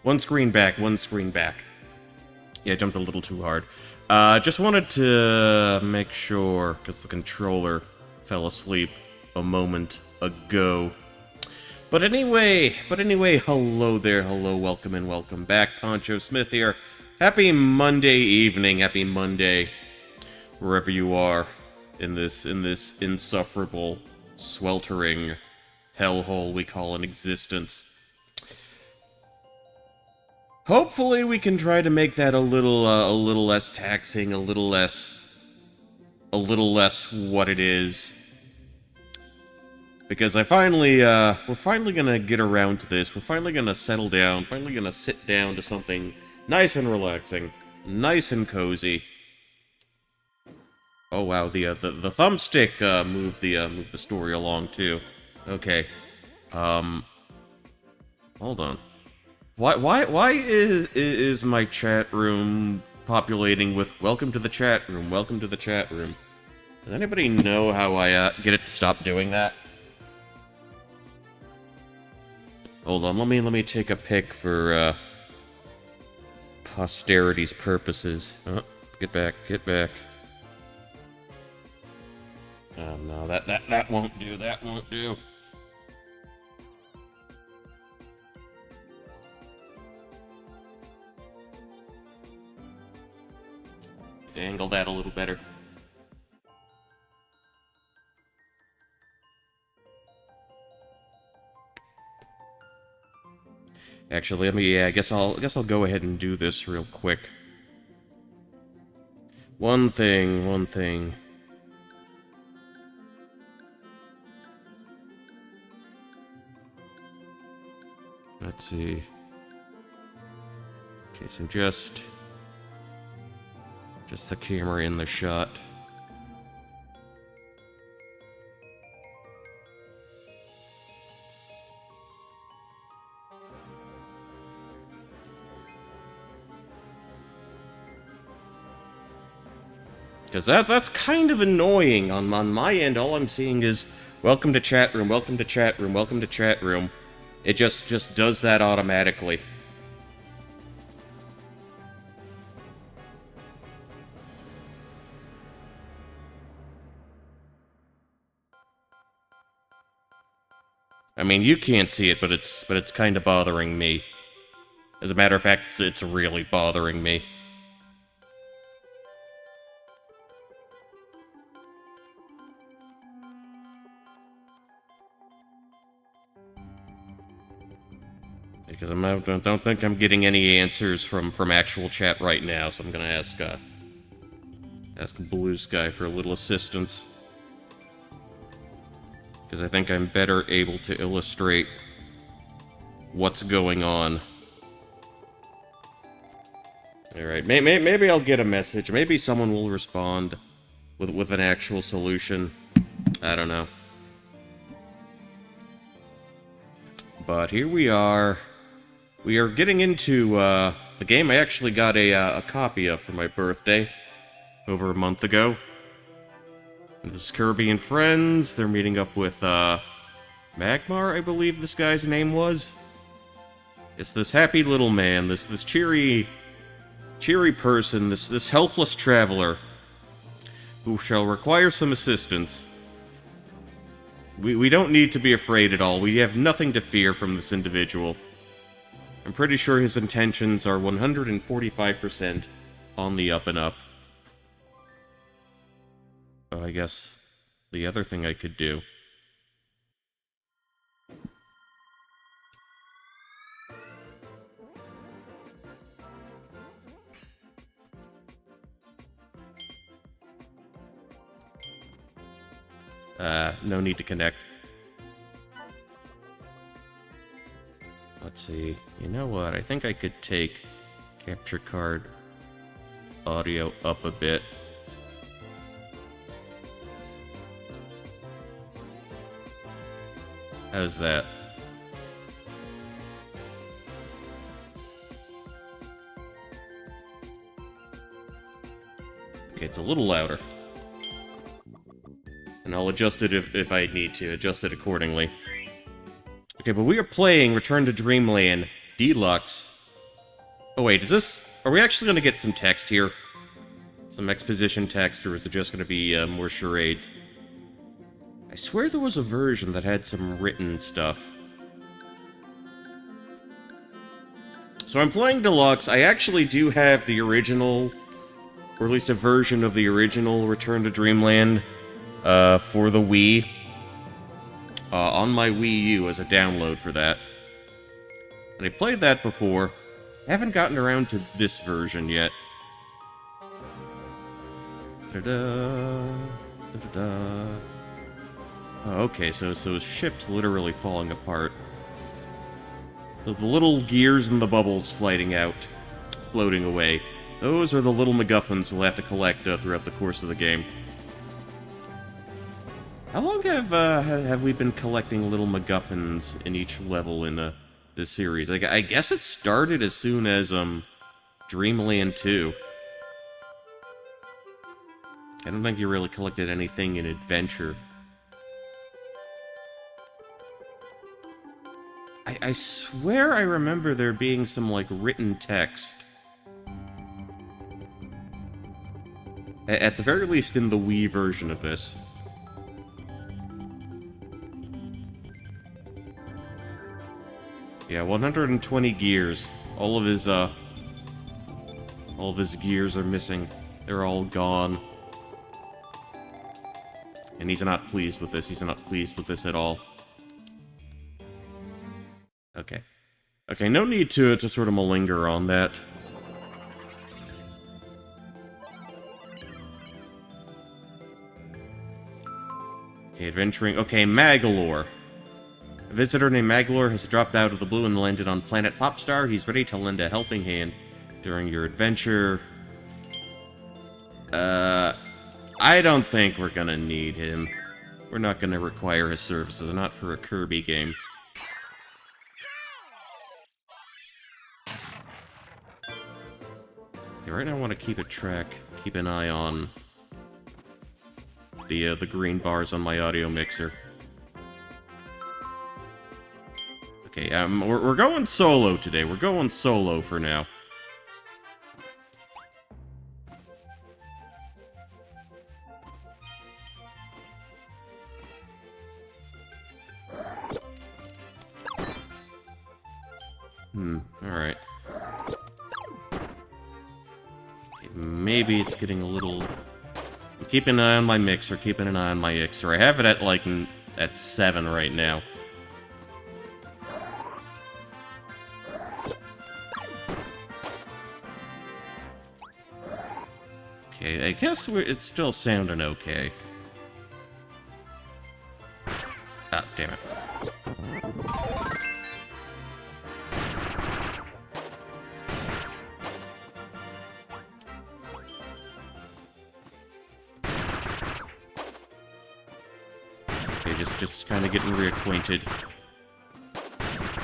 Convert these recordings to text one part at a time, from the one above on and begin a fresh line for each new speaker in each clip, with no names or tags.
One screen back, one screen back. Yeah, I jumped a little too hard. Just wanted to make sure, because the controller fell asleep a moment ago. But anyway, hello there, hello, welcome and welcome back. Poncho Smith here. Happy Monday evening, happy Monday, wherever you are in this insufferable, sweltering hellhole we call an existence. Hopefully we can try to make that a little less taxing, a little less what it is. Because we're finally gonna get around to this. We're finally gonna settle down, finally gonna sit down to something nice and relaxing, nice and cozy. Oh wow, the thumbstick moved the story along too. Okay, hold on. Why is my chat room populating with "Welcome to the chat room, welcome to the chat room"? Does anybody know how I get it to stop doing that? Hold on, let me take a pic for posterity's purposes. Oh, get back. Oh no, that won't do. That won't do. Angle that a little better. Actually, I guess I'll go ahead and do this real quick. One thing. Let's see. Okay, so just the camera in the shot. Because that's kind of annoying. On my end, all I'm seeing is "Welcome to chat room, welcome to chat room, welcome to chat room." It just does that automatically. I mean, you can't see it, but it's kind of bothering me. As a matter of fact, it's really bothering me. Because I don't think I'm getting any answers from actual chat right now, so I'm gonna ask Blue Sky for a little assistance. Because I think I'm better able to illustrate what's going on. Alright, maybe I'll get a message. Maybe someone will respond with an actual solution. I don't know. But here we are. We are getting into the game I actually got a copy of for my birthday over a month ago. This is Kirby and friends. They're meeting up with Magmar, I believe this guy's name was. It's this happy little man, this cheery person, this helpless traveler who shall require some assistance. We don't need to be afraid at all. We have nothing to fear from this individual. I'm pretty sure his intentions are 145% on the up and up. Oh, I guess the other thing I could do. No need to connect. Let's see. You know what? I think I could take capture card audio up a bit. How's that? Okay, it's a little louder. And I'll adjust it if I need to, adjust it accordingly. Okay, but we are playing Return to Dreamland Deluxe. Oh wait, is this... Are we actually gonna get some text here? Some exposition text, or is it just gonna be more charades? I swear there was a version that had some written stuff. So I'm playing Deluxe. I actually do have the original, or at least a version of the original Return to Dreamland for the Wii. On my Wii U as a download for that. And I played that before. I haven't gotten around to this version yet. Da-da, da-da-da. Oh, okay, so ship's literally falling apart. The little gears and the bubbles floating away. Those are the little MacGuffins we'll have to collect throughout the course of the game. How long have we been collecting little MacGuffins in each level in this series? I guess it started as soon as Dreamland 2. I don't think you really collected anything in Adventure. I swear I remember there being some, like, written text. At the very least in the Wii version of this. Yeah, 120 gears. All of his gears are missing. They're all gone. And he's not pleased with this. He's not pleased with this at all. Okay. Okay, no need to sort of malinger on that. Okay, adventuring... Okay, Magalore. A visitor named Magalore has dropped out of the blue and landed on planet Popstar. He's ready to lend a helping hand during your adventure. I don't think we're gonna need him. We're not gonna require his services, not for a Kirby game. Okay, right now I want to keep an eye on the green bars on my audio mixer. Okay, we're going solo today. We're going solo for now. Alright. Okay, maybe it's getting a little... I'm keeping an eye on my mixer, keeping an eye on my Ixer. I have it at, like, at 7 right now. Okay, I guess it's still sounding okay. Ah, damn it. Okay, just kind of getting reacquainted.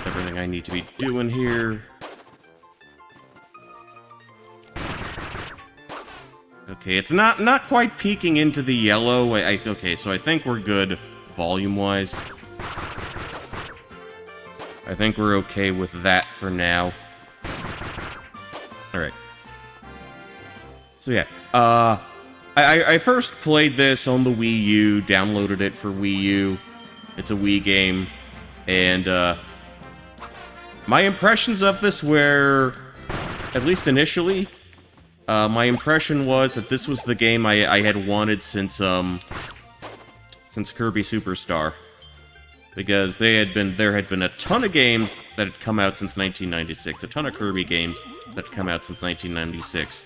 Everything I need to be doing here. Okay, it's not quite peeking into the yellow. Okay, so I think we're good volume-wise. I think we're okay with that for now. Alright. So yeah, I first played this on the Wii U, downloaded it for Wii U. It's a Wii game, and my impressions of this were, at least initially, my impression was that this was the game I had wanted since Kirby Superstar. Because there had been a ton of games that had come out since 1996, a ton of Kirby games that had come out since 1996,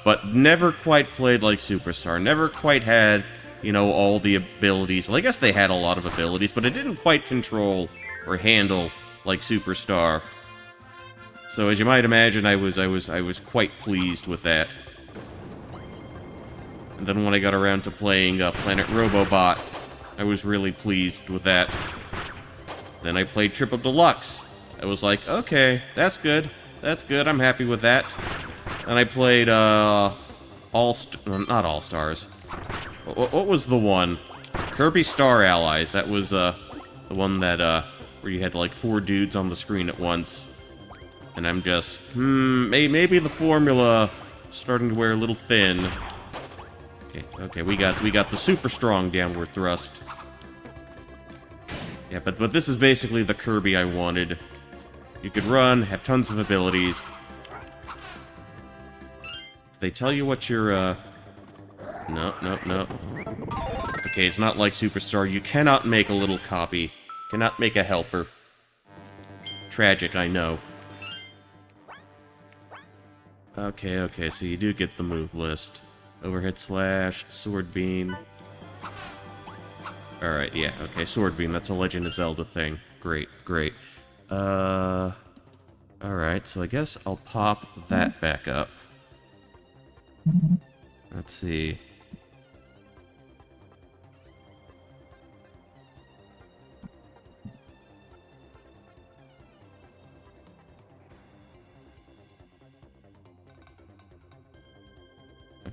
but never quite played like Superstar, never quite had, you know, all the abilities. Well, I guess they had a lot of abilities, but it didn't quite control or handle like Superstar. So as you might imagine, I was quite pleased with that. And then when I got around to playing Planet Robobot, I was really pleased with that. Then I played Triple Deluxe. I was like, okay, that's good. That's good, I'm happy with that. And I played, not All Stars. What was the one? Kirby Star Allies. That was, the one that, where you had like 4 dudes on the screen at once. And I'm just, maybe the formula starting to wear a little thin. Okay, we got the super strong downward thrust. Yeah, but this is basically the Kirby I wanted. You could run, have tons of abilities. They tell you what you're, No. Okay, it's not like Superstar. You cannot make a little copy. Cannot make a helper. Tragic, I know. Okay, so you do get the move list. Overhead slash, sword beam. Alright, yeah, okay, sword beam, that's a Legend of Zelda thing. Great. Alright, so I guess I'll pop that back up. Let's see.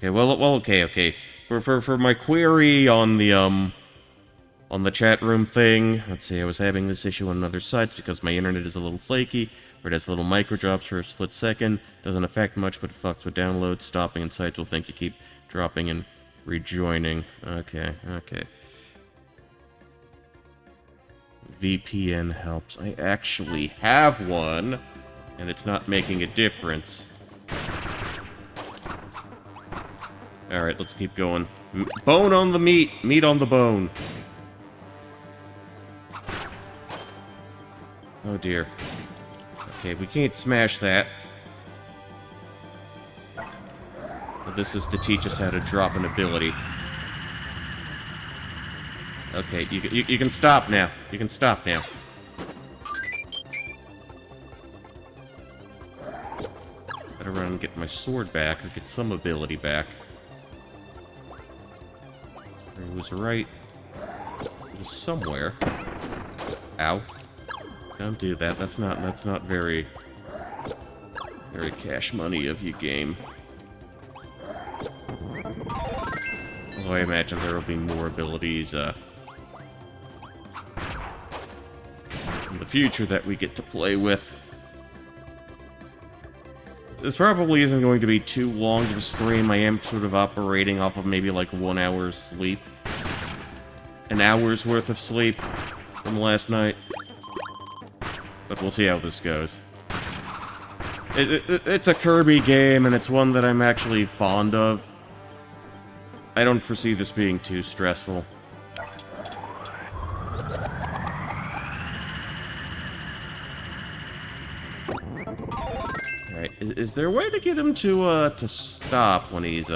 Okay, okay. For my query on the chat room thing, let's see, I was having this issue on other sites because my internet is a little flaky, or it has little micro drops for a split second. Doesn't affect much, but it fucks with downloads, stopping, and sites will think you keep dropping and rejoining. Okay. VPN helps. I actually have one, and it's not making a difference. Alright, let's keep going. Bone on the meat! Meat on the bone! Oh dear. Okay, we can't smash that. But this is to teach us how to drop an ability. Okay, you can stop now. You can stop now. Better run and get my sword back, or get some ability back. It was right. It was somewhere. Ow. Don't do that. That's not very cash money of you, game. Although I imagine there will be more abilities in the future that we get to play with. This probably isn't going to be too long of a stream. I am sort of operating off of maybe like 1 hour's sleep. An hour's worth of sleep from last night. But we'll see how this goes. It's a Kirby game, and it's one that I'm actually fond of. I don't foresee this being too stressful. Alright, is there a way to get him to stop when he's,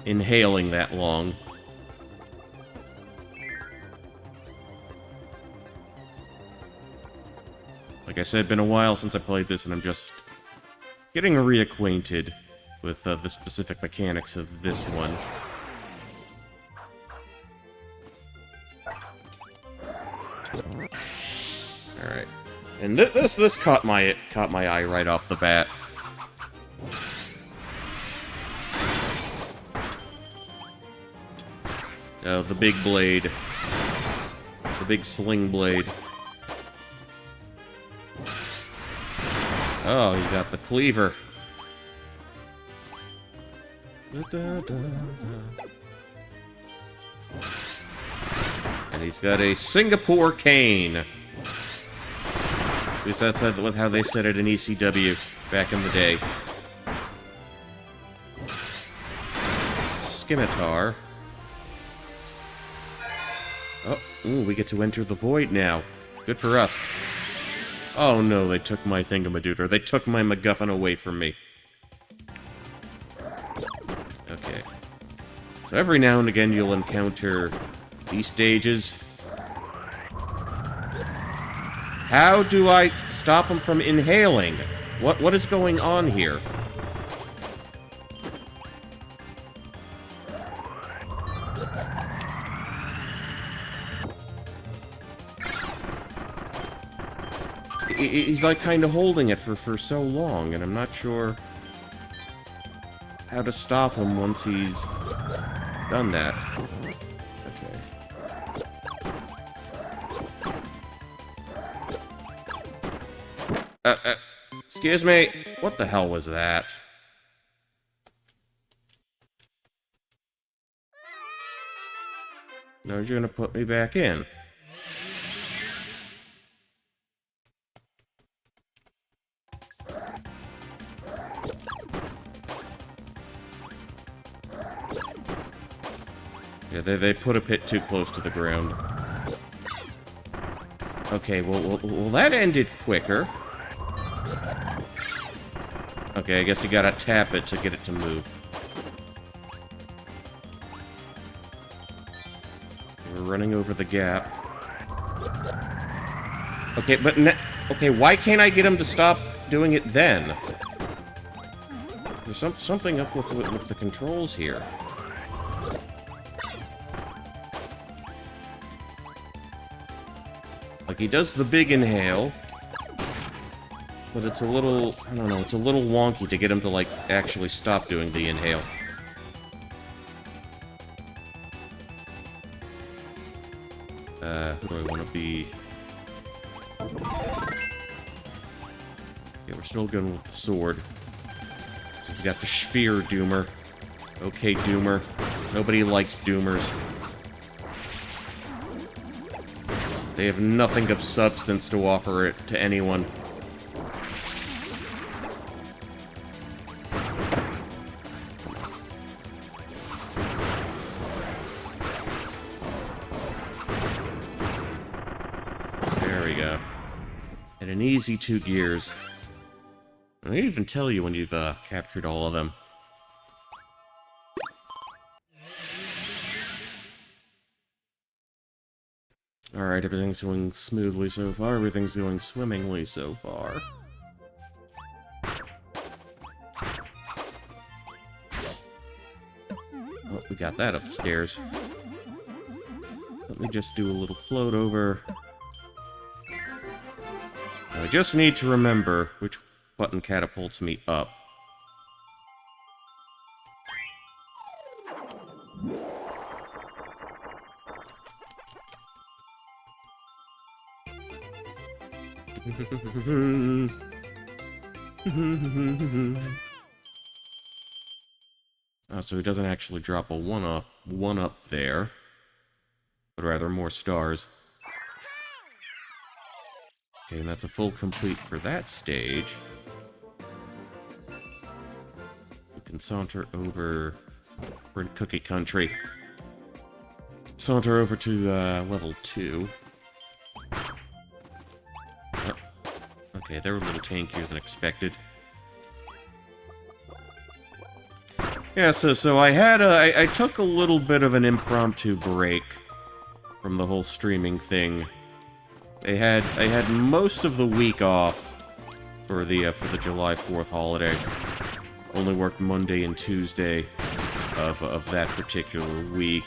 inhaling that long? Like I said, been a while since I played this, and I'm just getting reacquainted with the specific mechanics of this one. Alright. And this caught my eye right off the bat. Oh, the big blade. The big sling blade. Oh, you got the cleaver. And he's got a Singapore cane. At least that's how they said it in ECW back in the day. Scimitar. Oh, ooh, we get to enter the void now. Good for us. Oh no, they took my thingamadooter. They took my MacGuffin away from me. Okay. So every now and again you'll encounter these stages. How do I stop him from inhaling? What is going on here? He's like kind of holding it for so long, and I'm not sure how to stop him once he's done that. Okay. Excuse me, what the hell was that? No, you're gonna put me back in. Yeah, they put a pit too close to the ground. Okay, well, that ended quicker. Okay, I guess you gotta tap it to get it to move. We're running over the gap. Okay, but okay, why can't I get him to stop doing it then? There's something up with the controls here. Like, he does the big inhale, but it's a little, I don't know, it's a little wonky to get him to, like, actually stop doing the inhale. Who do I want to be? Yeah, we're still going with the sword. We got the Sphere Doomer. Okay, Doomer. Nobody likes Doomers. They have nothing of substance to offer it to anyone. There we go. And an easy 2 gears. And they even tell you when you've captured all of them. Alright, everything's going smoothly so far. Everything's going swimmingly so far. Oh, we got that upstairs. Let me just do a little float over. Now, I just need to remember which button catapults me up. Oh, so he doesn't actually drop a one up there, but rather more stars. Okay, and that's a full complete for that stage. We can saunter over. We're in Cookie Country. Saunter over to level 2. Okay, they were a little tankier than expected. Yeah, so I took a little bit of an impromptu break from the whole streaming thing. I had most of the week off for the July 4th holiday. Only worked Monday and Tuesday of that particular week.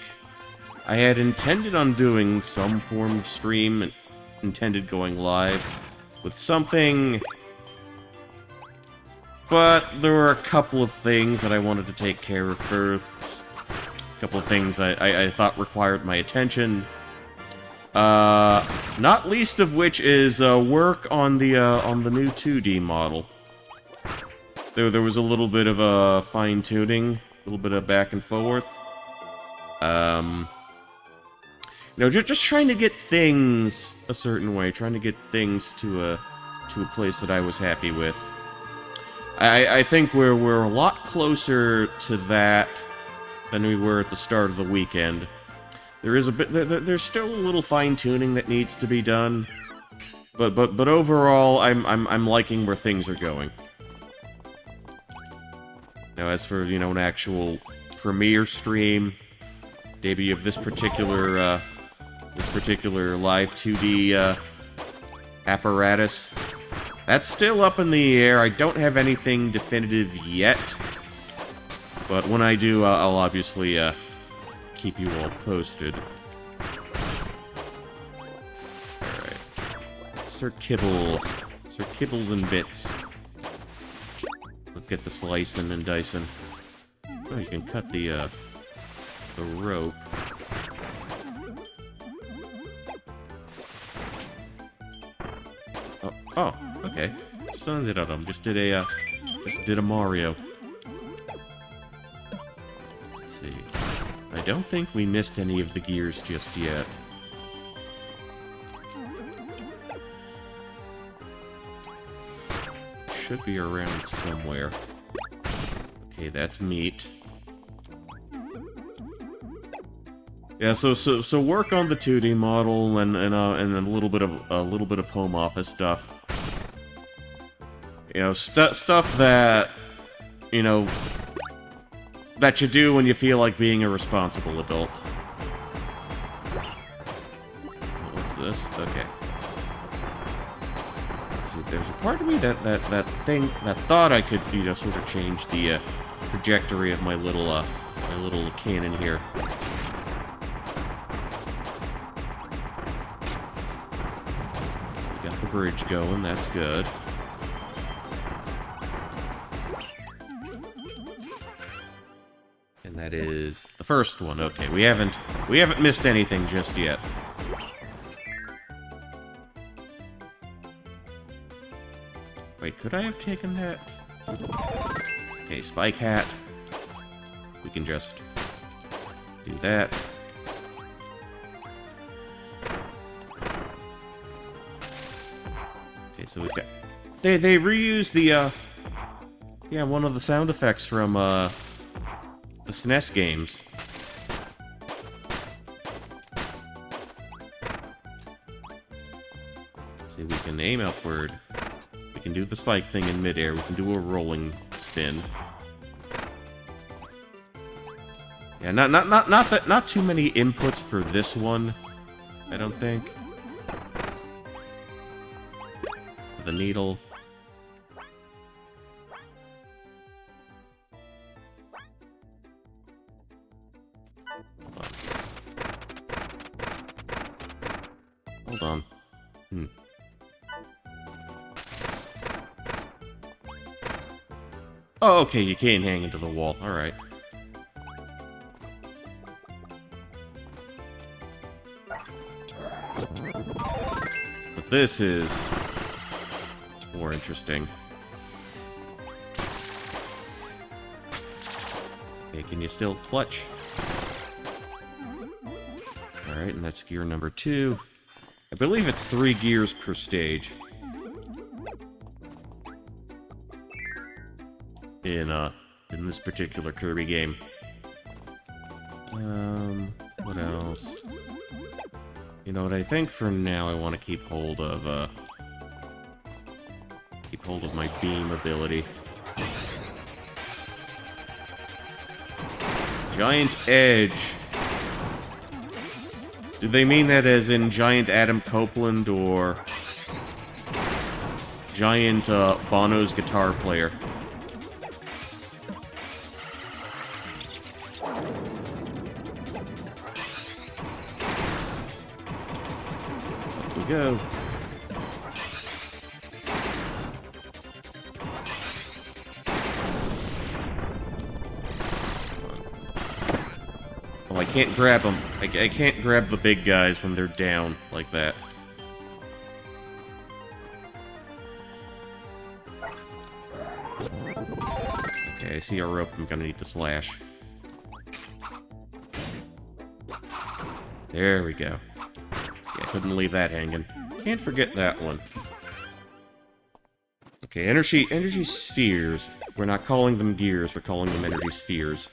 I had intended on doing some form of stream, and intended going live with something, but there were a couple of things that I wanted to take care of first. A couple of things I thought required my attention. Not least of which is work on the new 2D model. There was a little bit of fine-tuning, a little bit of back and forth. You know, just trying to get things a certain way, trying to get things to a place that I was happy with. I think we're a lot closer to that than we were at the start of the weekend. There is a bit, there's still a little fine-tuning that needs to be done, but overall, I'm liking where things are going. Now, as for, you know, an actual premiere stream, debut of this particular live 2D apparatus, that's still up in the air. I don't have anything definitive yet, but when I do, I'll obviously keep you all posted. Alright. Sir Kibbles and Bits. Let's get the slicing and dicing. Oh, you can cut the rope. Oh, okay. Just did a Mario. Let's see. I don't think we missed any of the gears just yet. Should be around somewhere. Okay, that's meat. Yeah, so work on the 2D model and a little bit of home office stuff. You know, stuff that, you know, that you do when you feel like being a responsible adult. What's this? Okay. Let's see, there's a part of me that thought I could, you know, sort of change the trajectory of my little cannon here. We got the bridge going, that's good. And that is the first one. Okay, we haven't missed anything just yet. Wait, could I have taken that? Okay, Spike Hat. We can just do that. Okay, so we've got... They reused the, yeah, one of the sound effects from, the SNES games. See, we can aim upward. We can do the spike thing in midair. We can do a rolling spin. Yeah, not too many inputs for this one, I don't think. The needle. Hold on. Oh, okay, you can't hang into the wall. Alright. But this is more interesting. Okay, can you still clutch? Alright, and that's gear number 2. I believe it's 3 gears per stage. In this particular Kirby game. What else? You know what, I think for now I want to keep hold of my beam ability. Giant Edge. Do they mean that as in Giant Adam Copeland or Giant Bono's guitar player? Up we go. Oh, I can't grab them. I can't grab the big guys when they're down like that. Okay, I see a rope I'm gonna need to slash. There we go. Yeah, couldn't leave that hanging. Can't forget that one. Okay, energy spheres. We're not calling them gears, we're calling them energy spheres.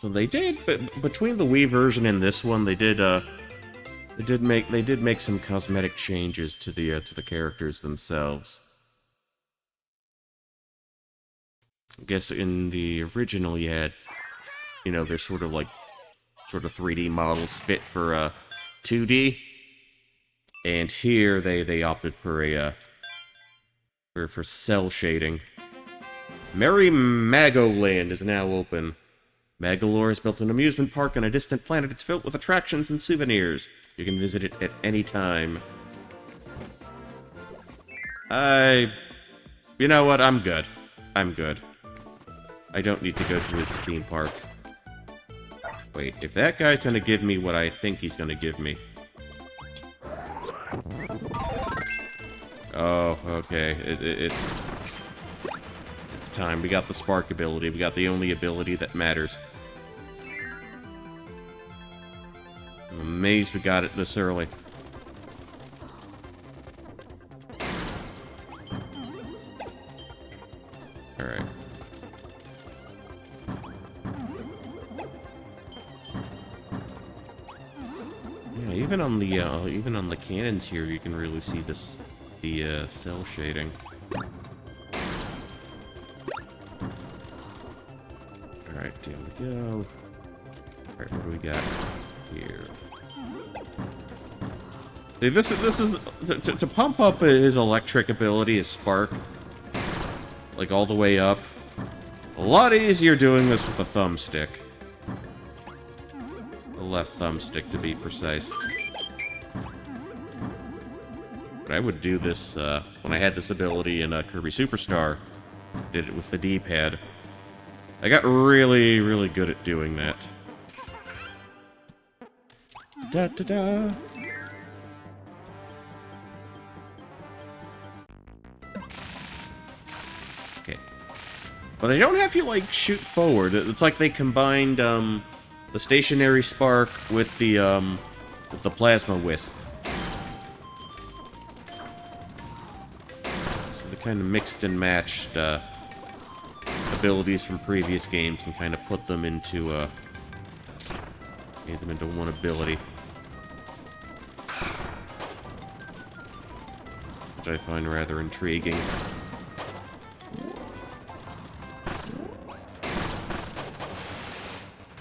So they did, but between the Wii version and this one, they did make some cosmetic changes to the characters themselves. I guess in the original you had, you know, they're sort of 3D models fit for 2D, and here they opted for for cell shading. Merry Magoland is now open. Magalore has built an amusement park on a distant planet. It's filled with attractions and souvenirs. You can visit it at any time. You know what? I'm good. I'm good. I don't need to go to his theme park. Wait, if that guy's gonna give me what I think he's gonna give me... Oh, okay. It's time. We got the spark ability. We got the only ability that matters. I'm amazed we got it this early. Alright. Yeah, even on the cannons here, you can really see the cell shading. Alright, there we go. Alright, what do we got here? See, this is to pump up his electric ability, his spark, like all the way up. A lot easier doing this with a thumbstick. The left thumbstick, to be precise. But I would do this when I had this ability in Kirby Superstar. Did it with the D-pad. I got really, really good at doing that. Da-da-da! Okay. But they don't have you, like, shoot forward. It's like they combined, the stationary spark with the plasma wisp. So they kind of mixed and matched, abilities from previous games and kind of put them into, made them into one ability. Which I find rather intriguing.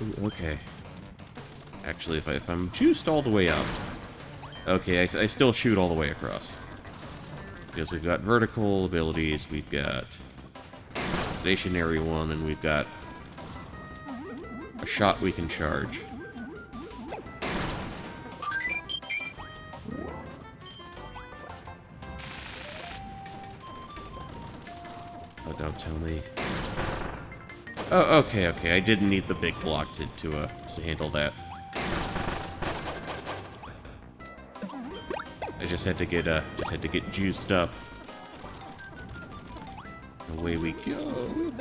Ooh, okay. Actually, if I'm juiced all the way up... Okay, I still shoot all the way across. Because we've got vertical abilities, we've got stationary one, and we've got a shot we can charge. Oh, don't tell me. Oh, okay, okay. I didn't need the big block to handle that. I just had to get juiced up. Away we go.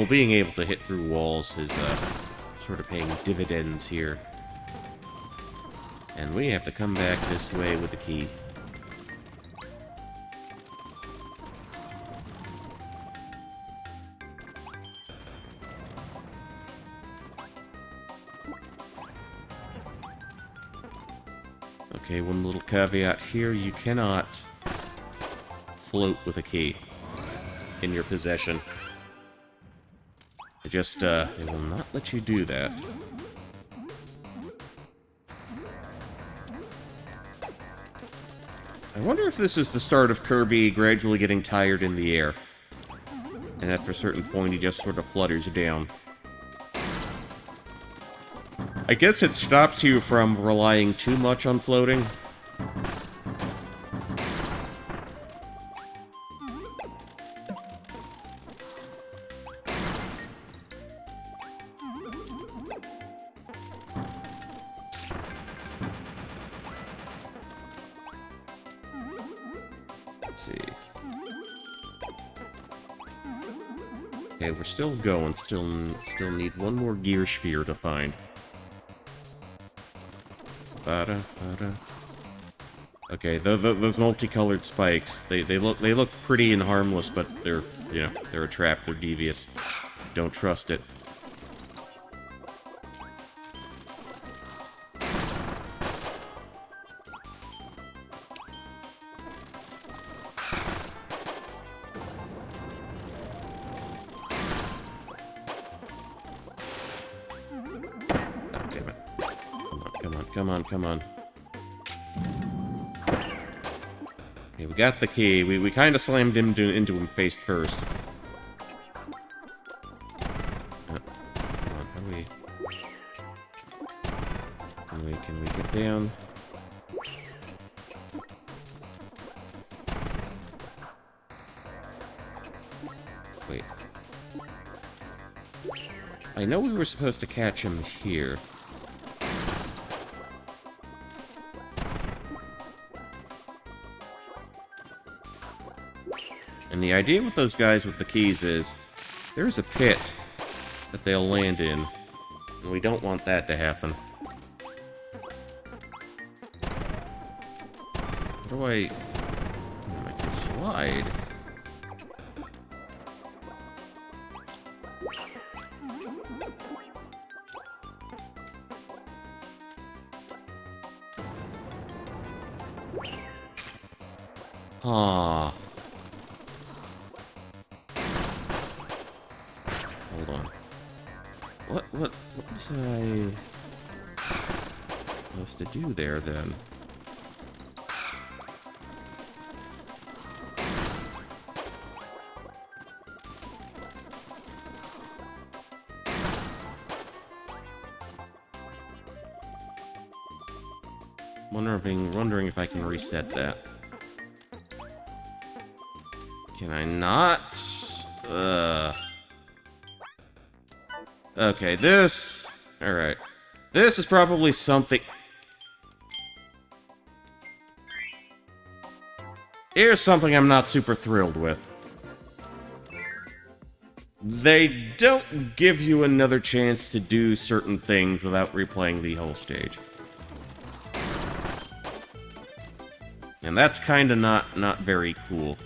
Being able to hit through walls is sort of paying dividends here. And we have to come back this way with the key. Okay, one little caveat here. You cannot float with a key in your possession. It will not let you do that. I wonder if this is the start of Kirby gradually getting tired in the air. And after a certain point, he just sort of flutters down. I guess it stops you from relying too much on floating. Okay, we're still going. Still need one more gear sphere to find. Okay, those multicolored spikes. They look pretty and harmless, but they're a trap. They're devious. Don't trust it. come on, come on. Okay, we got the key. We kind of slammed him into him face first. Come on, how do we... Can we get down? Wait. I know we were supposed to catch him here. And the idea with those guys with the keys is, there's a pit that they'll land in, and we don't want that to happen. How do I... I can slide. Ah. Hold on. What was I supposed to do there, then? Wondering if I can reset that. Can I not? Okay, this... Alright. This is probably something... Here's something I'm not super thrilled with. They don't give you another chance to do certain things without replaying the whole stage. And that's kinda not very cool.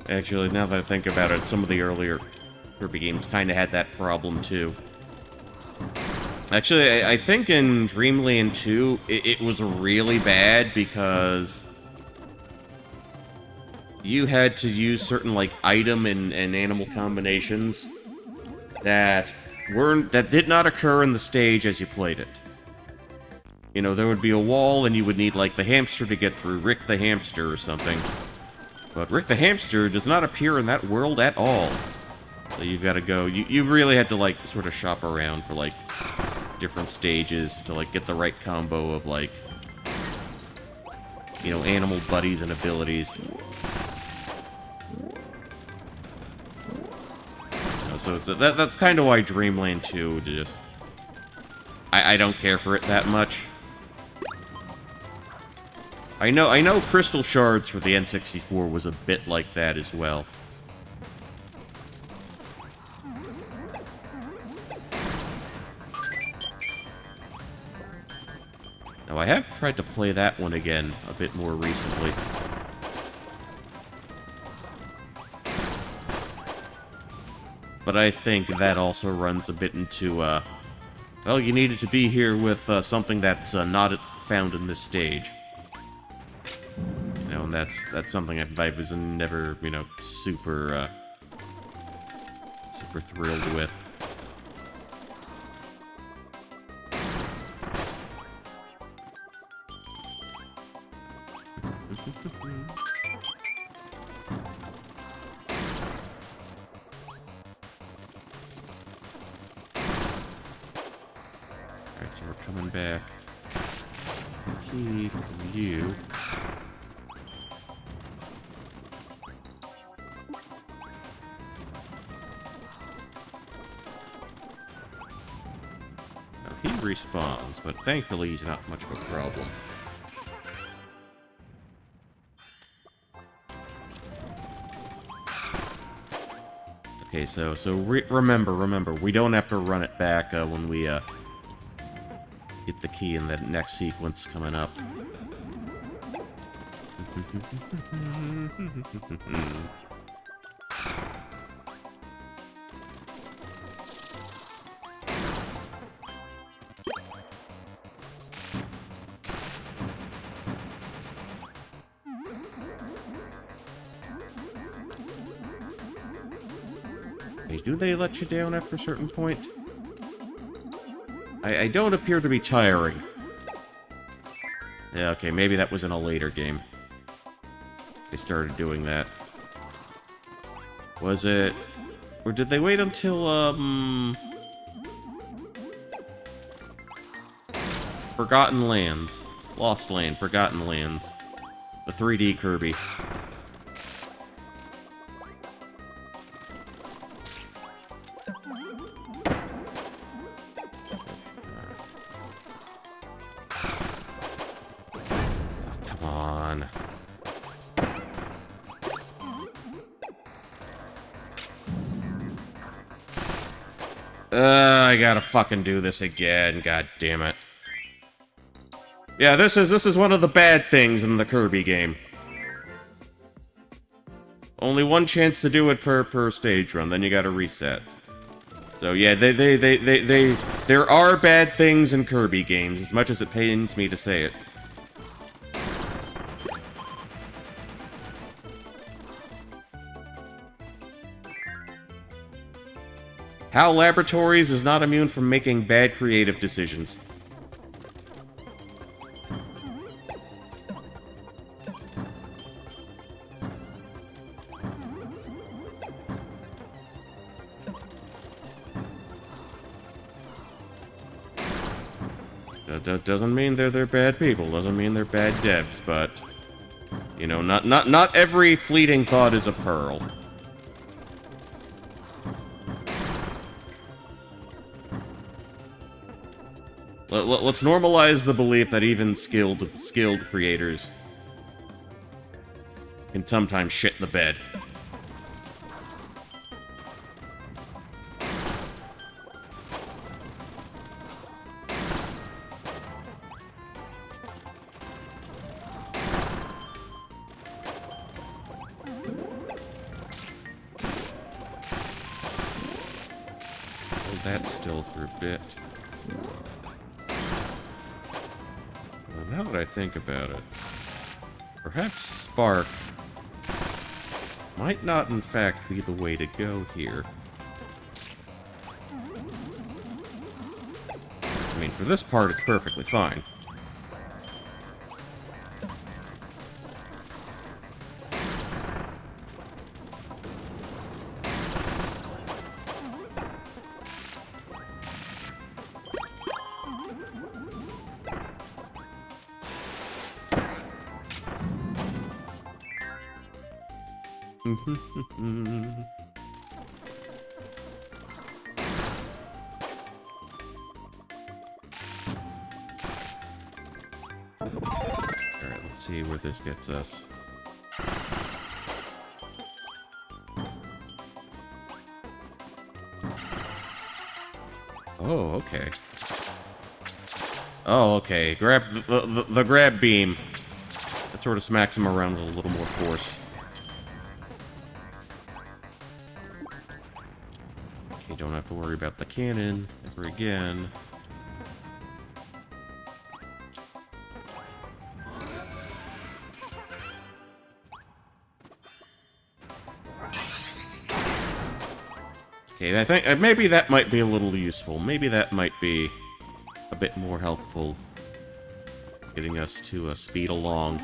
Actually, now that I think about it, some of the earlier Kirby games kind of had that problem, too. Actually, I think in Dreamland 2, it was really bad because you had to use certain, like, item and animal combinations that did not occur in the stage as you played it. You know, there would be a wall and you would need, like, the hamster to get through, Rick the hamster or something. But Rick the hamster does not appear in that world at all. So you've got to go... You really had to, like, sort of shop around for, like, different stages to, like, get the right combo of, like, you know, animal buddies and abilities. You know, so that's kind of why Dreamland 2 just... I don't care for it that much. I know Crystal Shards for the N64 was a bit like that as well. Now, I have tried to play that one again a bit more recently. But I think that also runs a bit into, well, you needed to be here with something that's not found in this stage. You know, and that's something I was never, you know, super thrilled with. Alright, so we're coming back. Key from you. Now, he respawns, but thankfully he's not much of a problem. Okay, so remember, we don't have to run it back when we get the key in that next sequence coming up. Hey, do they let you down after a certain point? I don't appear to be tiring. Yeah, okay, maybe that was in a later game. They started doing that. Was it... Or did they wait until, Forgotten Lands. Lost Land, Forgotten Lands. The 3D Kirby. I gotta fucking do this again, god damn it. Yeah, this is one of the bad things in the Kirby game. Only one chance to do it per stage run, then you gotta reset. So yeah, there are bad things in Kirby games, as much as it pains me to say it. HAL Laboratories is not immune from making bad creative decisions. That doesn't mean they're bad people, doesn't mean they're bad devs, but... You know, not every fleeting thought is a pearl. Let's normalize the belief that even skilled creators can sometimes shit the bed. Hold that still for a bit. Now that I think about it, perhaps Spark might not in fact be the way to go here. I mean, for this part, it's perfectly fine. Alright, let's see where this gets us. Oh, okay. Oh, okay. Grab the grab beam. That sort of smacks him around with a little more force. Okay, don't have to worry about the cannon ever again. Okay, I think maybe that might be a little useful. Maybe that might be a bit more helpful, getting us to speed along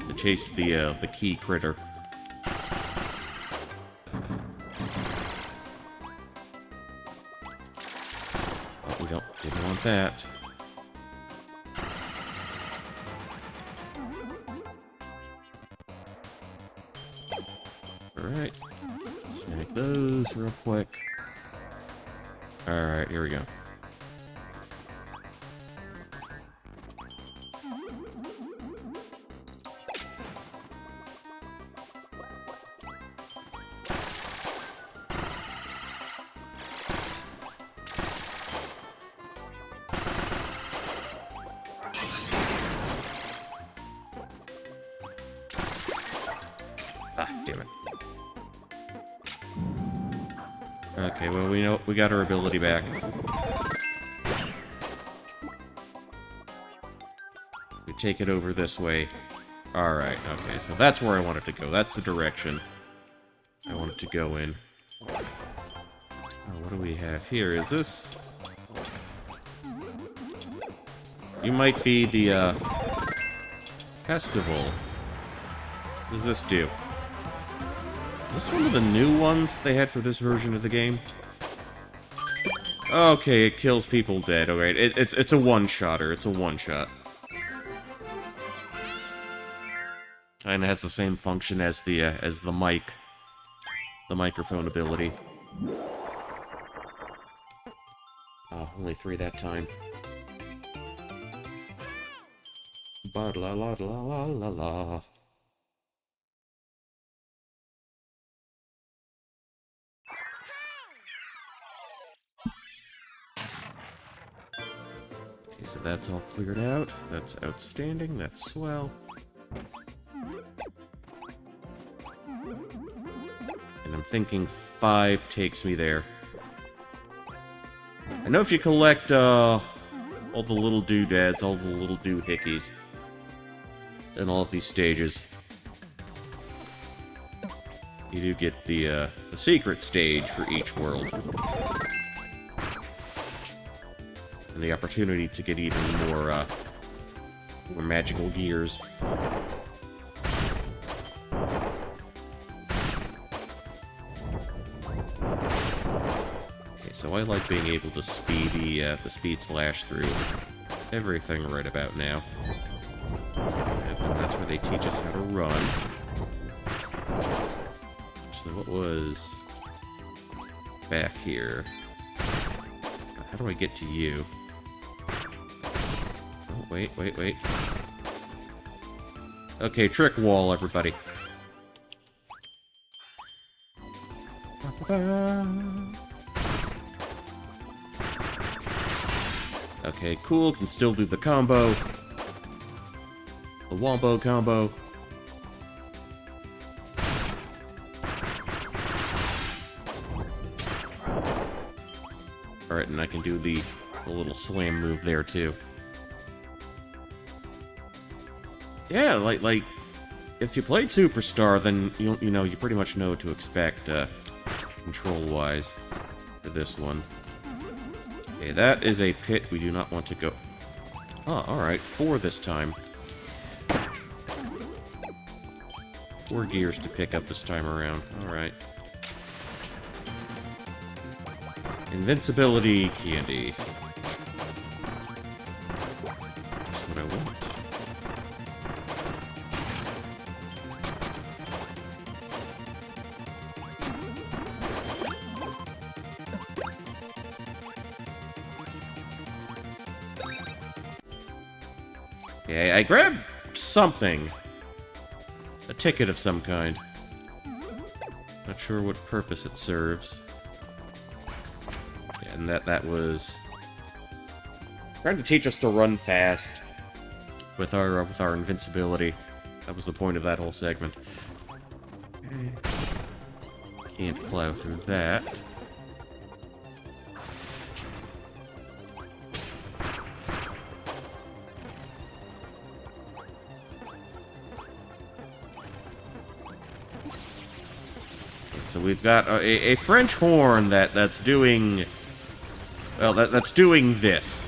to chase the key critter. But we didn't want that. All right, snag those real quick. All right, here we go. Damn it. Okay, well, we got our ability back. We take it over this way. Alright, okay, so that's where I want it to go. That's the direction I want it to go in. Oh, what do we have here? Is this... You might be the, festival. What does this do? Is this one of the new ones they had for this version of the game? Okay, it kills people dead. Alright, it's a one-shotter. It's a one-shot. Kinda has the same function as the mic. The microphone ability. Oh, only 3 that time. Ba-la-la-la-la-la-la. Okay, so that's all cleared out. That's outstanding. That's swell. And I'm thinking 5 takes me there. I know if you collect, all the little doodads, all the little doohickeys, in all of these stages, you do get the secret stage for each world. And the opportunity to get even more magical gears. Okay, so I like being able to speed the speed slash through everything right about now. And that's where they teach us how to run. So what was back here? How do I get to you? Oh, wait. Okay, trick wall, everybody. Okay, cool, can still do the combo. The wombo combo. Alright, and I can do the little slam move there, too. Yeah, like, if you played Superstar, then, you know, you pretty much know what to expect, control-wise, for this one. Okay, that is a pit we do not want to go... Oh, alright, 4 this time. 4 gears to pick up this time around, alright. Invincibility candy. That's what I want. Okay, I grabbed something. A ticket of some kind. Not sure what purpose it serves. And that was trying to teach us to run fast with our invincibility. That was the point of that whole segment. Okay. Can't plow through that. So we've got a French horn that's doing... Well, that's doing this.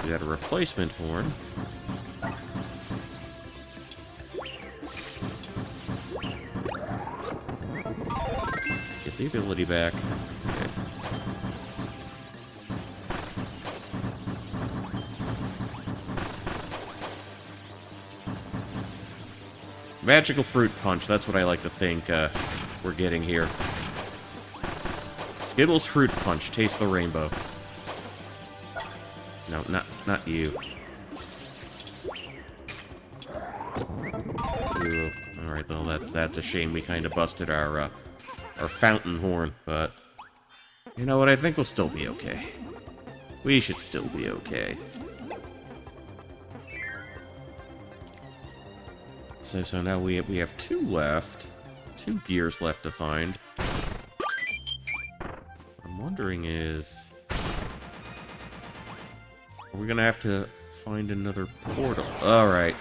We got a replacement horn. Get the ability back. Okay. Magical Fruit Punch, that's what I like to think we're getting here. Skittles Fruit Punch, taste the rainbow. No, not you. Ooh, alright, well, that's a shame we kind of busted our fountain horn, but... You know what? I think we'll still be okay. We should still be okay. So now we have 2 left. 2 gears left to find. I'm wondering is... Are we gonna have to find another portal? Alright.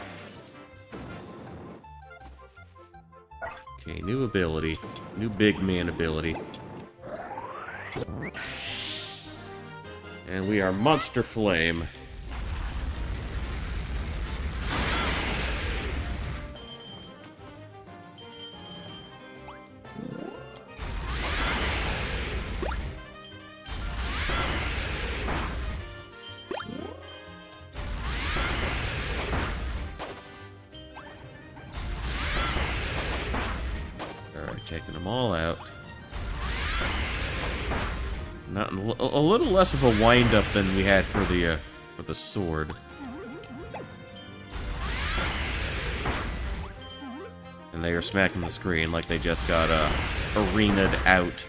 Okay, new ability. New big man ability. And we are Monster Flame. Alright, taking them all out. Not a little less of a wind-up than we had for the sword. And they are smacking the screen like they just got arena'd out,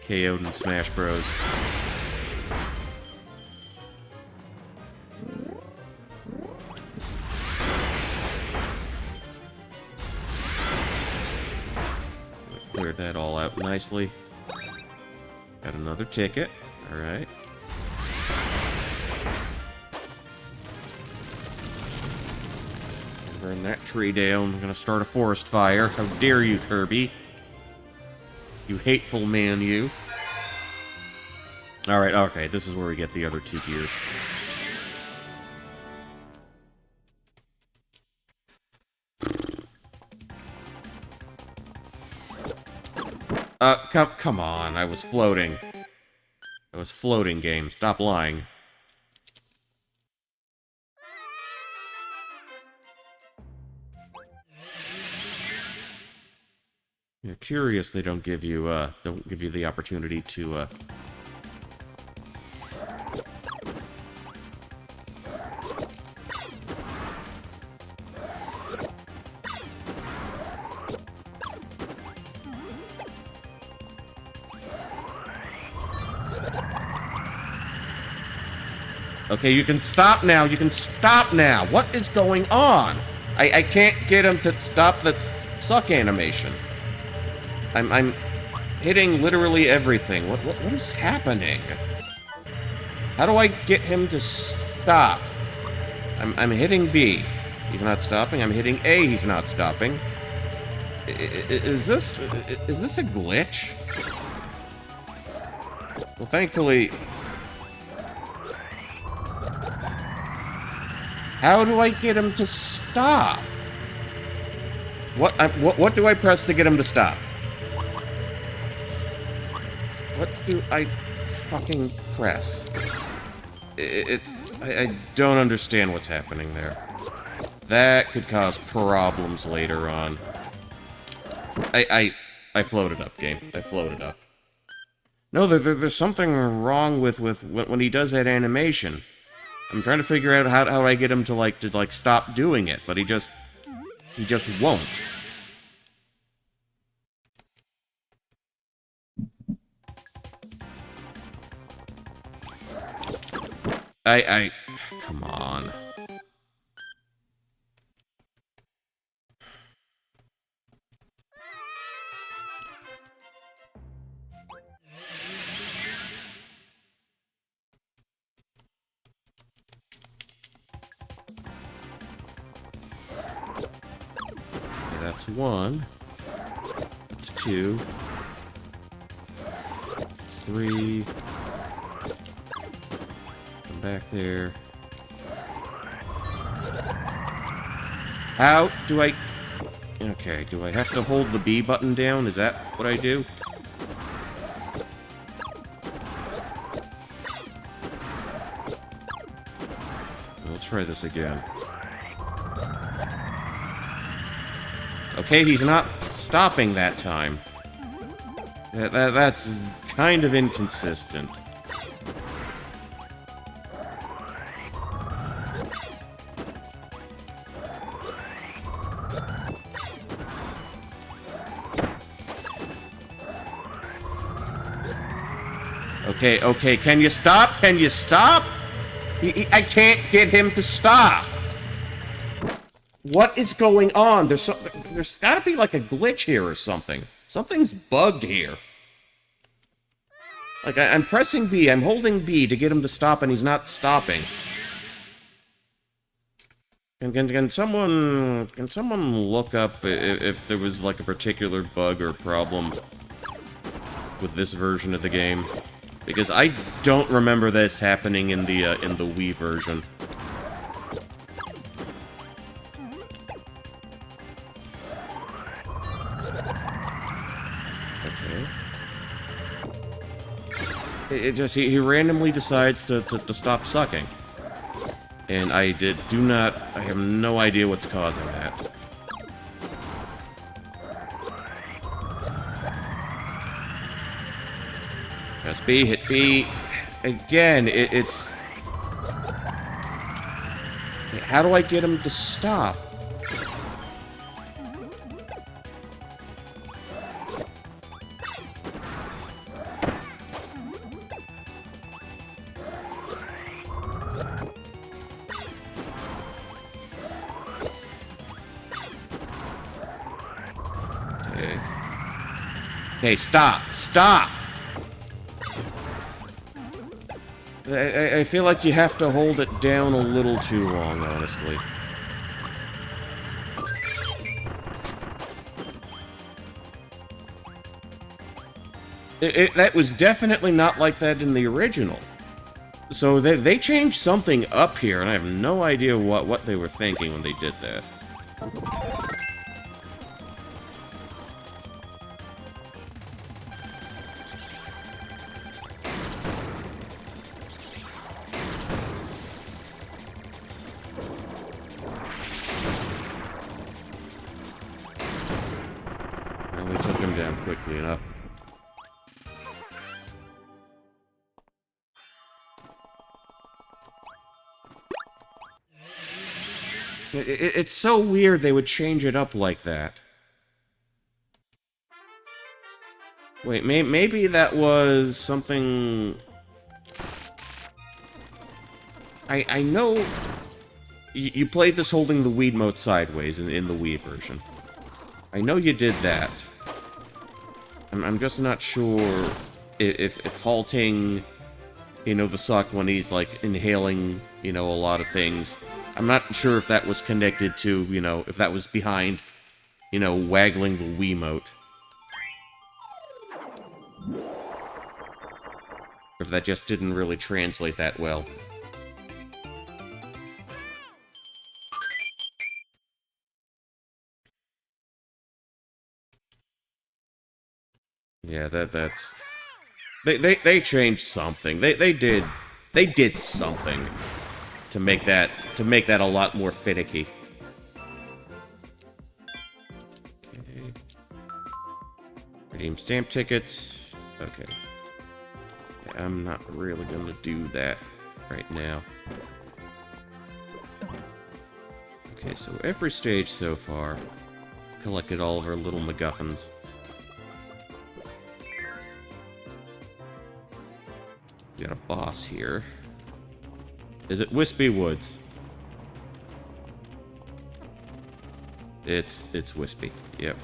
KO'd in Smash Bros. Cleared that all out nicely. Got another ticket. Alright. Burn that tree down. I'm gonna start a forest fire. How dare you, Kirby? You hateful man, you. Alright, okay. This is where we get the other 2 gears. Come on, I was floating. I was floating, game. Stop lying. You're curious they don't give you the opportunity to, Okay, you can stop now. You can stop now. What is going on? I can't get him to stop the suck animation. I'm hitting literally everything. What is happening? How do I get him to stop? I'm hitting B. He's not stopping. I'm hitting A. He's not stopping. Is this a glitch? Well, thankfully. How do I get him to stop? What do I press to get him to stop? What do I fucking press? I don't understand what's happening there. That could cause problems later on. I floated up, game. I floated up. No, there's something wrong with when he does that animation. I'm trying to figure out how I get him to stop doing it, but he just won't. Come on. That's 1. That's 2. That's 3. Come back there. How do I... Okay, do I have to hold the B button down? Is that what I do? Let's try this again. Okay, he's not stopping that time. That's kind of inconsistent. Okay, okay, can you stop? Can you stop? I can't get him to stop. What is going on? There's gotta be like a glitch here or something. Something's bugged here. Like, I'm pressing B, I'm holding B to get him to stop, and he's not stopping. Can someone look up if there was, like, a particular bug or problem with this version of the game? Because I don't remember this happening in the Wii version. It just, he randomly decides to stop sucking. And I have no idea what's causing that. Press B, hit B. Again, it's... How do I get him to stop? Okay, stop! Stop! I feel like you have to hold it down a little too long, honestly. That was definitely not like that in the original. So they changed something up here, and I have no idea what they were thinking when they did that. We took him down quickly enough. It's so weird they would change it up like that. Wait, maybe that was something... I know... You played this holding the Wiimote sideways in the Wii version. I know you did that. I'm just not sure if halting, you know, the suck when he's, like, inhaling, you know, a lot of things. I'm not sure if that was connected to, you know, if that was behind, you know, waggling the Wiimote. Or if that just didn't really translate that well. Yeah, that's... They changed something. They did something to make that a lot more finicky. Okay. Redeem stamp tickets. Okay. Yeah, I'm not really gonna do that right now. Okay, so every stage so far, I've collected all of our little MacGuffins. We got a boss here. Is it Wispy Woods? It's Wispy. Yep.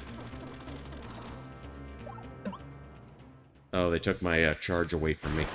Oh, they took my charge away from me.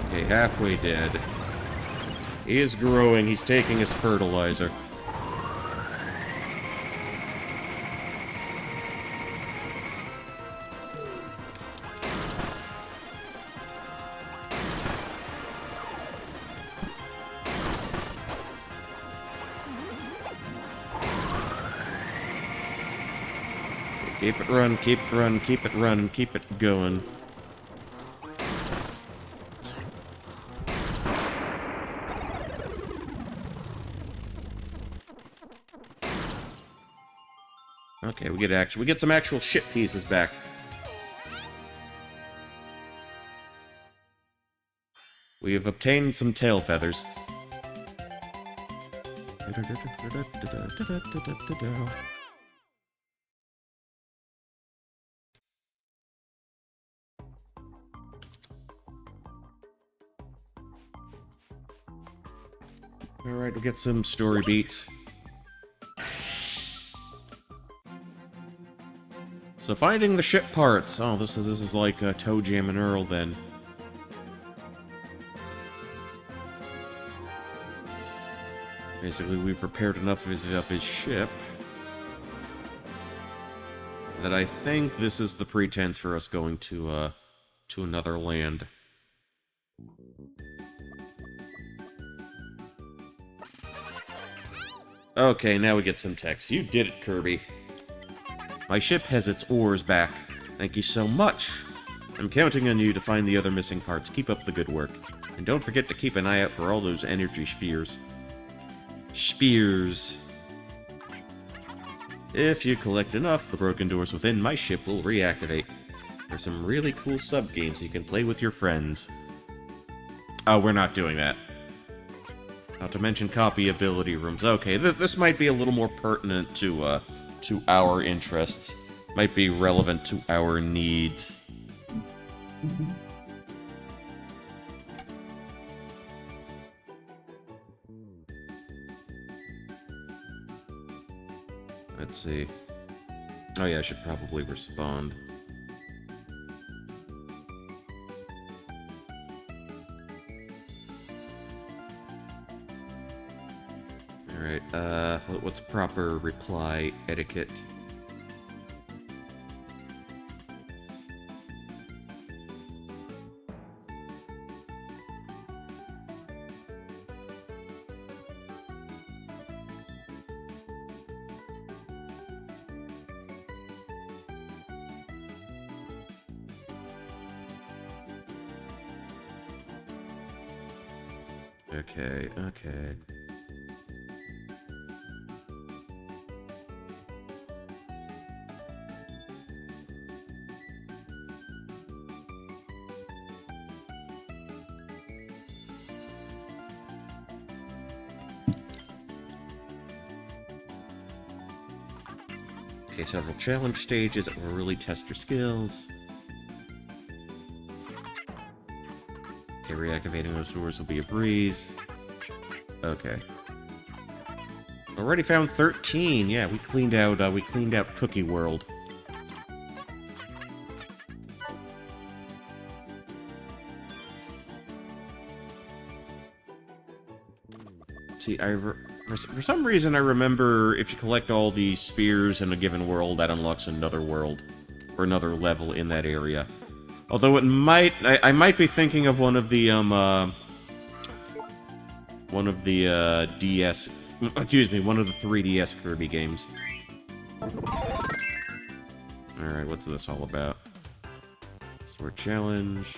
Okay, halfway dead. He is growing. He's taking his fertilizer. Keep it running, keep it running, keep it running, keep it going. Okay, we get some actual ship pieces back. We have obtained some tail feathers. Alright, we'll get some story beats. So finding the ship parts. Oh, this is like Toe Jam and Earl then. Basically, we've repaired enough of his ship that I think this is the pretense for us going to another land. Okay, now we get some text. You did it, Kirby. My ship has its oars back. Thank you so much. I'm counting on you to find the other missing parts. Keep up the good work. And don't forget to keep an eye out for all those energy spheres. Spears. If you collect enough, the broken doors within my ship will reactivate. There's some really cool sub-games you can play with your friends. Oh, we're not doing that. Not to mention copy ability rooms. Okay, this might be a little more pertinent to our interests. Might be relevant to our needs. Let's see. Oh yeah, I should probably respond. Alright, what's proper reply etiquette? Okay, okay. Okay, several challenge stages that will really test your skills. Okay, reactivating those doors will be a breeze. Okay. Already found 13. Yeah, we cleaned out Cookie World. See, for some reason I remember if you collect all the spears in a given world, that unlocks another world or another level in that area. Although it might, I might be thinking of one of the DS, excuse me, one of the 3DS Kirby games. Alright, what's this all about? Sword challenge.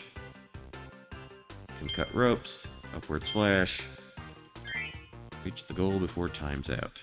Can cut ropes. Upward slash. Reach the goal before time's out.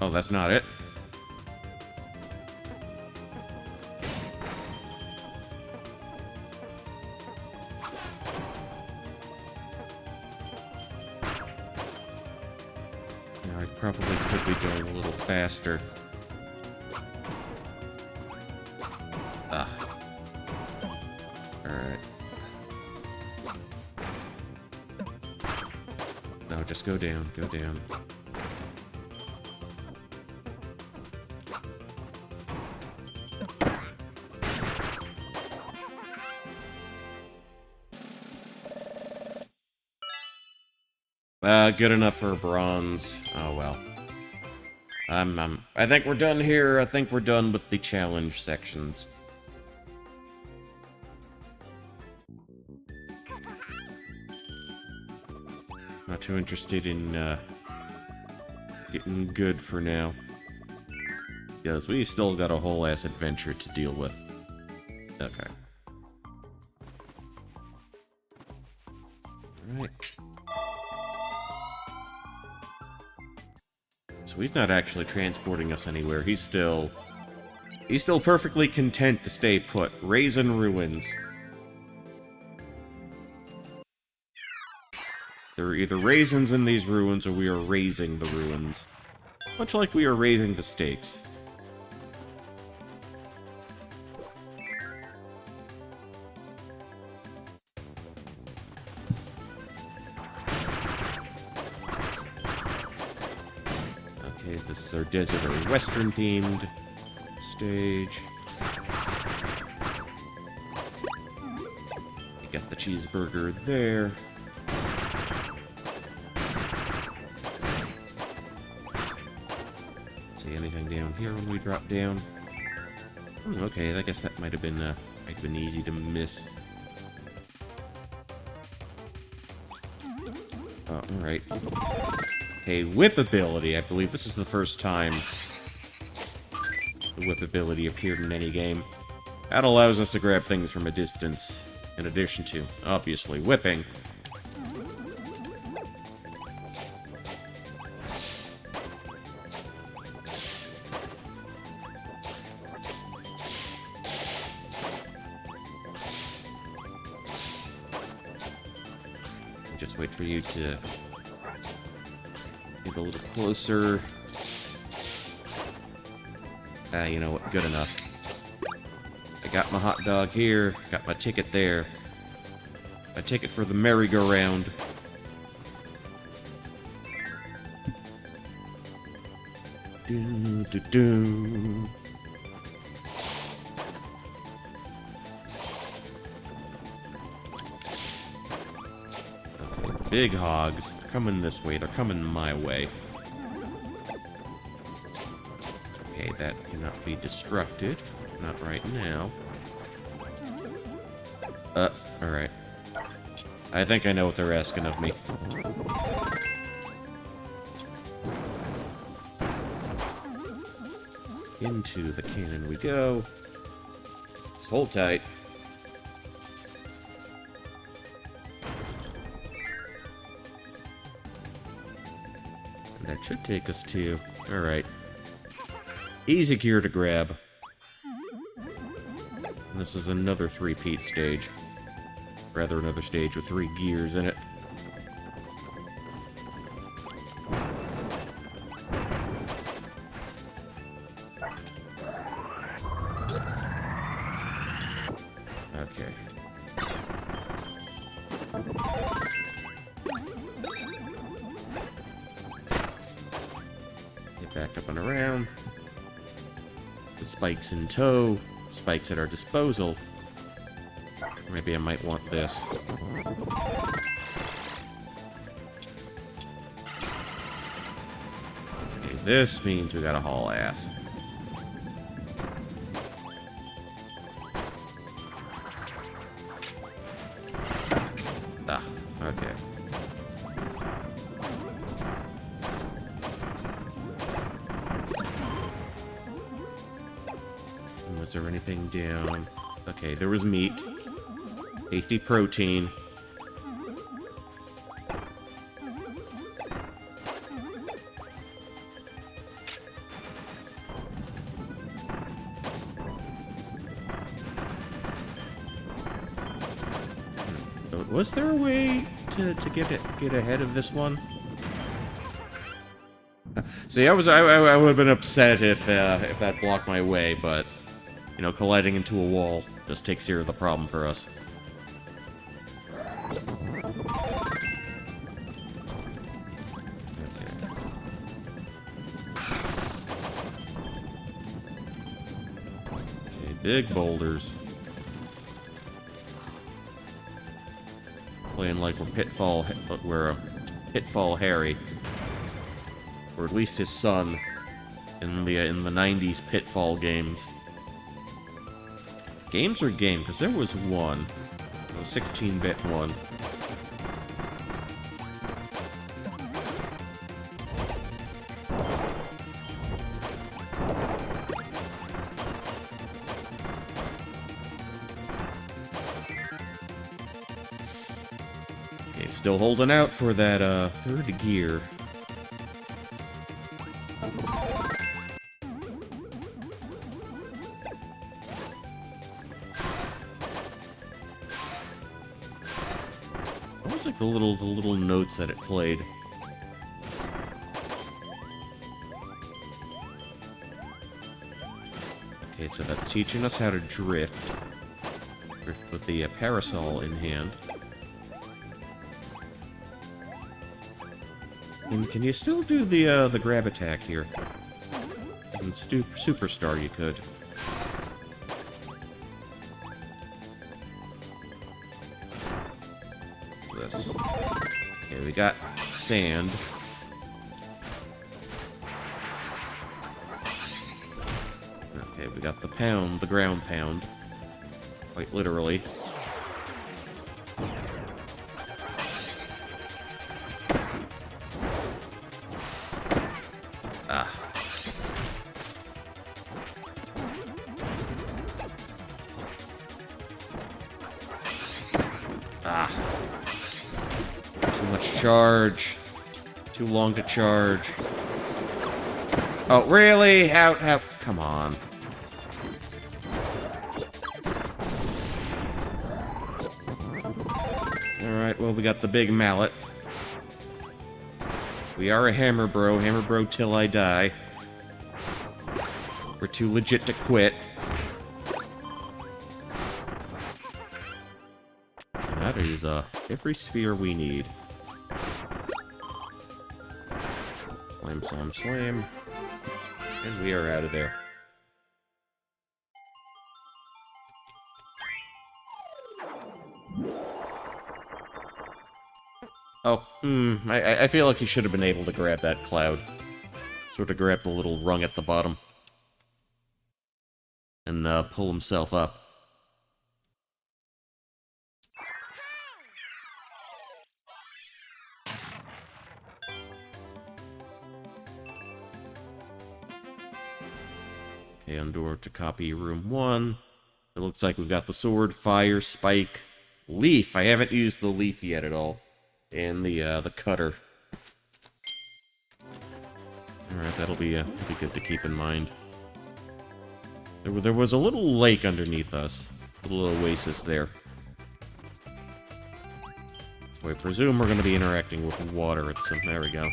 Oh, that's not it. Yeah, I probably could be going a little faster. Ah. Alright. No, just go down, go down. Good enough for a bronze. Oh well. I think we're done here. I think we're done with the challenge sections. Not too interested in, getting good for now. Because we still got a whole ass adventure to deal with. Okay. Alright. So he's not actually transporting us anywhere. He's still perfectly content to stay put. Raisin Ruins. There are either raisins in these ruins, or we are raising the ruins. Much like we are raising the stakes. Okay, this is our desert or western themed stage. We got the cheeseburger there. See anything down here when we drop down? Okay, I guess that might have been easy to miss. Oh, alright. Okay, whip ability. I believe this is the first time the whip ability appeared in any game. That allows us to grab things from a distance, in addition to, obviously, whipping. Just wait for you to get a little closer. You know what? Good enough. I got my hot dog here. Got my ticket there. My ticket for the merry-go-round. Do-do-do. Big hogs. They're coming this way. They're coming my way. Okay, that cannot be destructed. Not right now. Alright. I think I know what they're asking of me. Into the cannon we go. Just hold tight. That should take us to... Alright. Easy gear to grab. And this is another three-peat stage. Rather, another stage with 3 gears in it. Okay. Get back up and around. The spikes in tow. Spikes at our disposal. Maybe I might want this. Okay, this means we gotta haul ass. Ah, okay. Was there anything down? Okay, there was meat. Tasty protein. Was there a way to get ahead of this one? See, I would have been upset if that blocked my way, but you know, colliding into a wall just takes care of the problem for us. Big boulders. Playing like we're Pitfall, but we're Pitfall Harry. Or at least his son in the 90s Pitfall games. Games or game? Because there was one. A 16-bit one. Okay, still holding out for that third gear. What was like the little notes that it played? Okay, so that's teaching us how to drift. Drift with the parasol in hand. And can you still do the grab attack here? In Superstar you could. What's this? Okay, we got sand. Okay, we got the pound, the ground pound. Quite literally. Ah. Ah. Too much charge. Too long to charge. Oh, really? How? Come on. Alright, well, we got the big mallet. We are a hammer bro till I die. We're too legit to quit. That is, every sphere we need. Slam, slam, slam. And we are out of there. Oh, I feel like he should have been able to grab that cloud. Sort of grab the little rung at the bottom. And, pull himself up. Okay, Endure to copy room 1. It looks like we've got the sword, fire, spike, leaf. I haven't used the leaf yet at all. And the cutter. Alright, that'll be good to keep in mind. There was a little lake underneath us. A little oasis there. So I presume we're going to be interacting with water at some... There we go.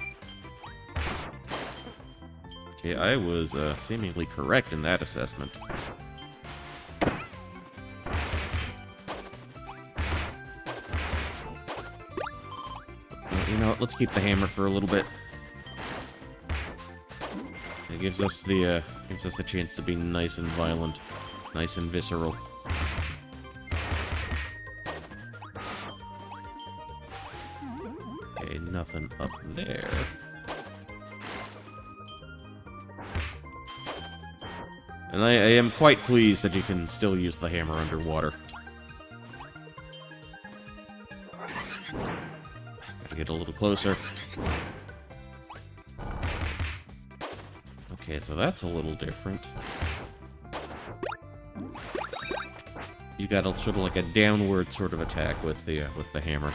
Okay, I was seemingly correct in that assessment. You know what, let's keep the hammer for a little bit. It gives us a chance to be nice and violent, nice and visceral. Okay, nothing up there. And I am quite pleased that you can still use the hammer underwater. Gotta get a little closer. Okay, so that's a little different. You got a sort of like a downward sort of attack with the hammer.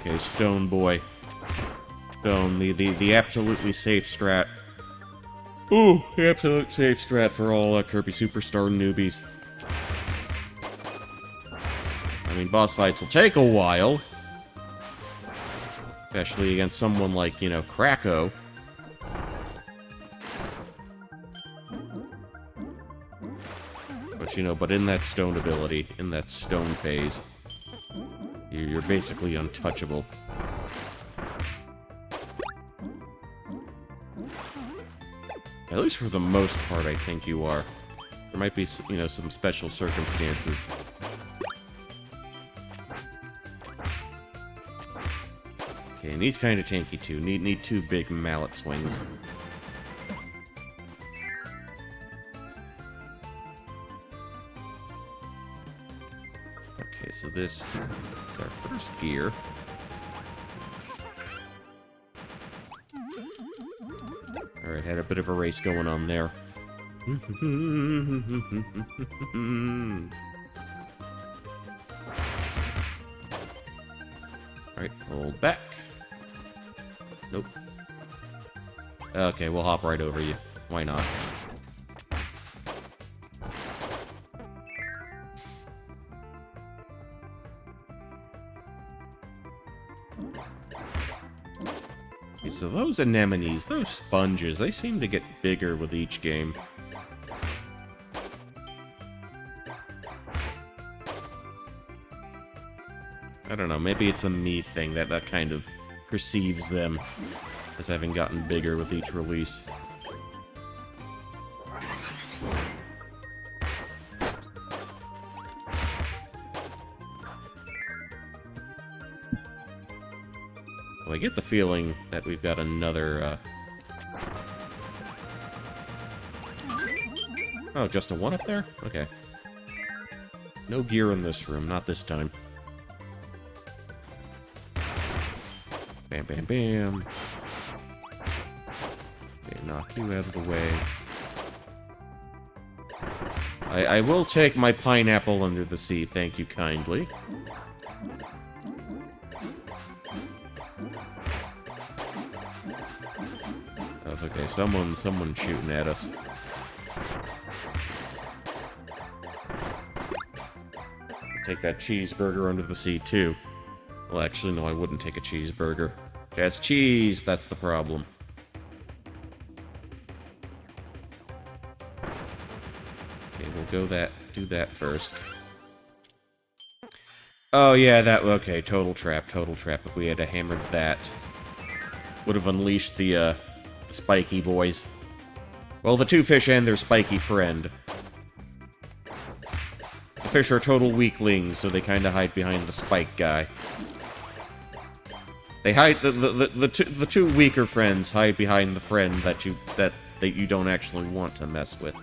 Okay, Stone Boy. Stone, the absolutely safe strat. Ooh, the absolute safe strat for all Kirby Superstar newbies. I mean, boss fights will take a while. Especially against someone like, you know, Kracko. But, you know, but in that stone ability, in that stone phase, You're basically untouchable. At least for the most part, I think you are. There might be, you know, some special circumstances. Okay, and he's kind of tanky too. Need two big mallet swings. Okay, so this is our first gear. Alright, had a bit of a race going on there. Alright, hold back. Nope. Okay, we'll hop right over you. Why not? Okay, so those anemones, those sponges, they seem to get bigger with each game. I don't know, maybe it's a me thing that kind of perceives them as having gotten bigger with each release. Well, I get the feeling that we've got another, Oh, just a one up there? Okay. No gear in this room, not this time. Bam, bam, bam. Okay, knock you out of the way. I will take my pineapple under the sea, thank you kindly. That's okay, someone's shooting at us. Take that cheeseburger under the sea, too. Well, actually, no, I wouldn't take a cheeseburger. Just cheese, that's the problem. Okay, we'll do that first. Oh, yeah, okay, total trap. If we had hammered that, would have unleashed the spiky boys. Well, the two fish and their spiky friend. The fish are total weaklings, so they kind of hide behind the spike guy. They hide the two weaker friends hide behind the friend that you don't actually want to mess with.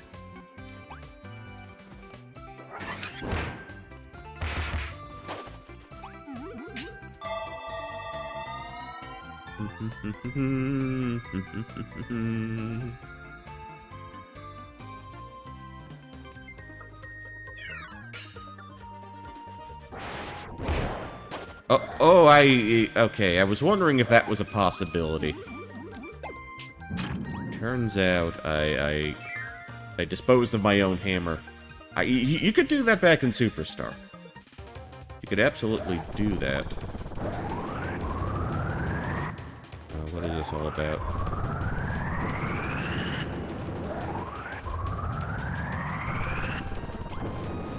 Okay, I was wondering if that was a possibility. Turns out I disposed of my own hammer. You could do that back in Superstar. You could absolutely do that. What is this all about?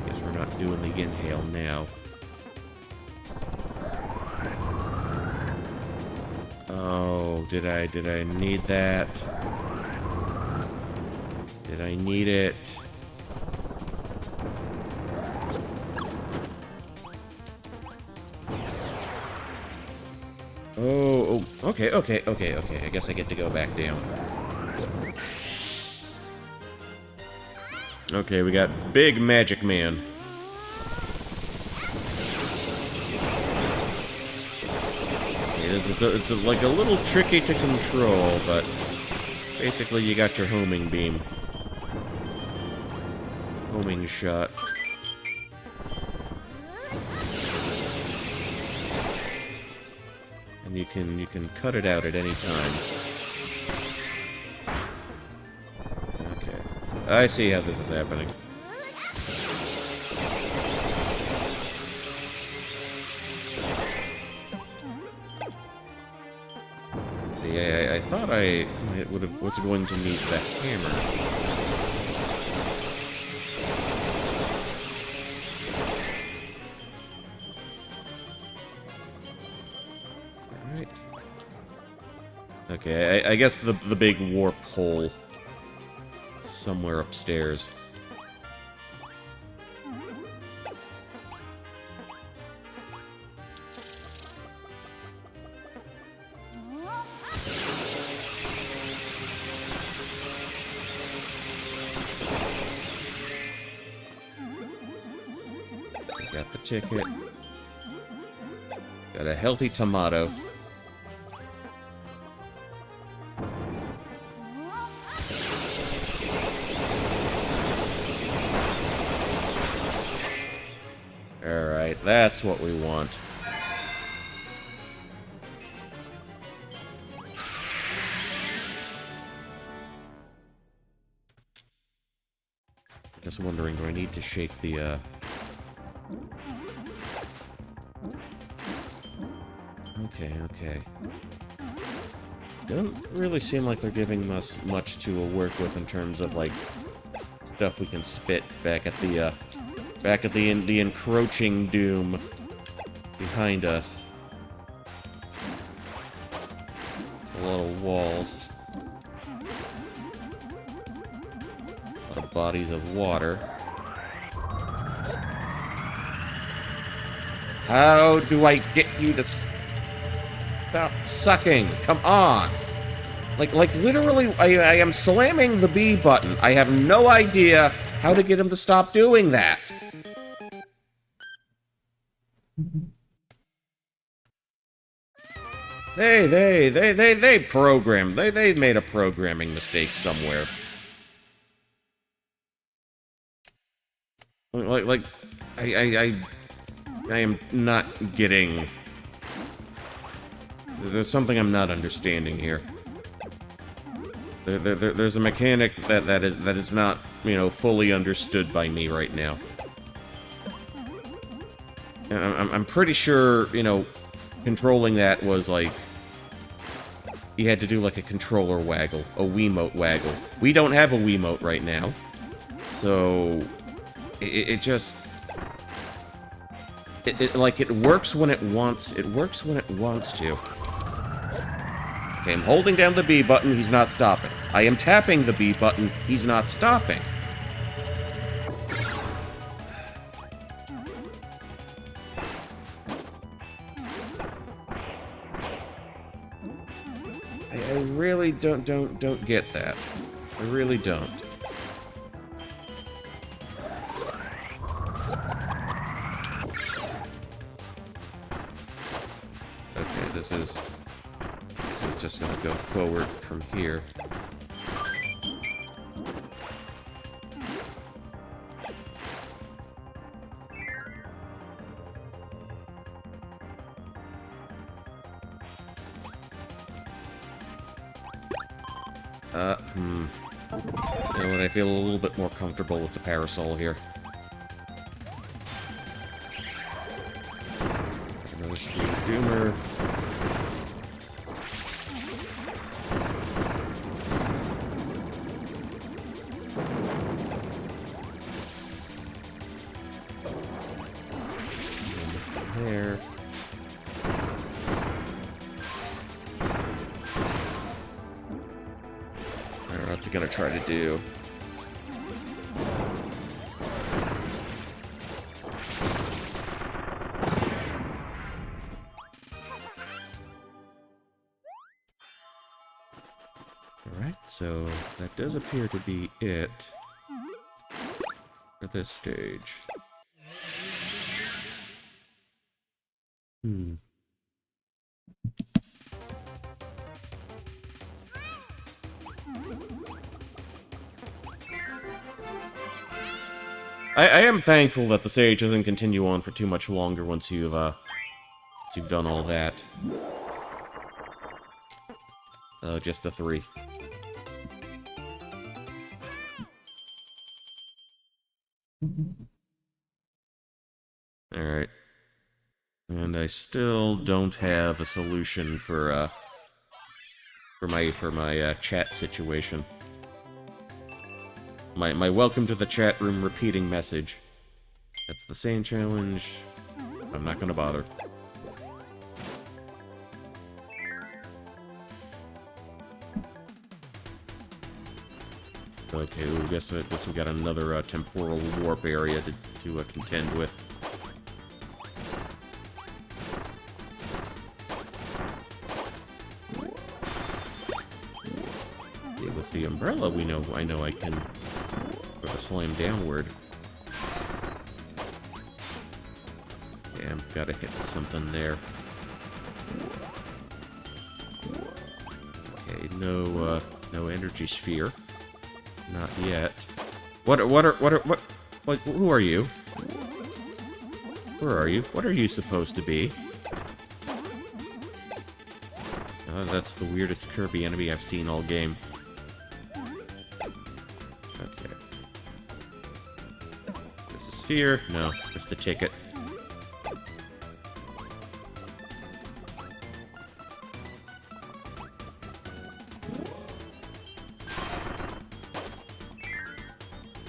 Guess we're not doing the inhale now. Oh, did I need that? Did I need it? Oh, okay. I guess I get to go back down. Okay, we got Big Magic Man. It's like a little tricky to control, but basically you got your homing beam. Homing shot. And you can cut it out at any time. Okay. I see how this is happening. See, I thought I was going to need the hammer. Okay, I guess the big warp hole somewhere upstairs. Got the ticket. Got a healthy tomato. Alright, that's what we want. Just wondering, do I need to shake the, Okay. Doesn't really seem like they're giving us much to work with in terms of, like, stuff we can spit back at the encroaching doom behind us. There's a lot of walls. A lot of bodies of water. How do I get you to stop sucking? Come on! Like literally, I am slamming the B button. I have no idea how to get him to stop doing that. They programmed. They made a programming mistake somewhere. I am not getting... There's something I'm not understanding here. There's a mechanic that is not, you know, fully understood by me right now. And I'm pretty sure, you know, controlling that was like... You had to do like a controller waggle, a Wiimote waggle. We don't have a Wiimote right now. So... It just... It works when it wants... It works when it wants to. Okay, I'm holding down the B button, he's not stopping. I am tapping the B button, he's not stopping. I really don't get that. I really don't. Okay, this is just gonna go forward from here. You know what, I feel a little bit more comfortable with the parasol here. Another sweet doomer. There. Alright, what's he gonna try to do? Alright, so that does appear to be it for this stage. I am thankful that the stage doesn't continue on for too much longer once you've done all that. Just a 3. Alright. And I still don't have a solution for my chat situation. My welcome to the chat room repeating message. That's the same challenge. I'm not gonna bother. Okay, I guess we got another temporal warp area to contend with. Okay, with the umbrella, I know I can sort of slam downward. Yeah, I've got to hit something there. Okay, no energy sphere. Not yet. Who are you? Where are you? What are you supposed to be? That's the weirdest Kirby enemy I've seen all game. Okay. This is sphere? No, just the ticket.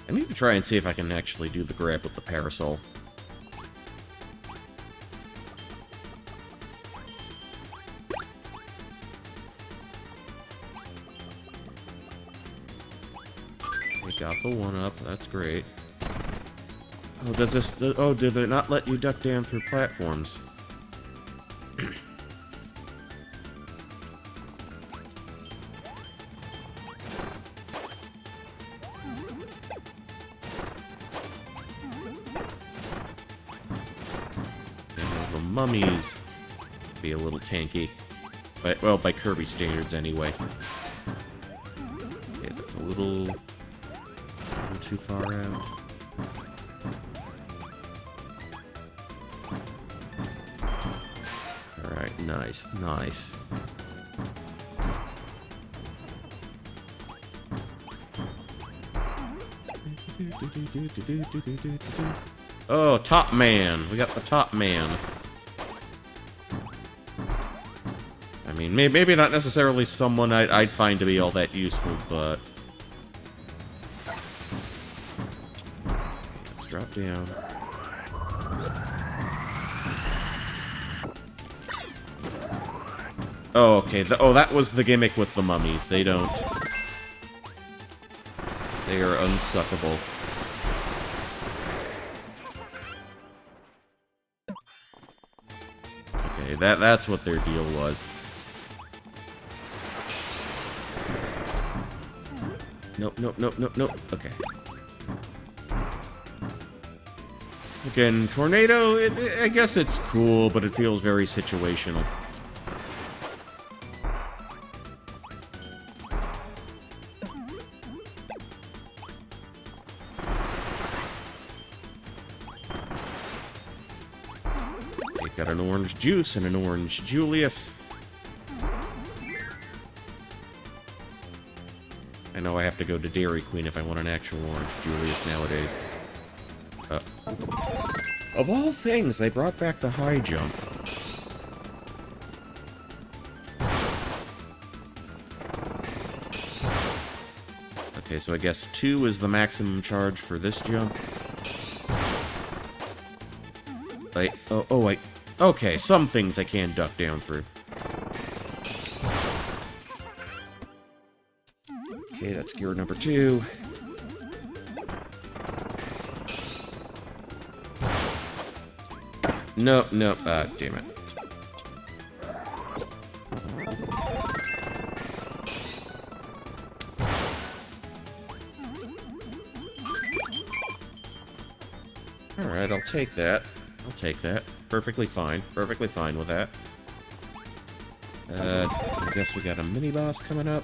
I need to try and see if I can actually do the grab with the parasol. We got the one up, that's great. Oh, did it not let you duck down through platforms? Mummies be a little tanky, but well, by Kirby standards anyway. Okay, that's a little too far out. All right, nice. Oh, Top Man! We got the Top Man. I mean, maybe not necessarily someone I'd find to be all that useful, but... Let's drop down. Oh, okay. That was the gimmick with the mummies. They don't... They are unsuckable. Okay, that's what their deal was. Nope. Okay. Again, Tornado, I guess it's cool, but it feels very situational. You got an orange Juice and an orange Julius. I know I have to go to Dairy Queen if I want an actual orange Julius nowadays. Of all things, they brought back the high jump. Okay, so I guess 2 is the maximum charge for this jump. Wait, wait. Okay, some things I can duck down through. Okay, that's gear number 2. No, damn it. Alright, I'll take that. Perfectly fine with that. I guess we got a mini-boss coming up.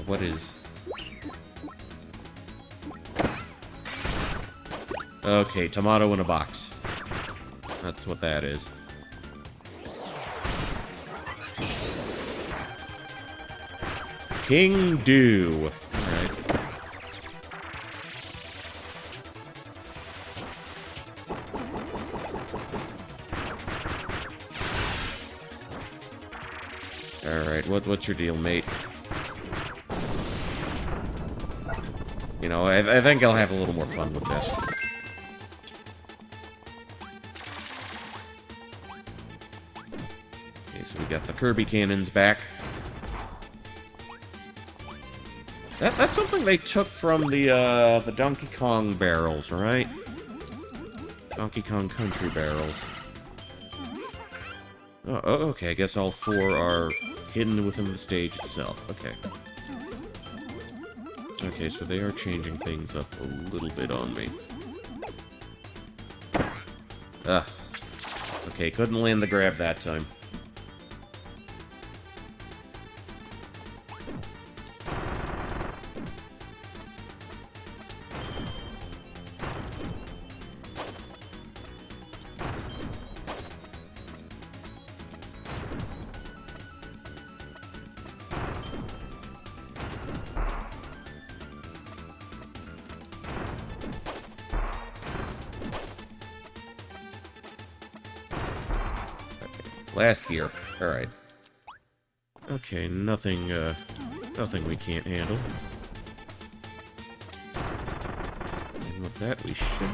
What is... Okay, tomato in a box. That's what that is. King Dew. Alright. Alright, what's your deal, mate? You know, I think I'll have a little more fun with this. Okay, so we got the Kirby cannons back. That's something they took from the Donkey Kong barrels, right? Donkey Kong Country barrels. Oh, okay, I guess all 4 are hidden within the stage itself. Okay. Okay, so they are changing things up a little bit on me. Ah. Okay, couldn't land the grab that time. Last gear. Alright. Okay, nothing we can't handle. And with that, we should...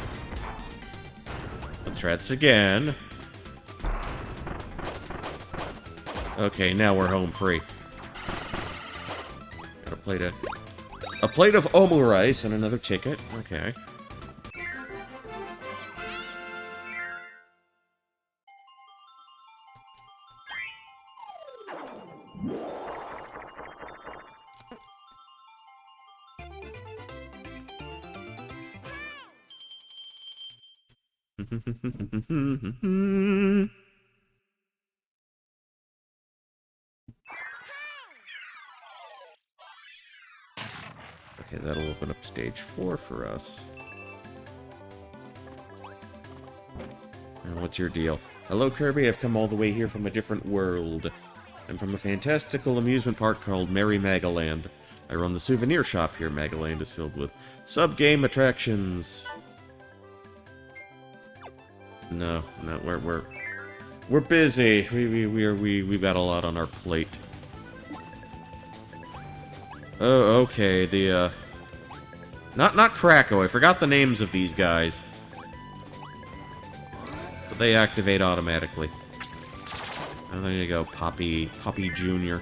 Let's try this again. Okay, now we're home free. Got a plate of omurice and another ticket. Okay. Okay, that'll open up stage 4 for us. And what's your deal? Hello, Kirby. I've come all the way here from a different world. I'm from a fantastical amusement park called Merry Magaland. I run the souvenir shop here. Magaland is filled with sub-game attractions. No, we're busy. We've got a lot on our plate. Oh, okay. The not Kracko. I forgot the names of these guys, but they activate automatically. And there you go, Poppy Jr.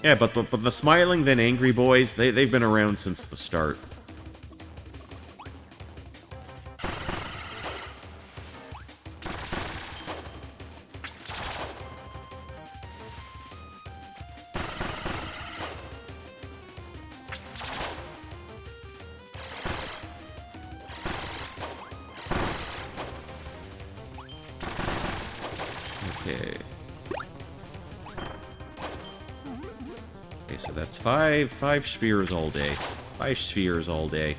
Yeah, but the Smiling Then Angry Boys, they've been around since the start. Okay. Okay, so that's five spheres all day. 5 spheres all day.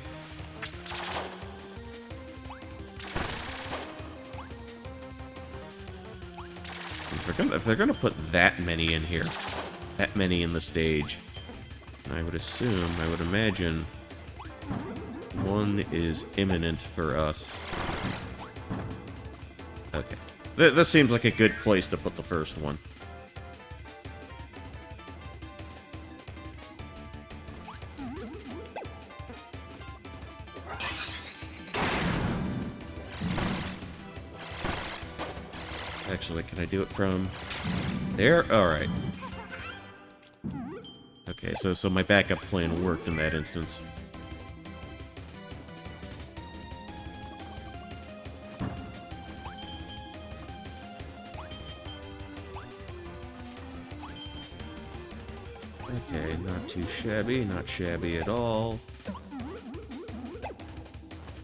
If they're gonna put that many in here, that many in the stage, I would imagine, one is imminent for us. Okay. This seems like a good place to put the first one. Actually, can I do it from there? Alright. Okay, so my backup plan worked in that instance. Okay, not too shabby, not shabby at all.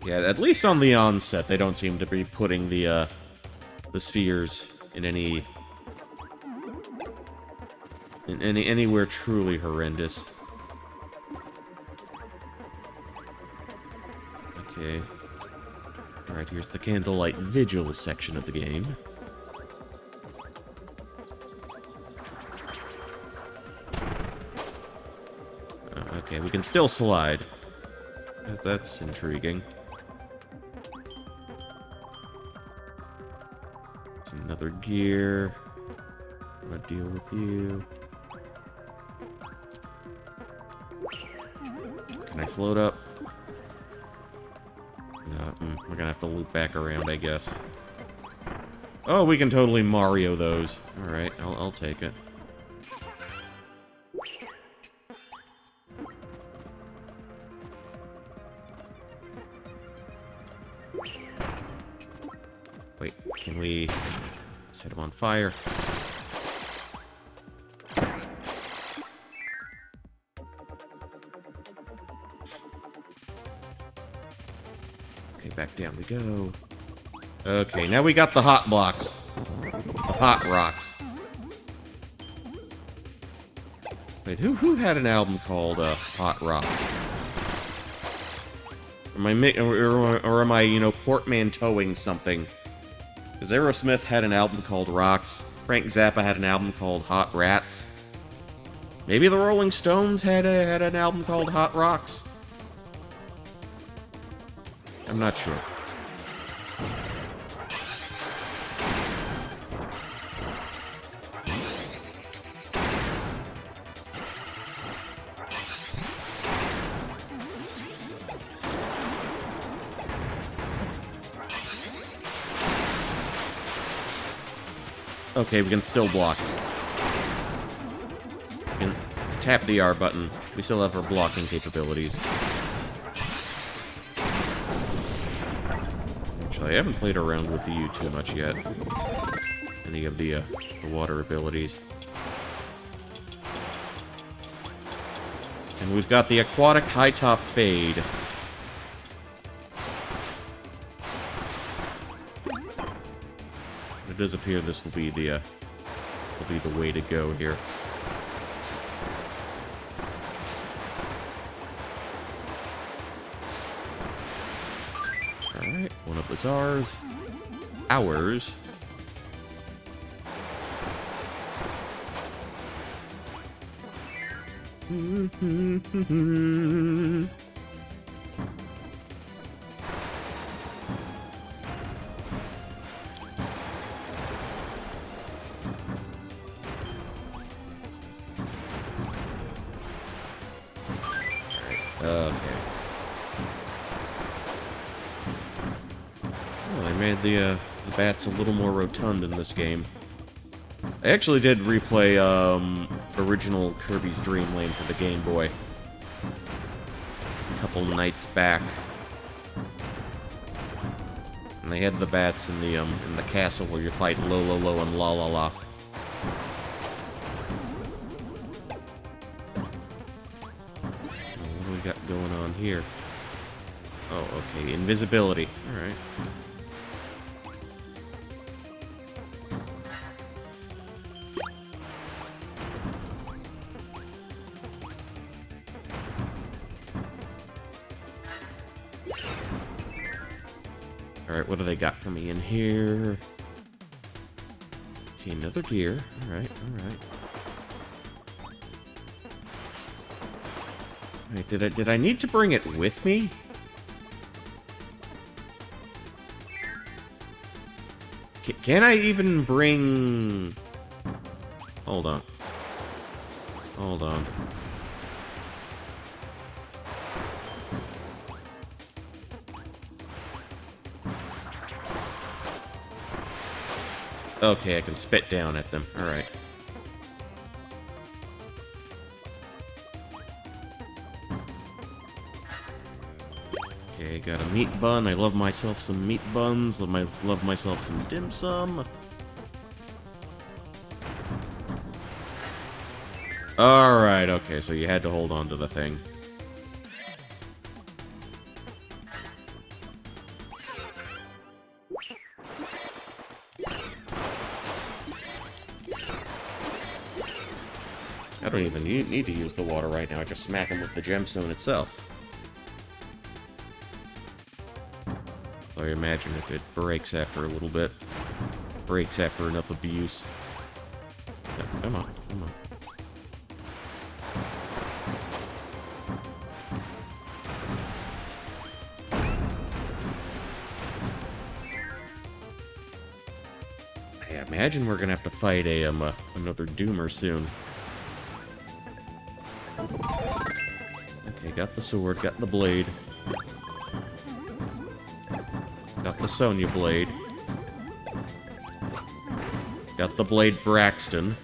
Yeah, at least on the onset, they don't seem to be putting the spheres in anywhere truly horrendous. Okay. Alright, here's the Candlelight Vigil section of the game. Okay, we can still slide. That's intriguing. It's another gear. I'm gonna deal with you. Can I float up? No, we're gonna have to loop back around, I guess. Oh, we can totally Mario those. Alright, I'll take it. Wait, can we set him on fire? Okay, back down we go. Okay, now we got the hot blocks. The hot rocks. Wait, who had an album called Hot Rocks? Or am I, you know, portmanteauing something? Because Aerosmith had an album called Rocks. Frank Zappa had an album called Hot Rats. Maybe the Rolling Stones had an album called Hot Rocks? I'm not sure. Okay, we can still block. We can tap the R button. We still have our blocking capabilities. Actually, I haven't played around with the U too much yet. Any of the water abilities. And we've got the aquatic high top fade. It does appear this will be the way to go here. Alright, one up is ours. Ours. Okay. Well, I made the bats a little more rotund in this game. I actually did replay, original Kirby's Dream Lane for the Game Boy. A couple nights back. And they had the bats in the castle where you fight Lo, and La. What do we got going on here? Oh, okay, invisibility. Alright. Alright, what do they got for me in here? Okay, another gear. Alright, alright. Alright, did I need to bring it with me? Can I even bring... Hold on. Hold on. Okay, I can spit down at them. Alright. Okay, got a meat bun. I love myself some meat buns. Love myself some dim sum. Alright, okay, so you had to hold on to the thing. I don't even need to use the water right now. I just smack him with the gemstone itself. So I imagine if it breaks after a little bit. Breaks after enough abuse. Yeah, come on, come on. I imagine we're gonna have to fight another Doomer soon. Okay, got the sword, got the blade. Got the Sonya blade. Got the blade Braxton.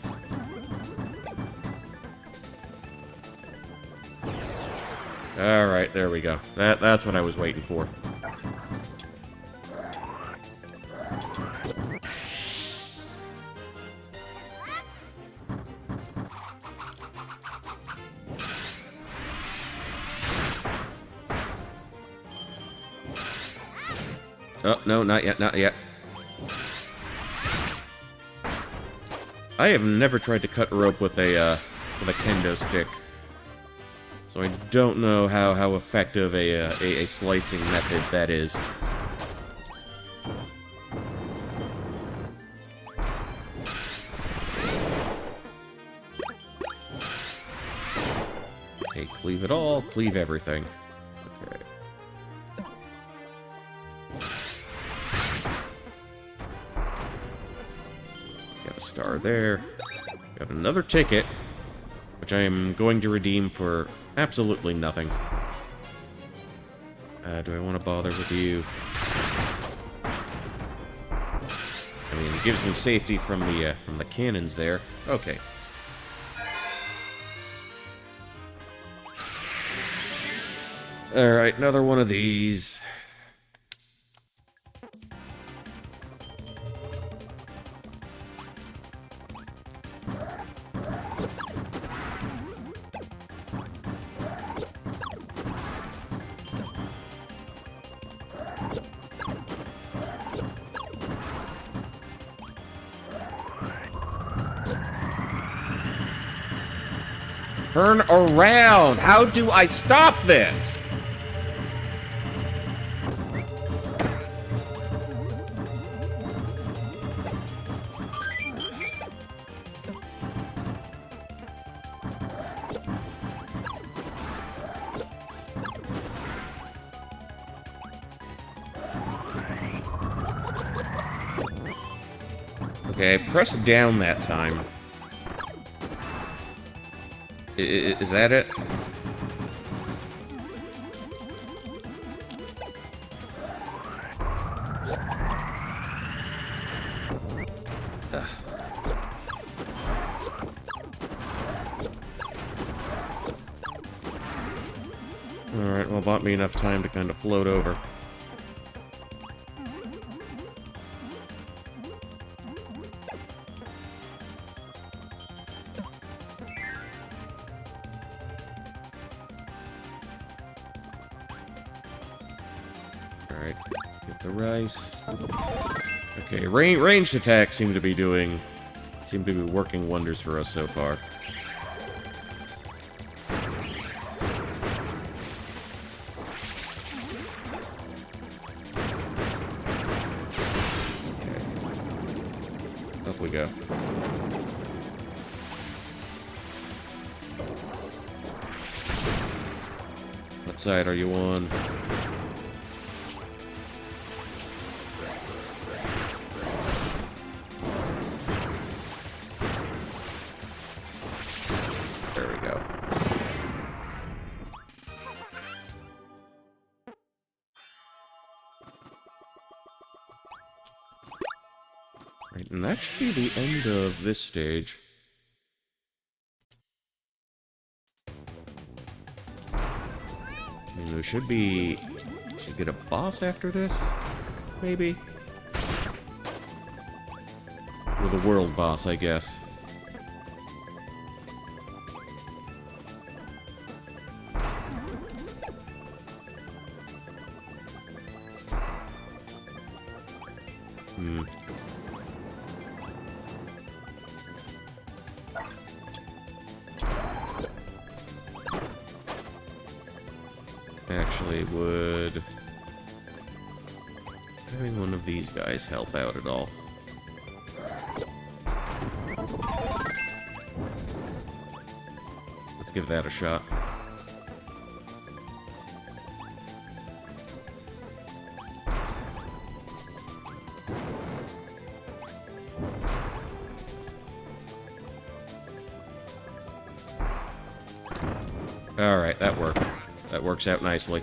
Alright, there we go. That's what I was waiting for. Oh, no, not yet, not yet. I have never tried to cut rope with a kendo stick. So I don't know how effective a slicing method that is. Okay, cleave it all, cleave everything. Okay. Got a star there. Got another ticket, which I am going to redeem for absolutely nothing. Do I want to bother with you? I mean, it gives me safety from the cannons there. Okay. Alright, another one of these. Turn around! How do I stop this? Okay, I pressed down that time. Is that it? Alright, well, bought me enough time to kind of float over. Alright, get the rice. Okay, ranged attacks seem to be working wonders for us so far. Okay. Up we go. What side are you on? There we go. Right, and that should be the end of this stage. I mean, we should get a boss after this, maybe? Or the world boss, I guess. Actually, would having one of these guys help out at all? Let's give that a shot. Alright, that worked. That works out nicely.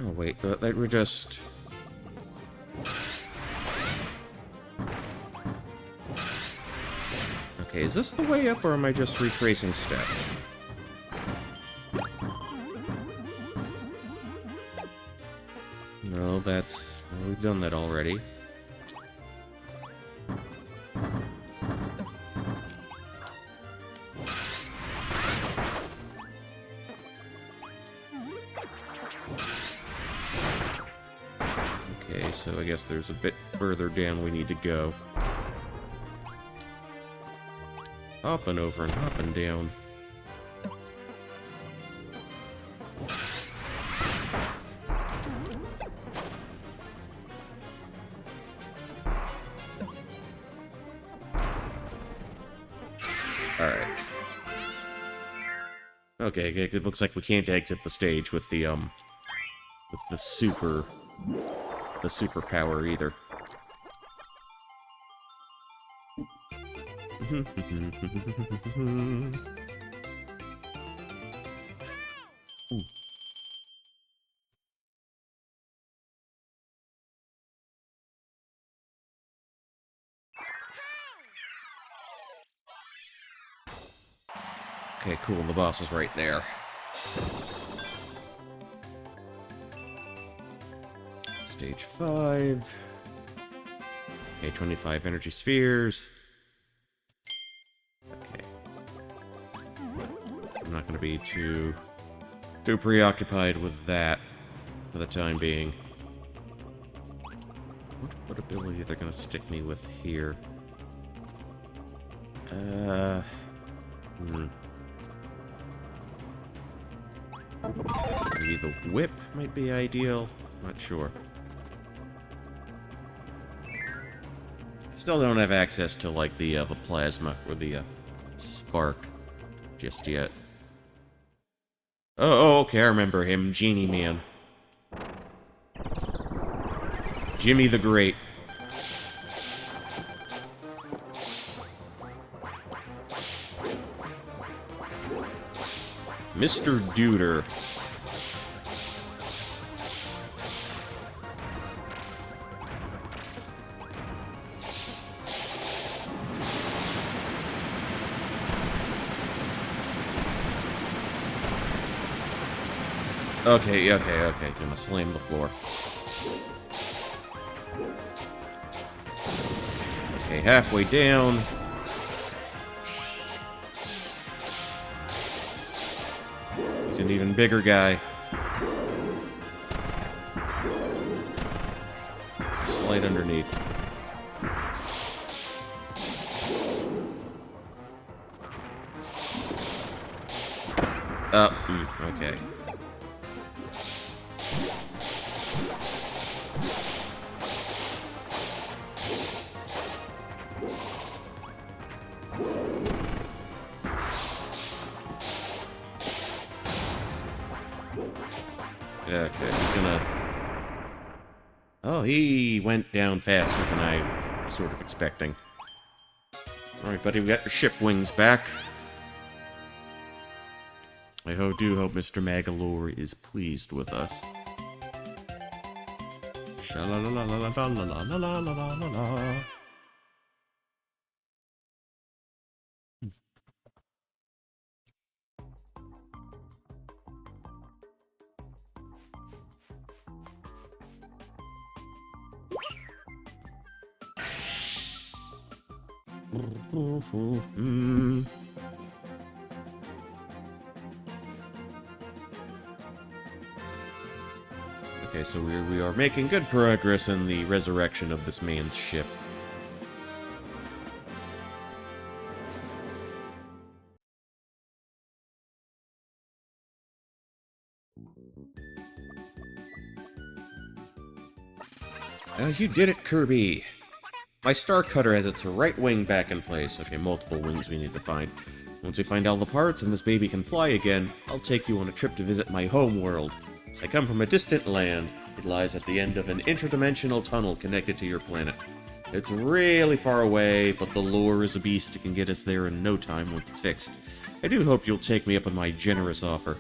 Oh, wait, that we're just... Okay, is this the way up, or am I just retracing steps? No, that's... Well, we've done that already. Okay, so I guess there's a bit further down we need to go. Up and over and up and down. Alright. Okay, it looks like we can't exit the stage with the superpower either. Okay, cool, the boss is right there. Stage 5. Okay, 25 energy spheres. Okay. I'm not gonna be too preoccupied with that for the time being. What ability they're gonna stick me with here? Maybe the whip might be ideal. Not sure. Still don't have access to, like, the plasma or the spark just yet. Oh, okay, I remember him. Genie Man. Jimmy the Great. Mr. Duder. Okay. Gonna slam the floor. Okay, halfway down. He's an even bigger guy. Slide underneath. Okay. Okay, he's gonna... Oh, he went down faster than I was sort of expecting. Alright, buddy, we got your ship wings back. I do hope Mr. Magalore is pleased with us. Sha-la-la-la-la-la-la-la-la-la-la-la-la. Okay, so we are making good progress in the resurrection of this man's ship. You did it, Kirby! My Star Cutter has its right wing back in place. Okay, multiple wings we need to find. Once we find all the parts and this baby can fly again, I'll take you on a trip to visit my home world. I come from a distant land. It lies at the end of an interdimensional tunnel connected to your planet. It's really far away, but the lure is a beast that can get us there in no time once it's fixed. I do hope you'll take me up on my generous offer.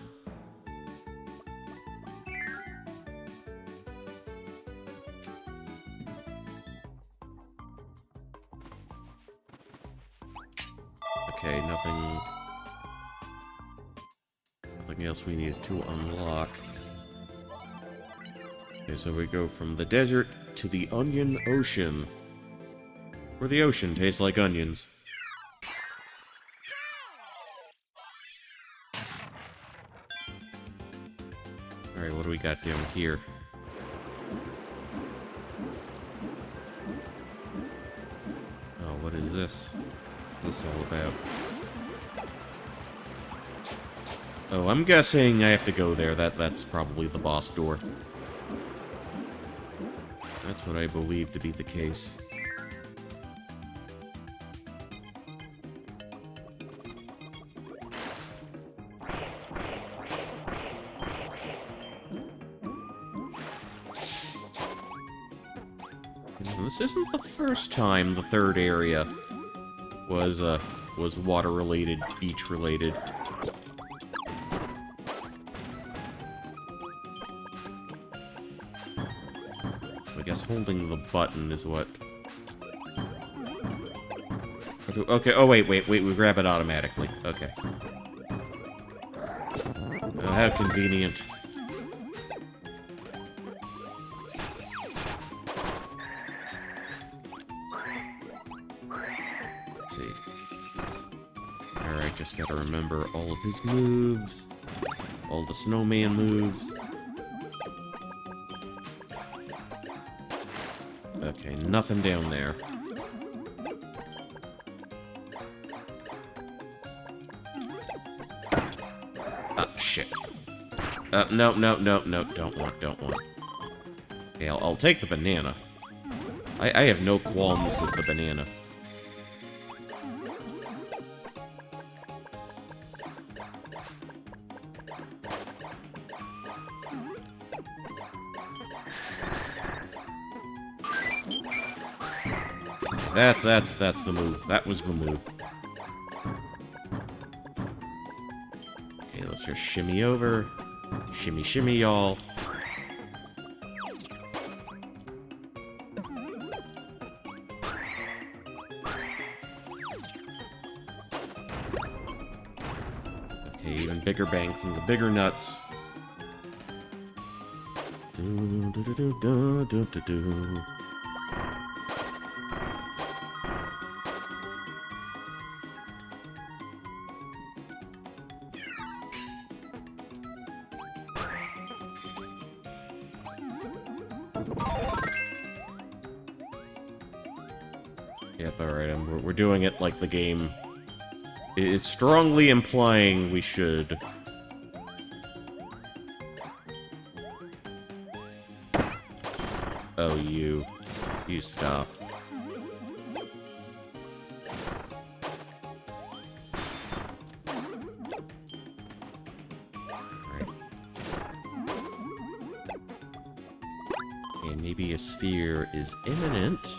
Something else we needed to unlock. Okay, so we go from the desert to the Onion Ocean. Where the ocean tastes like onions. Alright, what do we got down here? Oh, what is this? What's this all about? Oh, I'm guessing I have to go there. That's probably the boss door. That's what I believe to be the case. This isn't the first time the third area was water-related, beach-related. I guess holding the button is what... Okay, oh wait, we grab it automatically. Okay. Oh, how convenient. Let's see. Alright, just gotta remember all of his moves. All the snowman moves. Okay, nothing down there. Oh, shit. No, don't want. Okay, I'll take the banana. I have no qualms with the banana. That's the move. That was the move. Okay, let's just shimmy over. Shimmy, shimmy, y'all. Okay, even bigger bang from the bigger nuts. Do, do, do, do, do, do, do. Yep, alright, we're doing it like the game is strongly implying we should. Oh, you stop. Alright. Okay, maybe a sphere is imminent.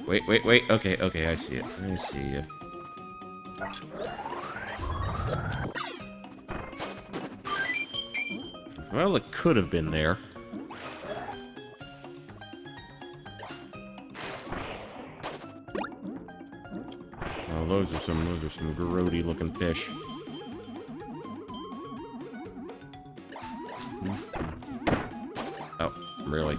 Wait. Okay, I see it. I see you. Well, it could have been there. Oh, those are some grody looking fish. Oh, really?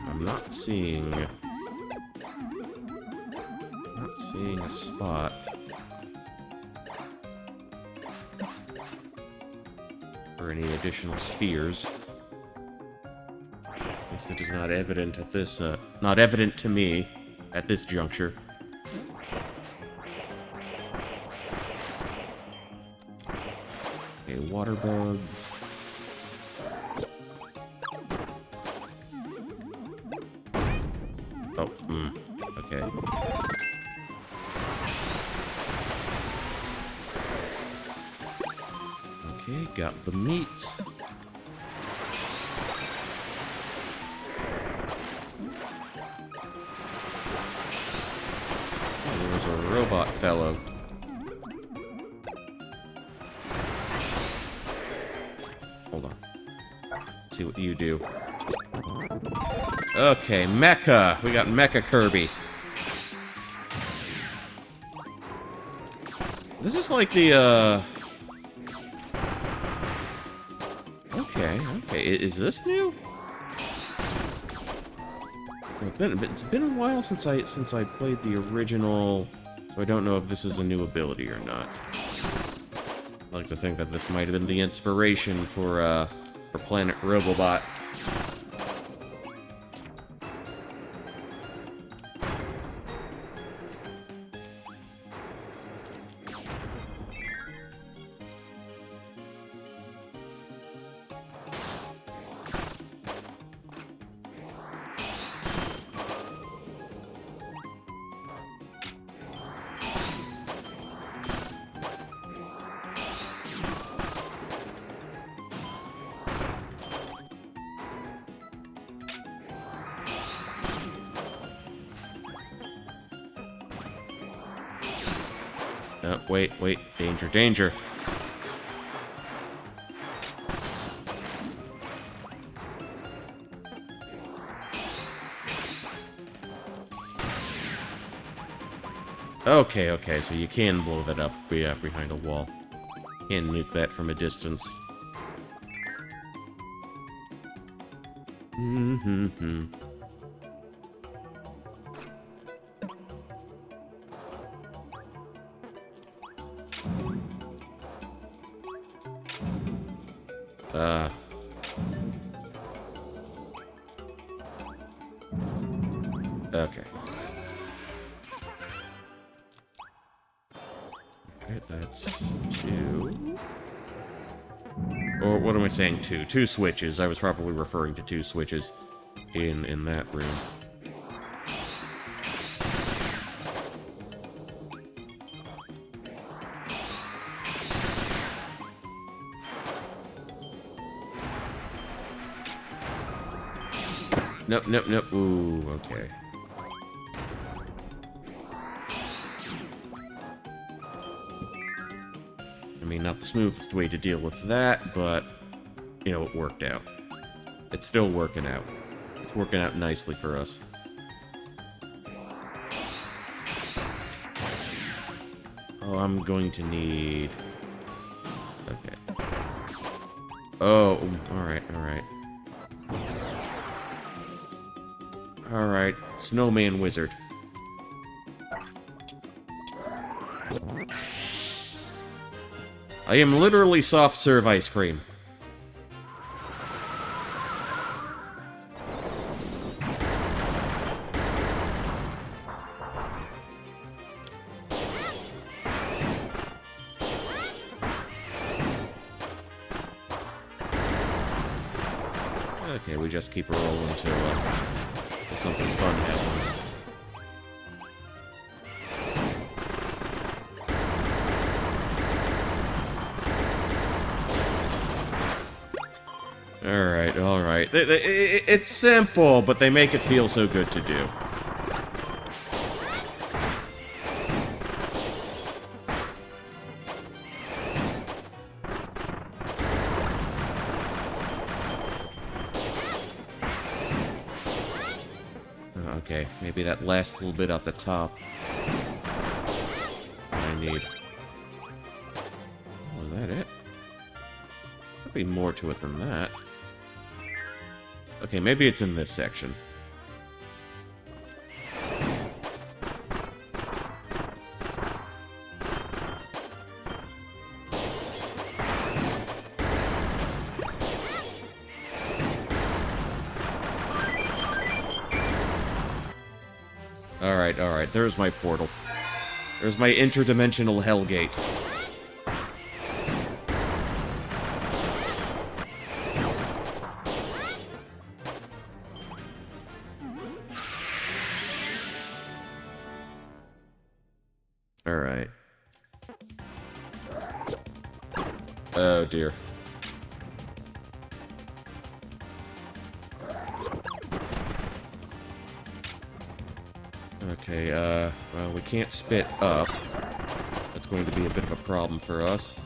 I'm not seeing a spot. Or any additional spheres. At least it is not evident at this, not evident to me at this juncture. Okay, water bugs. Oh, okay. Okay, got the meat. Oh, there was a robot fellow. Hold on. See what you do. Okay, Mecha! We got Mecha Kirby. This is like the, Okay, is this new? It's been a while since I played the original, so I don't know if this is a new ability or not. I like to think that this might have been the inspiration for Planet Robobot. Wait, danger. Okay, so you can blow that up behind a wall. Can nuke that from a distance. Okay. Alright, that's 2. Or what am I saying? 2. 2 switches. I was probably referring to 2 switches in that room. Nope. Ooh, okay. I mean, not the smoothest way to deal with that, but, you know, it worked out. It's still working out. It's working out nicely for us. Oh, I'm going to need... Okay. Oh, alright. Alright, Snowman Wizard. I am literally soft serve ice cream. Okay, we just keep rolling until something fun happens. Alright. It's simple, but they make it feel so good to do. Okay, maybe that last little bit at the top. I need... Was that it? There'll be more to it than that. Okay, maybe it's in this section. Alright, there's my portal. There's my interdimensional hellgate. Alright. Oh dear. Okay, well, we can't spit up. That's going to be a bit of a problem for us.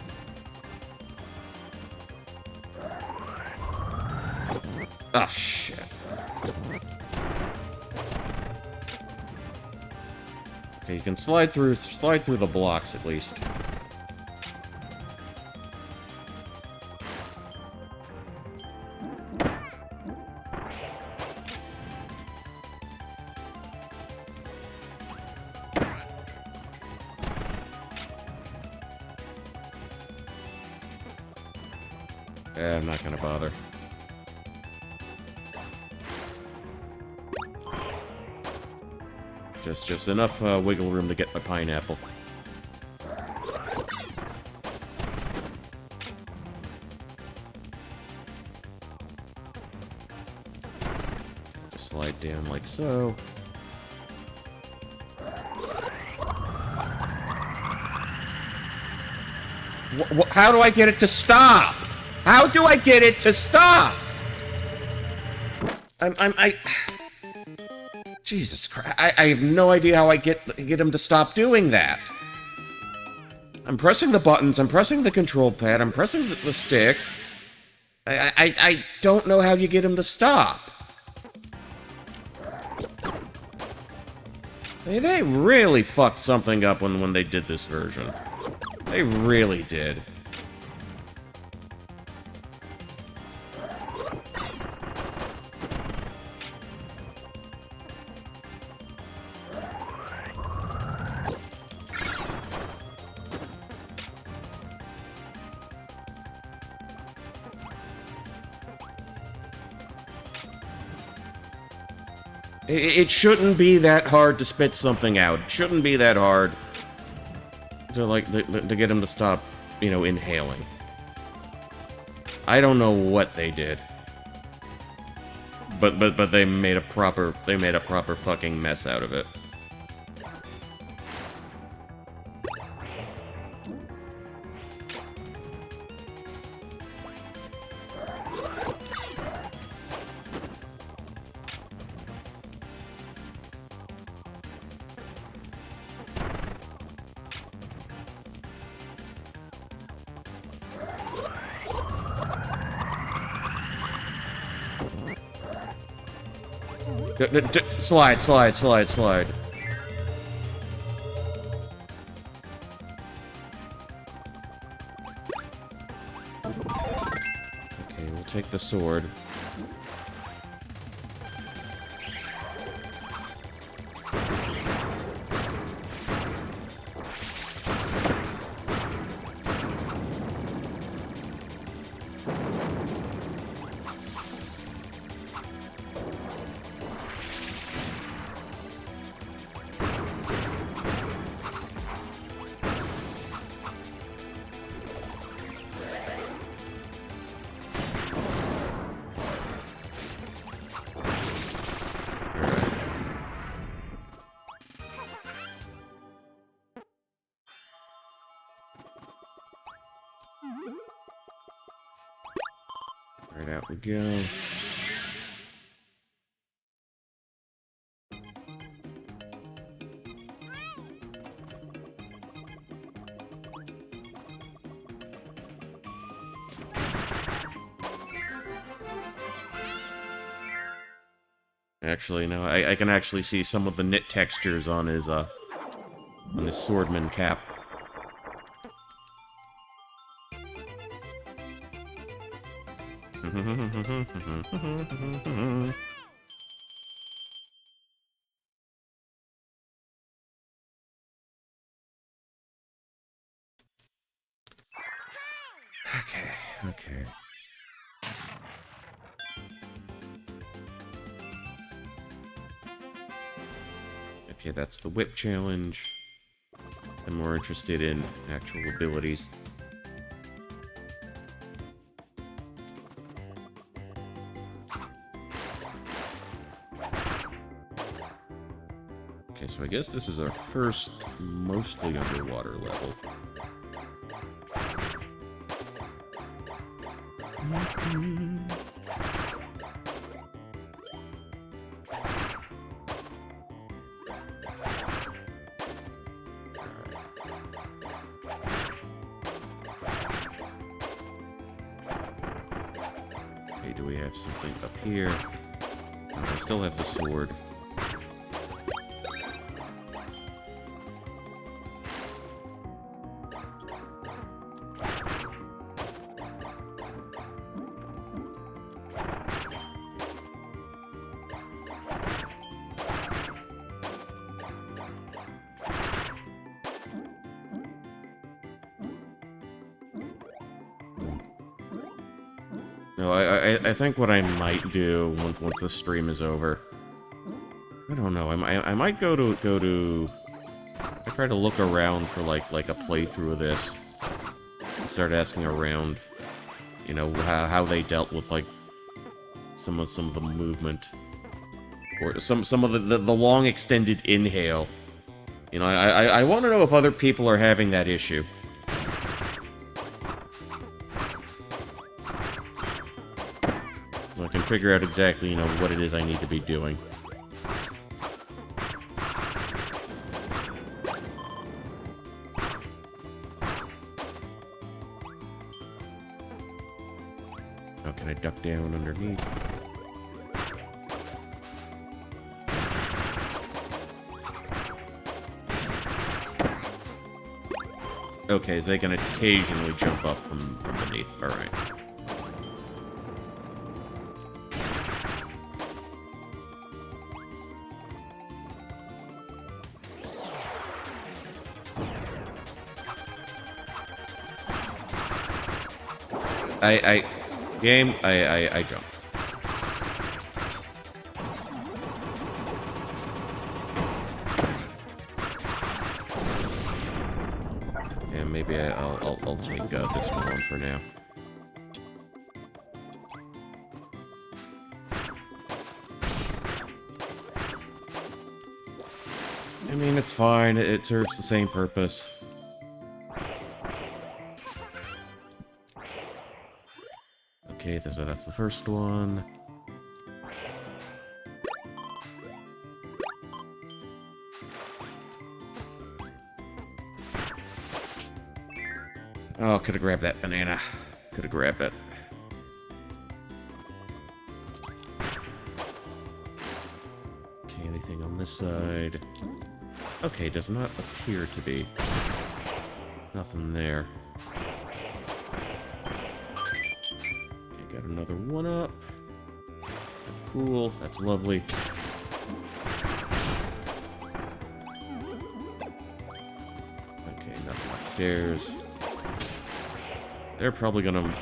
Ah, shit. Okay, you can slide through the blocks at least. I'm not gonna bother. Just enough wiggle room to get my pineapple. Just slide down like so. How do I get it to stop? How do I get it to stop? Jesus Christ! I have no idea how I get him to stop doing that. I'm pressing the buttons. I'm pressing the control pad. I'm pressing the stick. I don't know how you get him to stop. They really fucked something up when they did this version. They really did. It shouldn't be that hard to spit something out. It shouldn't be that hard to get him to stop, you know, inhaling. I don't know what they did, but they made a proper fucking mess out of it. Slide. Okay, we'll take the sword. Right, out we go. Actually, no, I can actually see some of the knit textures on his swordman cap. Okay. Okay, that's the whip challenge. I'm more interested in actual abilities. Okay, so I guess this is our first mostly underwater level. Okay, do we have something up here? I still have the sword. No, I think what I might do once this stream is over, I don't know. I might go to. I try to look around for like a playthrough of this. Start asking around, you know, how they dealt with like some of the movement, or some of the long extended inhale. You know, I want to know if other people are having that issue. So I can figure out exactly, you know, what it is I need to be doing. How can I duck down underneath? Okay, so they can occasionally jump up from beneath. Alright. Game, I jump. Yeah, maybe I'll take this one on for now. I mean, it's fine. It serves the same purpose. Okay, so that's the first one. Oh, could have grabbed that banana. Could have grabbed it. Okay, anything on this side? Okay, does not appear to be. Nothing there. Okay, got another one up. That's cool. That's lovely. Okay, nothing upstairs. They're probably gonna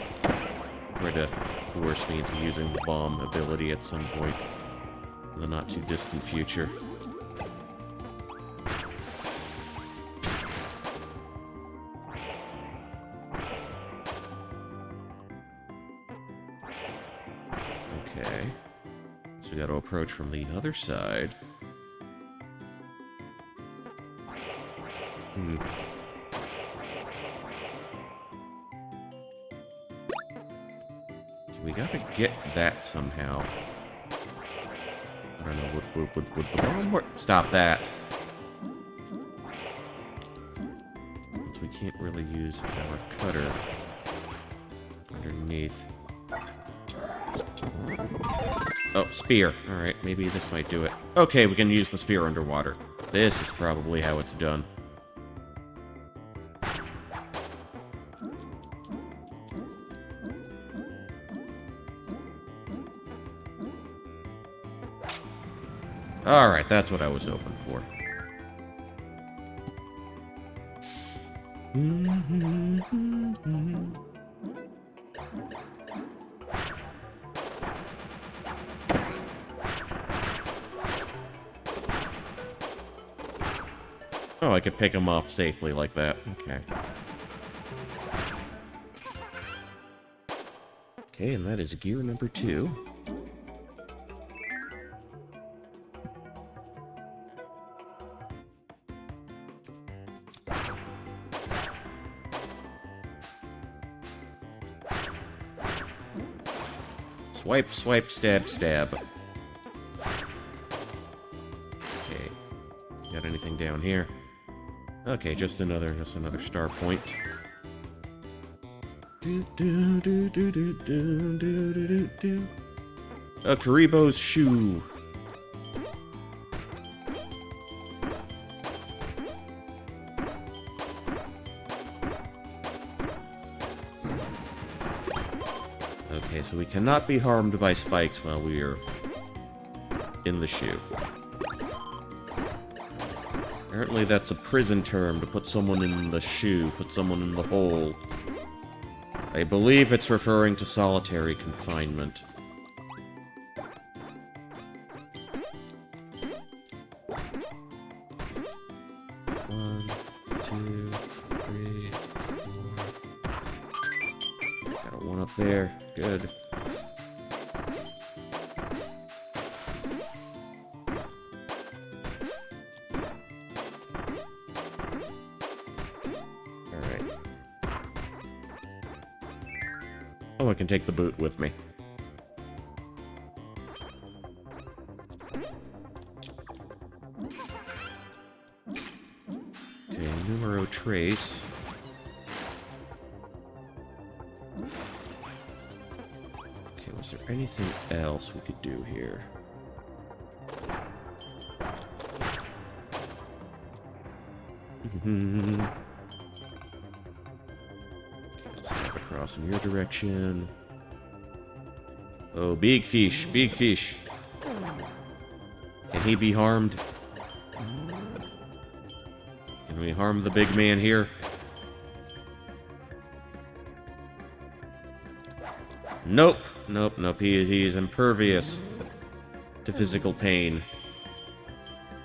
try to coerce me into using the bomb ability at some point in the not-too-distant future. Okay. So we gotta approach from the other side. We gotta get that somehow. I don't know, would the bomb work? Stop that! Since we can't really use our cutter underneath. Oh, spear. Alright, maybe this might do it. Okay, we can use the spear underwater. This is probably how it's done. Alright, that's what I was hoping for. Oh, I could pick him off safely like that. Okay. Okay, and that is gear number 2. Swipe, swipe, stab, stab. Okay. Got anything down here? Okay, just another star point. A Karibo's shoe. Okay, so we cannot be harmed by spikes while we are in the shoe. Apparently that's a prison term to put someone in the shoe, put someone in the hole. I believe it's referring to solitary confinement. One, two, three, four. Got a one up there. Good. Oh, I can take the boot with me. Okay, numero trace. Okay, was there anything else we could do here? Step across in your direction. Oh, big fish, big fish. Can he be harmed? Can we harm the big man here? Nope, nope, nope. He is impervious to physical pain.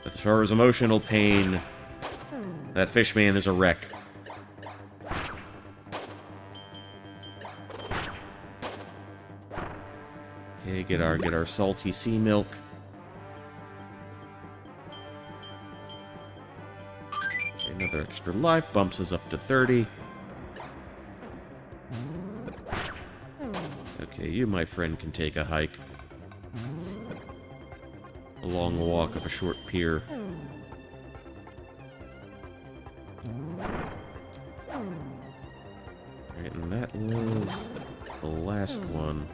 But as far as emotional pain, that fish man is a wreck. Okay, get our salty sea milk. Okay, another extra life bumps us up to 30. Okay, you, my friend, can take a hike. A long walk of a short pier. Alright, and that was the last one.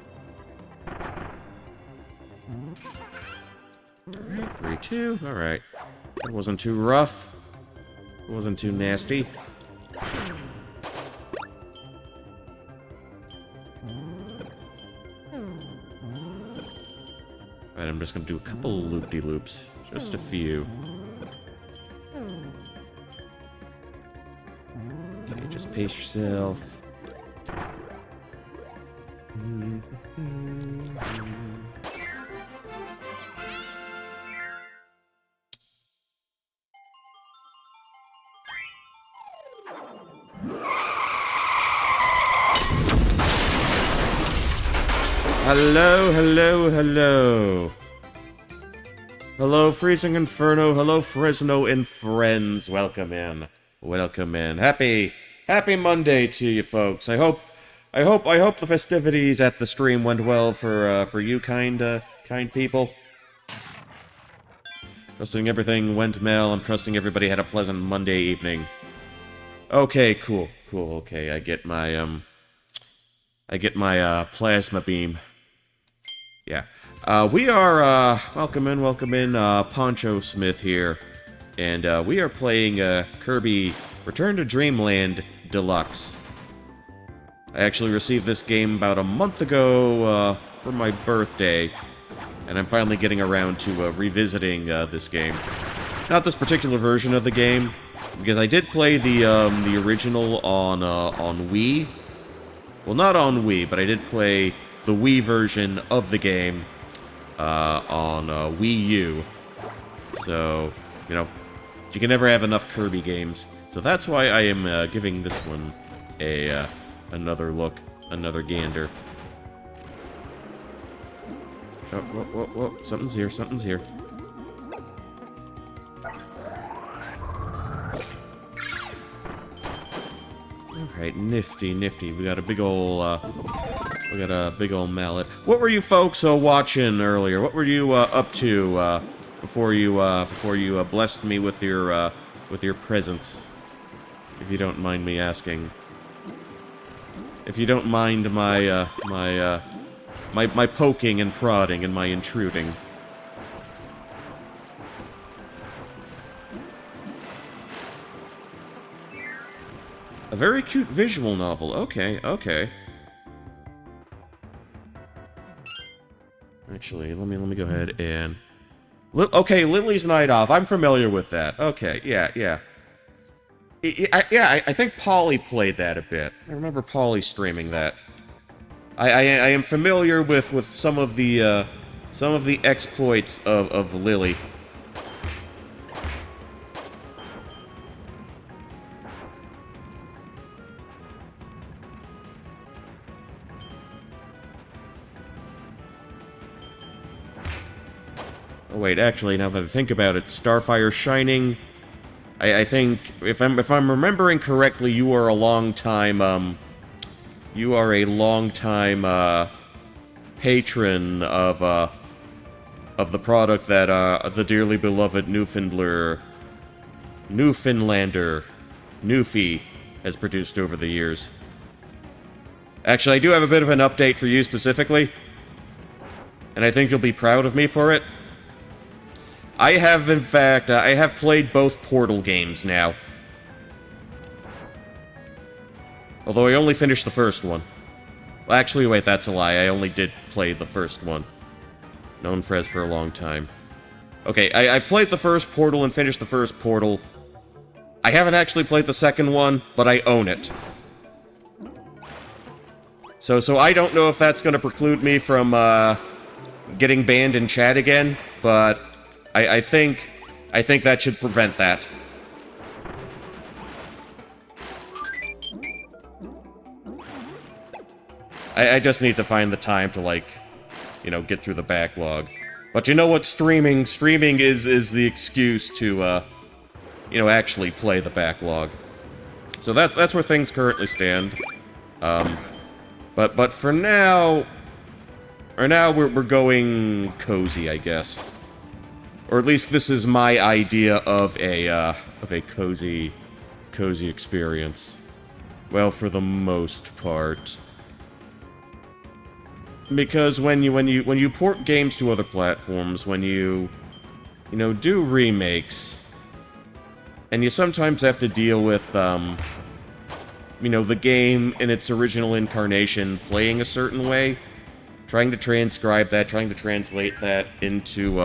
Alright, 3-2. Alright. That wasn't too rough. It wasn't too nasty. Alright, I'm just gonna do a couple of loop-de-loops. Just a few. Okay, just pace yourself. Hello, hello, hello. Hello, Freezing Inferno. Hello, Fresno and friends. Welcome in. Welcome in. Happy Monday to you folks. I hope the festivities at the stream went well for you kind people. Trusting everything went well. I'm trusting everybody had a pleasant Monday evening. Okay, cool. Okay, I get my plasma beam. Yeah. We are, welcome in, Poncho Smith here. And, we are playing, Kirby Return to Dreamland Deluxe. I actually received this game about a month ago, for my birthday. And I'm finally getting around to, revisiting, this game. Not this particular version of the game, because I did play the original on Wii. Well, not on Wii, but I did play the Wii version of the game on Wii U. So, you know, you can never have enough Kirby games. So that's why I am giving this one another look, another gander. Oh, whoa, something's here. Alright, nifty. We got a big ol', mallet. What were you folks watching earlier? What were you up to before you blessed me with your presence? If you don't mind me asking. If you don't mind my my poking and prodding and my intruding. A very cute visual novel. Okay. Actually, let me go ahead and... Okay, Lily's Night Off. I'm familiar with that. Okay, yeah. I think Polly played that a bit. I remember Polly streaming that. I am familiar with some of the exploits of Lily. Oh wait, actually, now that I think about it, Starfire Shining. I think if I'm remembering correctly, you are a long time patron of the product that the dearly beloved Newfoundlander Newfie has produced over the years. Actually, I do have a bit of an update for you specifically, and I think you'll be proud of me for it. I have, in fact, I have played both Portal games now. Although I only finished the first one. Well, actually, wait, that's a lie. I only did play the first one. Known Frez for a long time. Okay, I've played the first Portal and finished the first Portal. I haven't actually played the second one, but I own it. So I don't know if that's going to preclude me from getting banned in chat again, but I think that should prevent that. I just need to find the time to, like, you know, get through the backlog. But you know what? Streaming is the excuse to, you know, actually play the backlog. So that's where things currently stand. But for now, we're going cozy, I guess. Or at least this is my idea of a cozy experience. Well, for the most part. Because when you port games to other platforms, when you know, do remakes, and you sometimes have to deal with, you know, the game in its original incarnation playing a certain way, trying to transcribe that, trying to translate that into,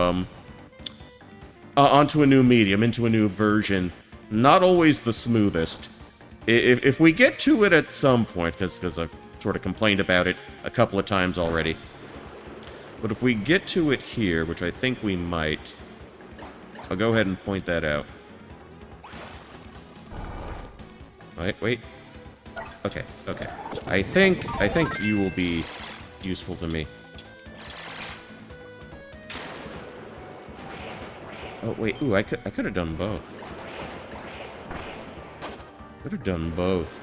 onto a new medium, into a new version, not always the smoothest. If we get to it at some point, because I've sort of complained about it a couple of times already, but if we get to it here, which I think we might, I'll go ahead and point that out. Wait. Okay. I think you will be useful to me. Oh, wait. Ooh, I could have done both. Could have done both.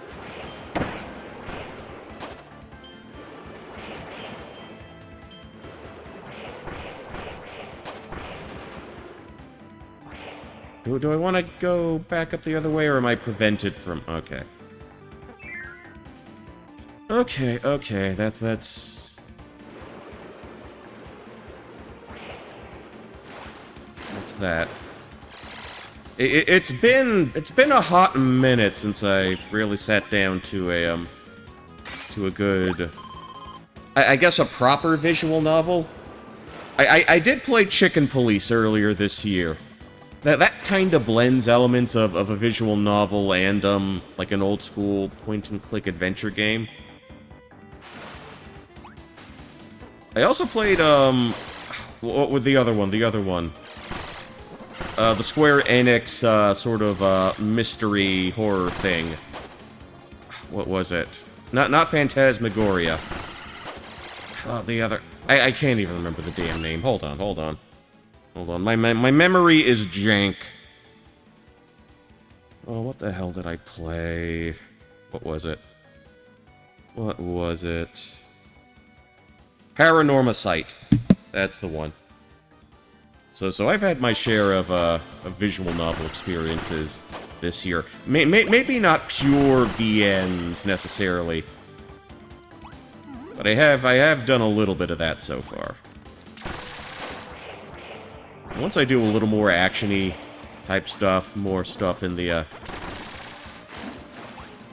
Do I want to go back up the other way, or am I prevented from... Okay. Okay, that's... That's that. It's been a hot minute since I really sat down to a good... I guess a proper visual novel? I did play Chicken Police earlier this year. That kind of blends elements of a visual novel and, like an old-school point-and-click adventure game. I also played, what was the other one? The Square Enix, sort of, mystery horror thing. What was it? Not Phantasmagoria. Oh, the other... I can't even remember the damn name. Hold on. My memory is jank. Oh, what the hell did I play? What was it? Paranormasight. That's the one. So I've had my share of visual novel experiences this year. Maybe not pure VNs necessarily, but I have done a little bit of that so far. Once I do a little more action-y type stuff, more stuff in the,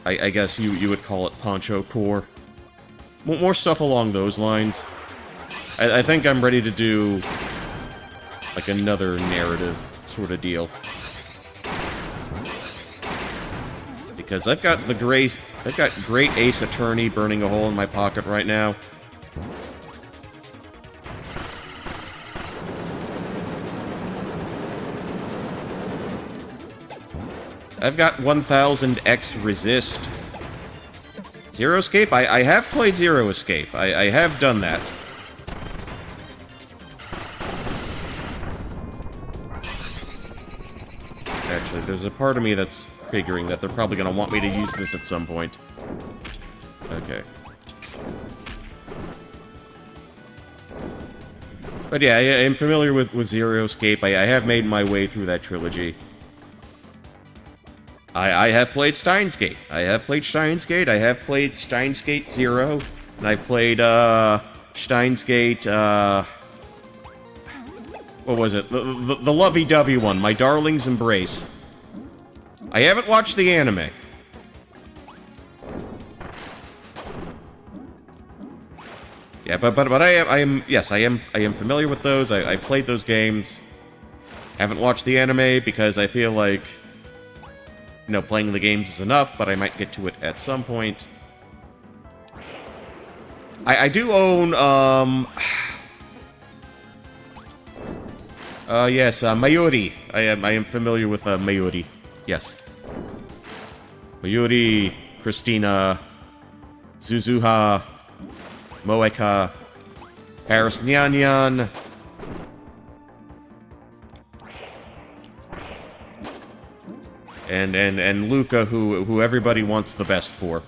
I guess you would call it poncho core. More stuff along those lines. I think I'm ready to do, like, another narrative sort of deal. Because I've got great Ace Attorney burning a hole in my pocket right now. I've got 1000X Resist. Zero Escape? I have played Zero Escape. I have done that. Actually, there's a part of me that's figuring that they're probably going to want me to use this at some point. Okay. But yeah, I am familiar with Zero Escape. I have made my way through that trilogy. I have played Steins Gate. I have played Steins Gate. I have played Steins Gate 0. And I've played, Steins Gate, what was it? The lovey-dovey one, My Darling's Embrace. I haven't watched the anime. Yeah, but I am familiar with those. I played those games. Haven't watched the anime because I feel like, you know, playing the games is enough, but I might get to it at some point. I do own, yes, Mayuri. I am familiar with, Mayuri. Yes. Mayuri, Christina, Zuzuha, Moeka, Faris Nyanyan. And Luca, who everybody wants the best for.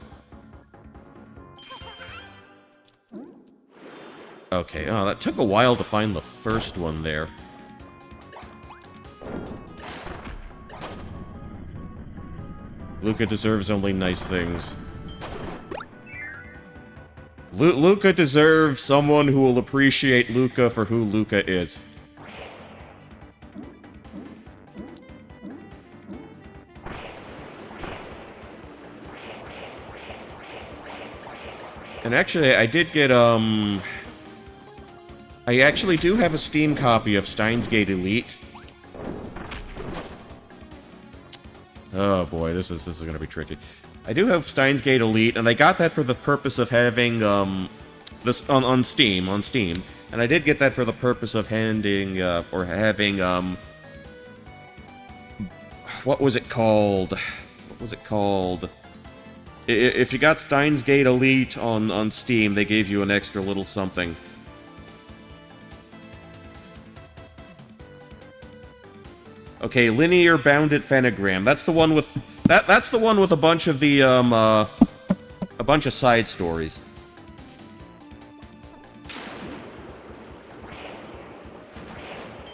Okay, oh, that took a while to find the first one there. Luca deserves only nice things. Luca deserves someone who will appreciate Luca for who Luca is. And actually, I did get, I actually do have a Steam copy of Steins Gate Elite. Oh boy, this is gonna be tricky. I do have Steins Gate Elite, and I got that for the purpose of having, this, on Steam, and I did get that for the purpose of having, what was it called? If you got Steins Gate Elite on Steam, they gave you an extra little something. Okay, linear bounded phenogram. That's the one with that's the one with a bunch of the a bunch of side stories.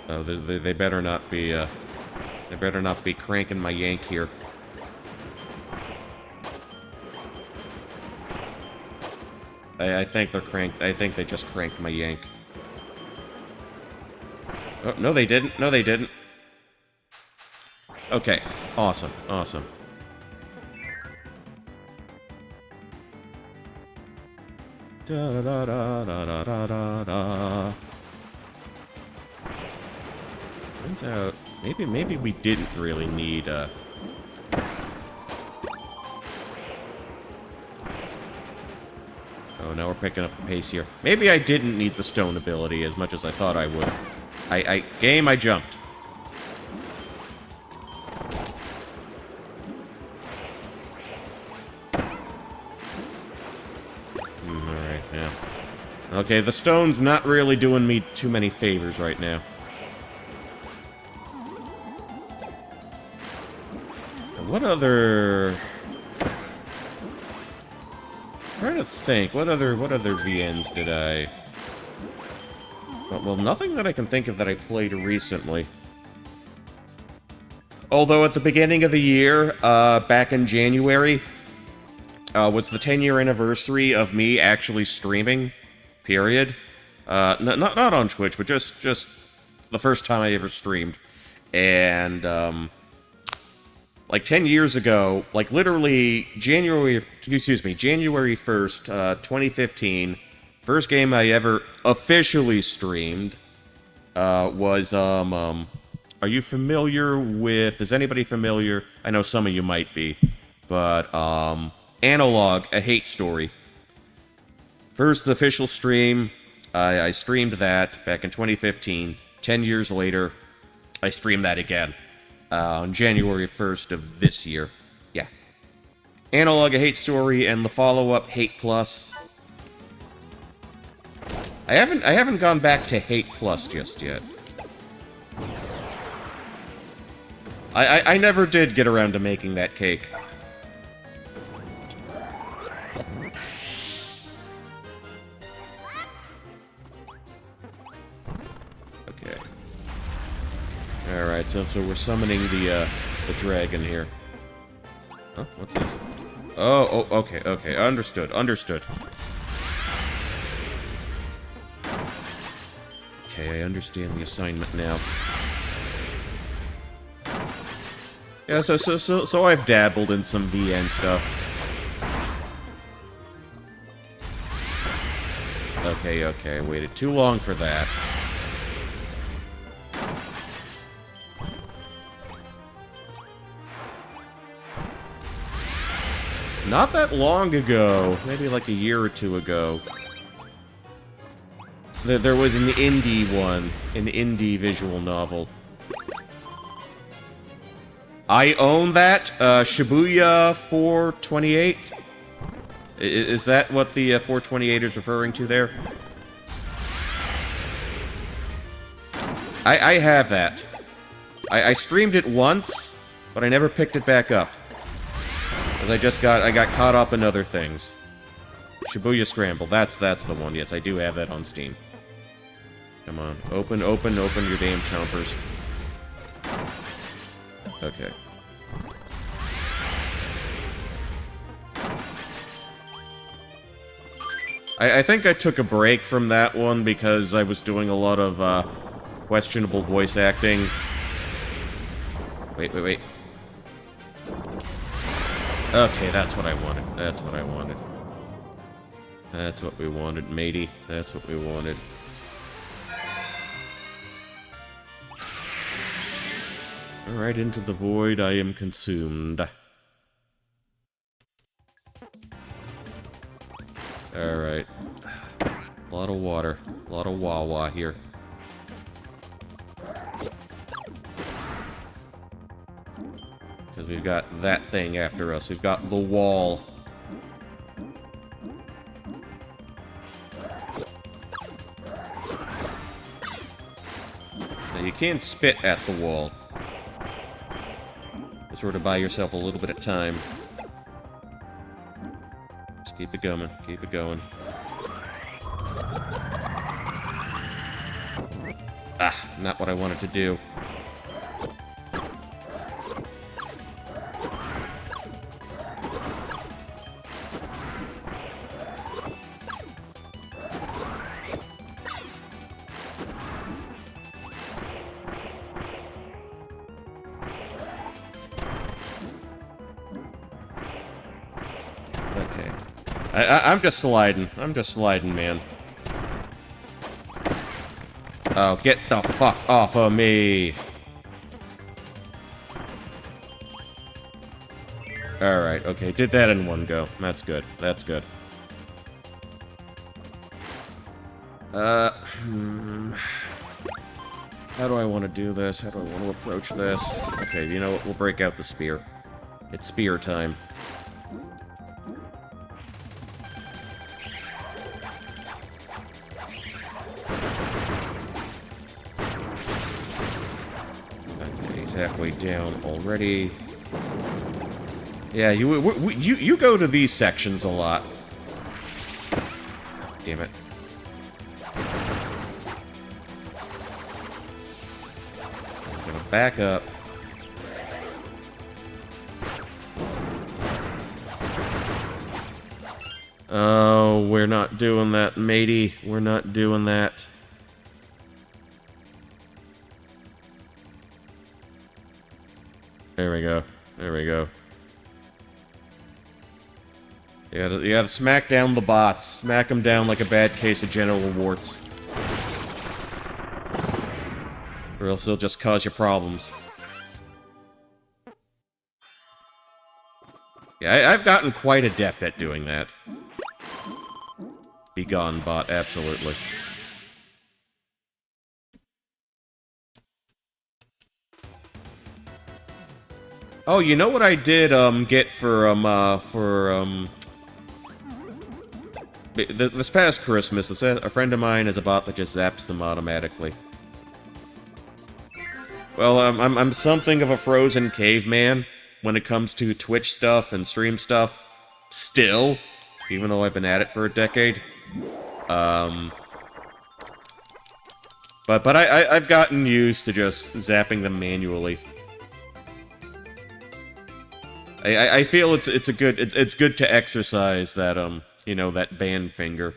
Oh, they better not be cranking my yank here. I think they're cranked. I think they just cranked my yank. Oh, no, they didn't. No, they didn't. Okay. Awesome. Awesome. Da da da da da da da da. Turns out, maybe we didn't really need Oh, now we're picking up the pace here. Maybe I didn't need the stone ability as much as I thought I would. I jumped. Alright, yeah. Okay, the stone's not really doing me too many favors right now. What other... I'm trying to think, what other VNs did I... Well, nothing that I can think of that I played recently. Although at the beginning of the year, back in January, was the 10-year anniversary of me actually streaming, period. Not on Twitch, but just the first time I ever streamed. And, like 10 years ago, like literally January 1st, 2015, first game I ever officially streamed, was, are you familiar with, is anybody familiar? I know some of you might be. But, Analog, A Hate Story. First official stream, I streamed that back in 2015. 10 years later, I streamed that again. On January 1st of this year. Yeah. Analog, A Hate Story, and the follow-up, Hate Plus. I haven't gone back to Hate Plus just yet. I never did get around to making that cake. Okay. Alright, so we're summoning the dragon here. Huh? What's this? Oh, okay, understood. Okay, I understand the assignment now. Yeah, so I've dabbled in some VN stuff. Okay, I waited too long for that. Not that long ago, maybe like a year or two ago, there was an indie one, an indie visual novel. I own that, Shibuya 428. Is that what the 428 is referring to there? I have that. I streamed it once, but I never picked it back up. Because I got caught up in other things. Shibuya Scramble, that's the one. Yes, I do have that on Steam. Come on, open your damn chompers. Okay. I think I took a break from that one because I was doing a lot of, questionable voice acting. Wait. Okay, that's what I wanted. That's what we wanted, matey. That's what we wanted. Alright, into the void, I am consumed. Alright. A lot of water. A lot of wah-wah here. Because we've got that thing after us. We've got the wall. Now, you can spit at the wall. Sort of buy yourself a little bit of time. Just keep it going. Keep it going. Ah, not what I wanted to do. Okay. I'm just sliding. I'm just sliding, man. Oh, get the fuck off of me! Alright, okay, did that in one go. That's good. That's good. How do I want to do this? How do I want to approach this? Okay, you know what? We'll break out the spear. It's spear time. Okay, he's halfway down already. Yeah, you go to these sections a lot. Damn it. I'm gonna back up. Oh, we're not doing that, matey. We're not doing that. There we go. There we go. You gotta smack down the bots. Smack them down like a bad case of genital warts. Or else they'll just cause you problems. Yeah, I've gotten quite adept at doing that. Be gone, bot, absolutely. Oh, you know what I did, get for, this past Christmas, a friend of mine has a bot that just zaps them automatically. Well, I'm something of a frozen caveman when it comes to Twitch stuff and stream stuff. Still, even though I've been at it for a decade. But I've gotten used to just zapping them manually. I feel it's good to exercise that you know, that band finger.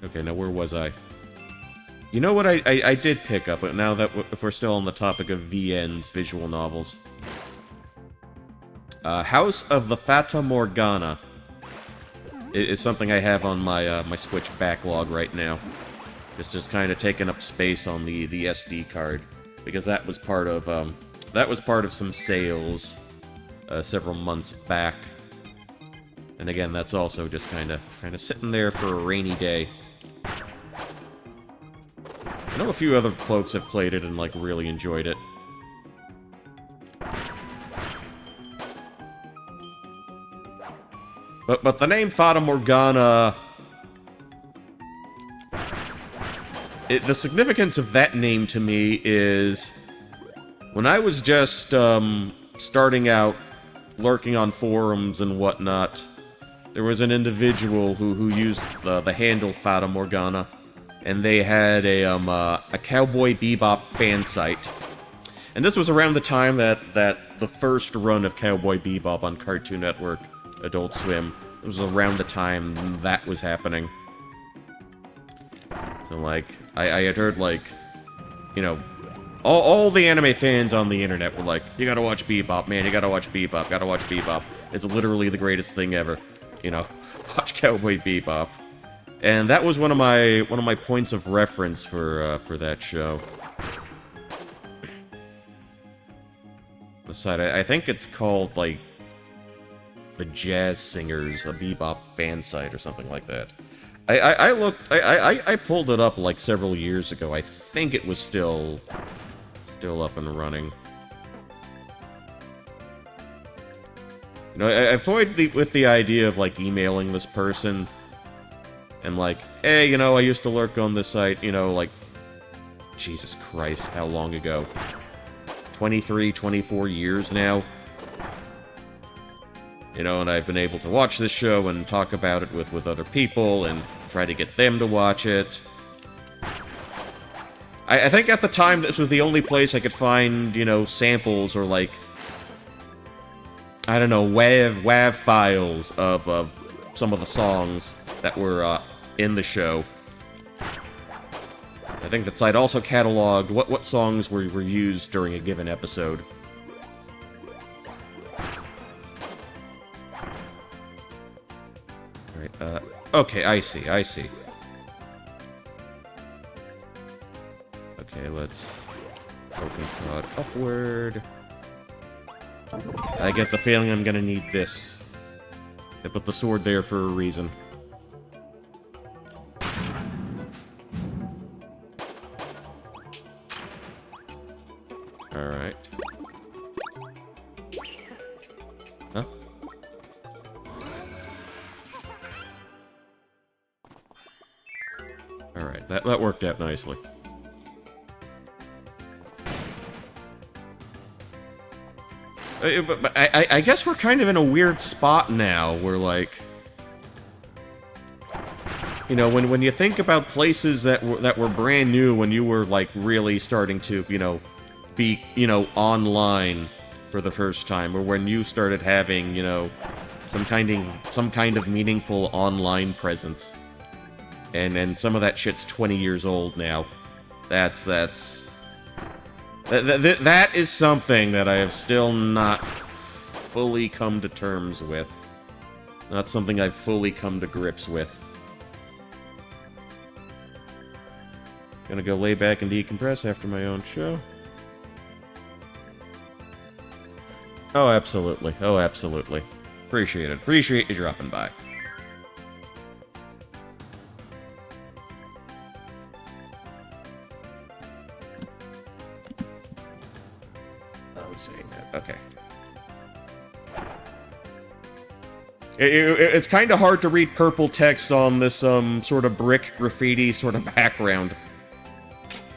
Okay, now where was I? You know what I did pick up, but now that if we're still on the topic of VNs, visual novels. House of the Fata Morgana is something I have on my my Switch backlog right now. It's just kind of taking up space on the SD card because that was part of some sales several months back. And again, that's also just kind of sitting there for a rainy day. I know a few other folks have played it and like really enjoyed it. But the name Fata Morgana, the significance of that name to me is when I was just starting out, lurking on forums and whatnot, there was an individual who used the handle Fata Morgana, and they had a Cowboy Bebop fan site. And this was around the time that the first run of Cowboy Bebop on Cartoon Network, Adult Swim, it was around the time that was happening. So, like, I had heard, like, you know, all the anime fans on the internet were like, you gotta watch Bebop, man, you gotta watch Bebop, gotta watch Bebop. It's literally the greatest thing ever. You know, watch Cowboy Bebop. And that was one of my points of reference for that show. The site, I think it's called, like, the Jazz Singers, a Bebop fan site or something like that. I pulled it up like several years ago. I think it was still up and running. You know, I've toyed with the idea of like emailing this person and like, hey, you know, I used to lurk on this site, you know, like, Jesus Christ, how long ago? 23, 24 years now. You know, and I've been able to watch this show and talk about it with other people and try to get them to watch it. I think at the time this was the only place I could find, you know, samples or like, I don't know, WAV files of some of the songs that were in the show. I think that site also cataloged what songs were used during a given episode. Alright, okay, I see. Okay, let's poke and prod upward. I get the feeling I'm gonna need this. I put the sword there for a reason. Alright. Huh? Alright, that worked out nicely. But I guess we're kind of in a weird spot now, where, like, you know, when you think about places that were brand new when you were, like, really starting to, you know, be, you know, online for the first time, or when you started having, you know, some kind of meaningful online presence. And some of that shit's 20 years old now. That is something that I have still not fully come to terms with. Not something I've fully come to grips with. Gonna go lay back and decompress after my own show. Oh, absolutely. Oh, absolutely. Appreciate it. Appreciate you dropping by. Oh, saying that. Okay. It's kind of hard to read purple text on this sort of brick graffiti sort of background.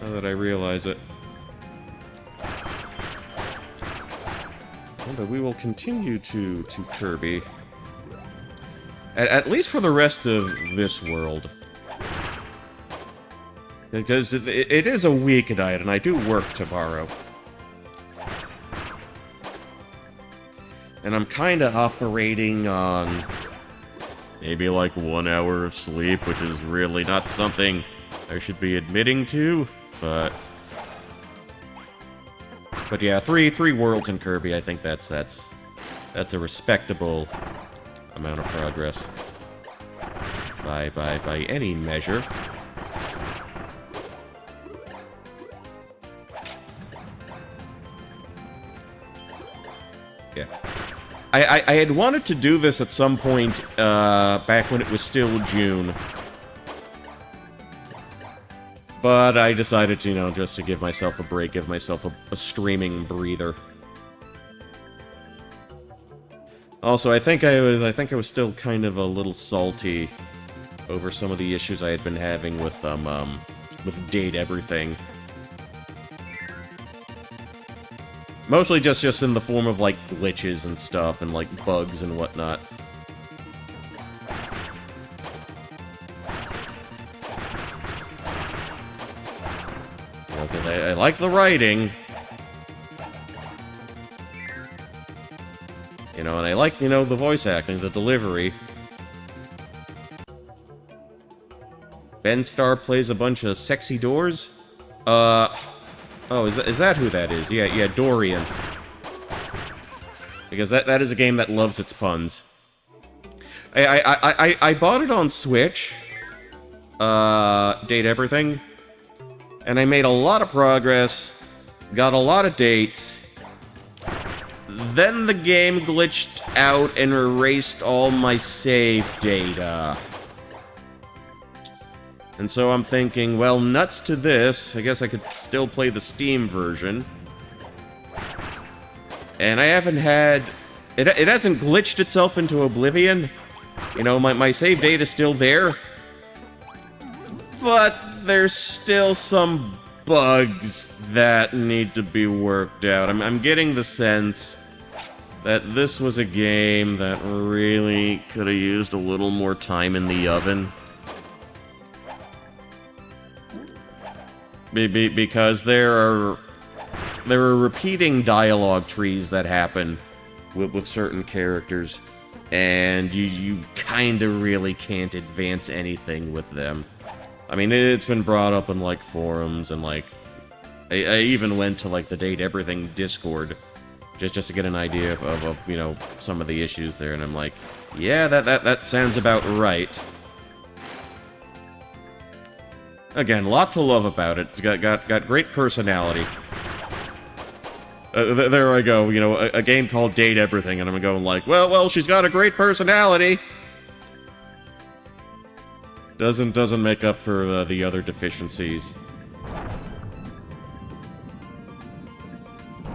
Now that I realize it. But we will continue to Kirby. At least for the rest of this world. Because it is a weeknight, and I do work tomorrow. And I'm kind of operating on maybe like 1 hour of sleep, which is really not something I should be admitting to, but yeah, three worlds in Kirby. I think that's a respectable amount of progress by any measure. Yeah. I had wanted to do this at some point back when it was still June. But I decided to, you know, just to give myself a break, give myself a streaming breather. Also, I think I was still kind of a little salty over some of the issues I had been having with Date Everything. Mostly just in the form of, like, glitches and stuff, and, like, bugs and whatnot. You know, because I like the writing. You know, and I like, you know, the voice acting, the delivery. Ben Starr plays a bunch of sexy doors? Oh, is that who that is? Yeah, Dorian. Because that is a game that loves its puns. I bought it on Switch. Date Everything. And I made a lot of progress. Got a lot of dates. Then the game glitched out and erased all my save data. And so I'm thinking, well, nuts to this. I guess I could still play the Steam version. And I haven't had... It hasn't glitched itself into oblivion. You know, my save data is still there. But there's still some bugs that need to be worked out. I'm getting the sense that this was a game that really could have used a little more time in the oven. Because there are repeating dialogue trees that happen with certain characters, and you kind of really can't advance anything with them. I mean, it's been brought up in, like, forums, and, like, I even went to, like, the Date Everything Discord, just to get an idea of, you know, some of the issues there, and I'm like, yeah, that sounds about right. Again, lot to love about it. It's got great personality. There I go, you know, a game called Date Everything, and I'm going like, well, she's got a great personality. Doesn't make up for the other deficiencies.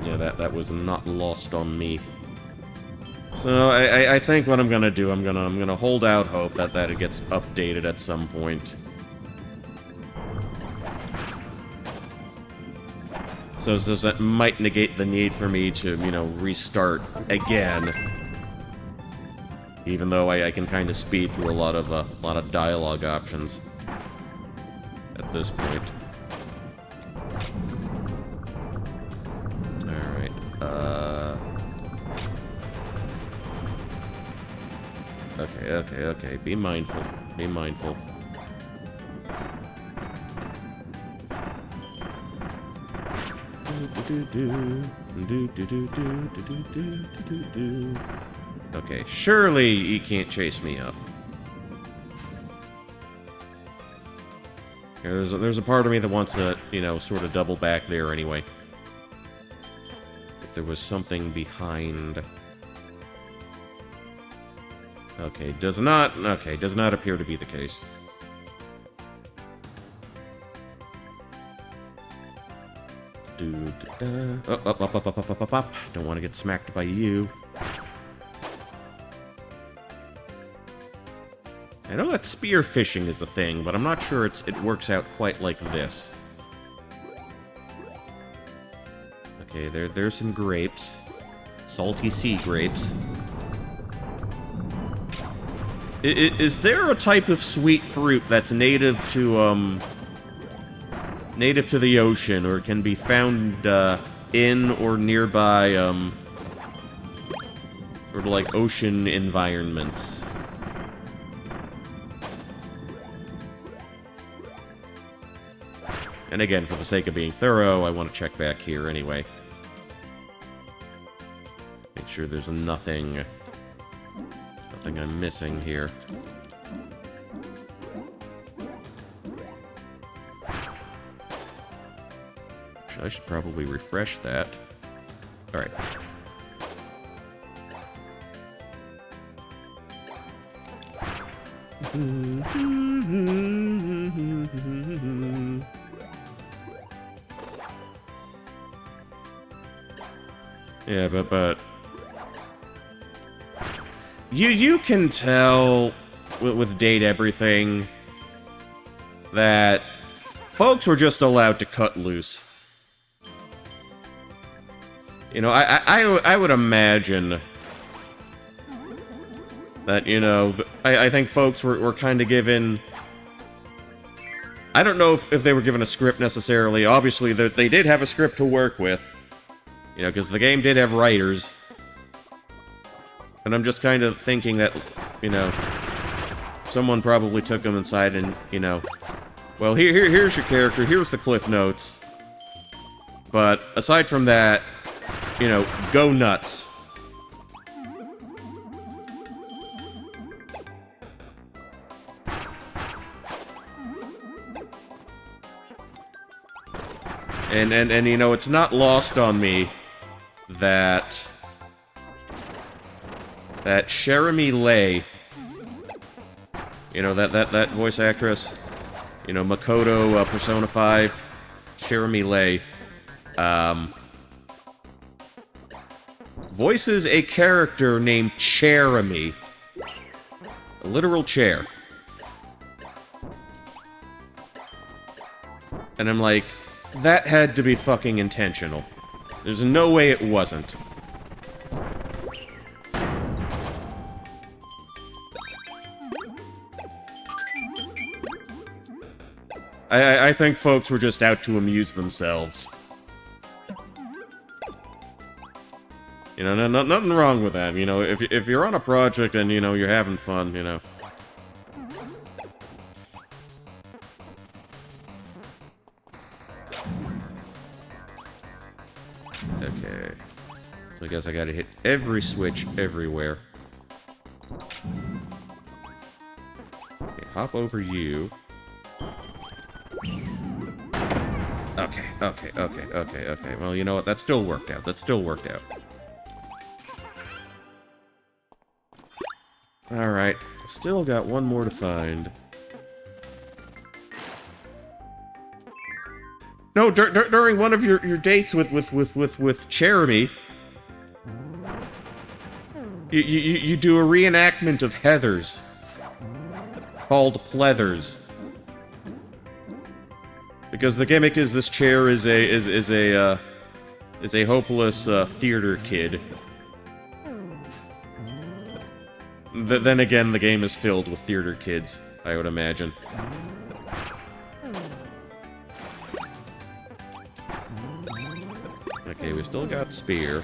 Yeah, that was not lost on me. So I think what I'm gonna do, I'm gonna hold out hope that it gets updated at some point. So that might negate the need for me to, you know, restart again. Even though I can kind of speed through a lot of dialogue options at this point. Alright, Okay, be mindful. Be mindful. Okay, surely he can't chase me up. There's a part of me that wants to, you know, sort of double back there anyway. If there was something behind... Okay, does not appear to be the case. Up. Don't want to get smacked by you. I know that spear fishing is a thing, but I'm not sure it works out quite like this. Okay, there's some grapes. Salty sea grapes. Is there a type of sweet fruit that's native to the ocean, or can be found in or nearby sort of like ocean environments? And again, for the sake of being thorough, I want to check back here anyway. Make sure there's nothing I'm missing here. I should probably refresh that. Alright. Yeah, but... You can tell with Date Everything that folks were just allowed to cut loose. You know, I would imagine that, you know, I think folks were kind of given... I don't know if they were given a script necessarily. Obviously, they did have a script to work with. You know, because the game did have writers. And I'm just kind of thinking that, you know, someone probably took them inside and, you know, well, here's your character, here's the cliff notes. But aside from that, you know, go nuts. And you know, it's not lost on me that Jeremy Lay, you know, that voice actress, you know, Makoto, Persona 5, Jeremy Lay, voices a character named Jeremy. A literal chair. And I'm like, that had to be fucking intentional. There's no way it wasn't. I think folks were just out to amuse themselves. You know, nothing wrong with that. You know, if you're on a project and, you know, you're having fun, you know. Okay. So I guess I gotta hit every switch everywhere. Okay, hop over you. Okay. Well, you know what? That still worked out. Alright. Still got one more to find. No, during one of your dates with Jeremy, you do a reenactment of Heathers called Pleathers. Because the gimmick is this chair is a hopeless theater kid. Then again, the game is filled with theater kids, I would imagine. Okay, we still got Spear.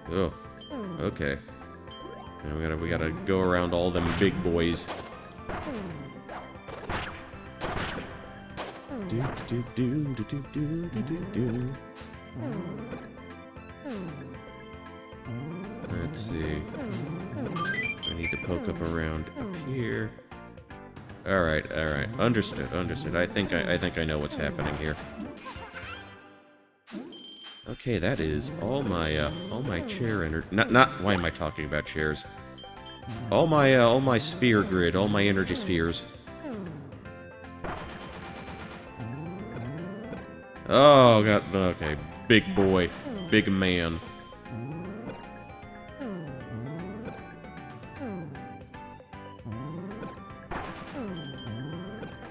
Oh, okay. Now we gotta go around all them big boys. Let's see. I need to poke up around up here. Alright, alright. Understood, understood. I think I know what's happening here. Okay, that is all my chair energy. Not. Why am I talking about chairs? All my spear grid, all my energy spheres. Oh god. Okay, big boy, big man.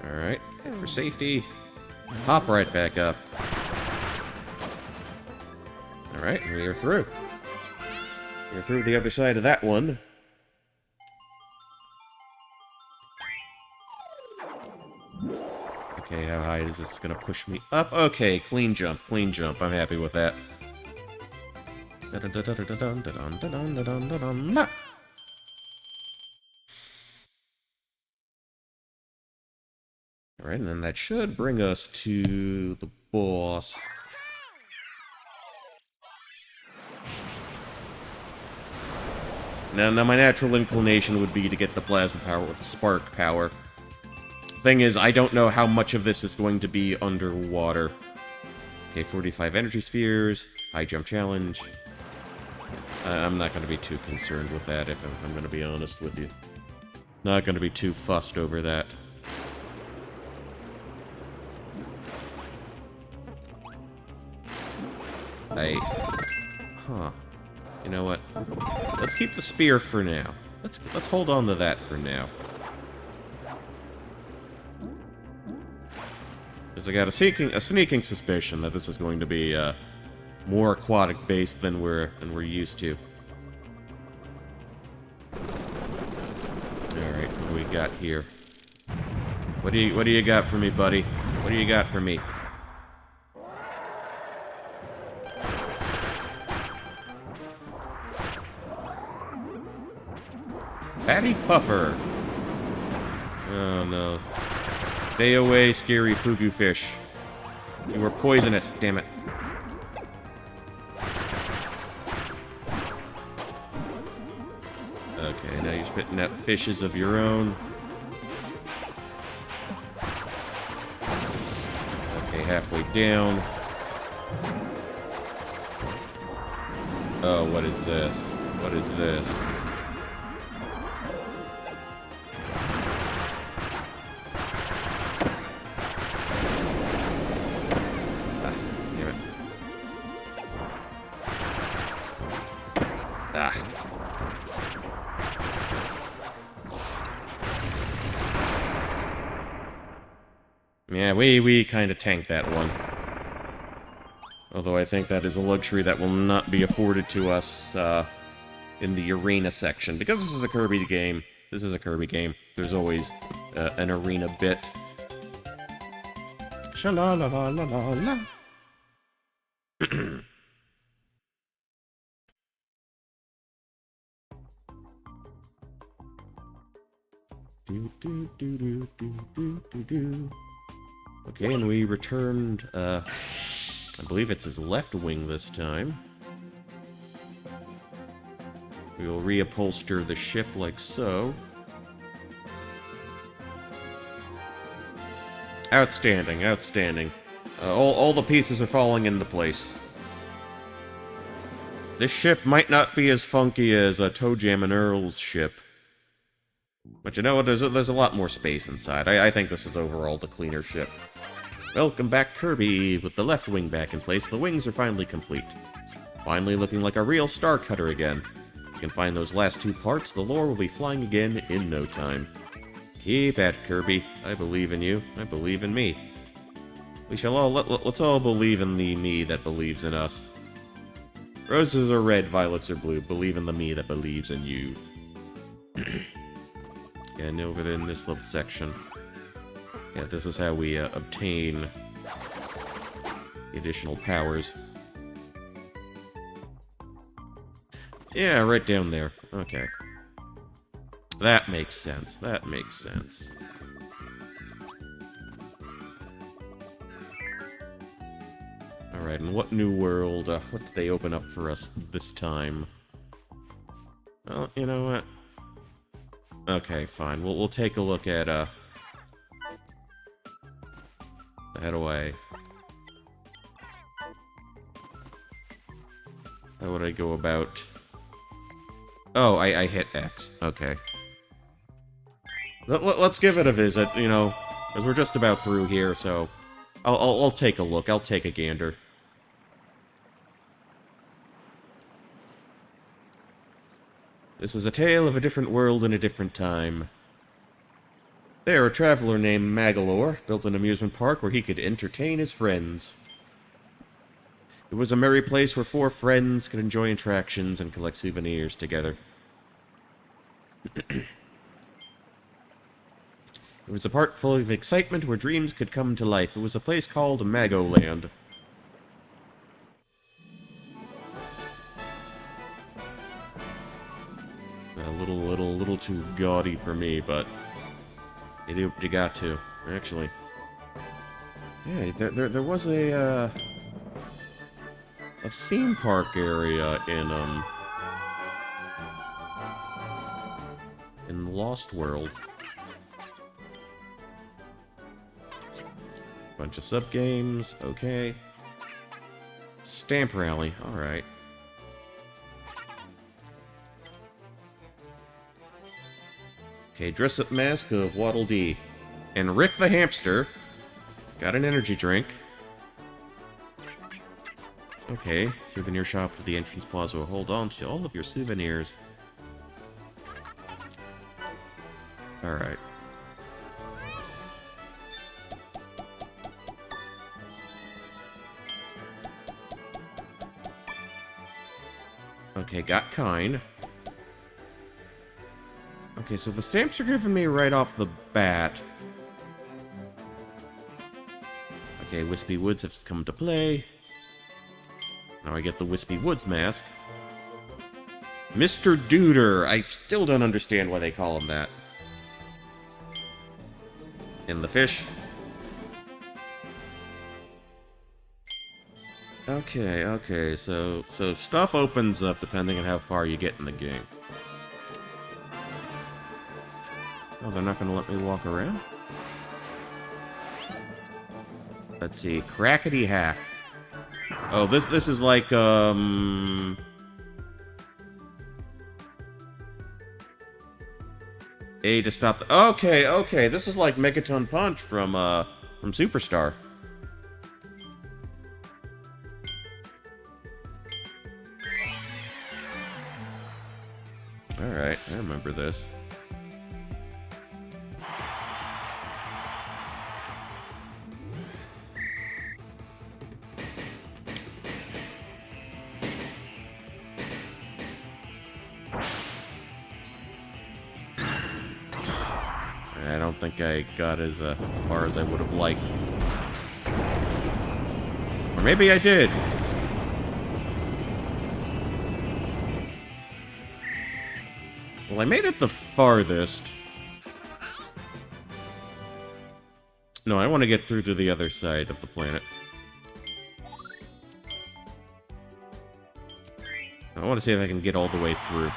All right, for safety, hop right back up. Alright, we are through. We're through the other side of that one. Okay, how high is this gonna push me up? Okay, clean jump, clean jump. I'm happy with that. Alright, and then that should bring us to the boss. Now, my natural inclination would be to get the plasma power with the spark power. Thing is, I don't know how much of this is going to be underwater. Okay, 45 energy spheres, high jump challenge. I'm not going to be too concerned with that, if I'm going to be honest with you. Not going to be too fussed over that. Huh. You know what? Let's keep the spear for now. Let's hold on to that for now. Because I got a sneaking suspicion that this is going to be more aquatic based than we're used to. All right, what do we got here? What do you got for me, buddy? What do you got for me? Patty Puffer. Oh no. Stay away, scary fugu fish. You are poisonous, damn it. Okay, now you're spitting out fishes of your own. Okay, halfway down. Oh, what is this? What is this? Yeah, we kind of tanked that one. Although I think that is a luxury that will not be afforded to us in the arena section. Because this is a Kirby game, there's always an arena bit. Sha-la-la-la-la-la-la. Okay, and we returned, I believe it's his left wing this time. We will reupholster the ship like so. Outstanding, outstanding. All the pieces are falling into place. This ship might not be as funky as Toe Jam and Earl's ship. But you know what, there's a lot more space inside. I think this is overall the cleaner ship. Welcome back, Kirby! With the left wing back in place, the wings are finally complete. Finally looking like a real star cutter again. If you can find those last two parts, the lore will be flying again in no time. Keep at it, Kirby. I believe in you. I believe in me. We shall all let's all believe in the me that believes in us. Roses are red, violets are blue. Believe in the me that believes in you. And over in this little section. Yeah, this is how we obtain additional powers. Yeah, right down there. Okay. That makes sense. That makes sense. Alright, and what new world, what did they open up for us this time? Well, you know what? Okay, fine. We'll take a look at, head away. How would I go about... Oh, I hit X. Okay. Let's give it a visit, you know, because we're just about through here, so... I'll take a look. I'll take a gander. This is a tale of a different world in a different time. There, a traveler named Magalore built an amusement park where he could entertain his friends. It was a merry place where 4 friends could enjoy attractions and collect souvenirs together. It was a park full of excitement where dreams could come to life. It was a place called Magoland. A little too gaudy for me, but you do what you got to. Actually, yeah, there was a theme park area in Lost World. Bunch of sub-games, okay. Stamp Rally, alright. Okay, dress-up mask of Waddle Dee. And Rick the Hamster. Got an energy drink. Okay, souvenir shop at the entrance plaza will hold on to all of your souvenirs. Alright. Okay, got kind. Okay, so the stamps are giving me right off the bat. Okay, Wispy Woods have come to play. Now I get the Wispy Woods mask. Mr. Duder! I still don't understand why they call him that. And the fish. Okay, so stuff opens up depending on how far you get in the game. Oh, they're not gonna let me walk around? Let's see, Crackety Hack. Oh, this is like, A to stop the... Okay, this is like Megaton Punch from Superstar. Alright, I remember this. I don't think I got as far as I would have liked. Or maybe I did. Well, I made it the farthest. No, I want to get through to the other side of the planet. I want to see if I can get all the way through.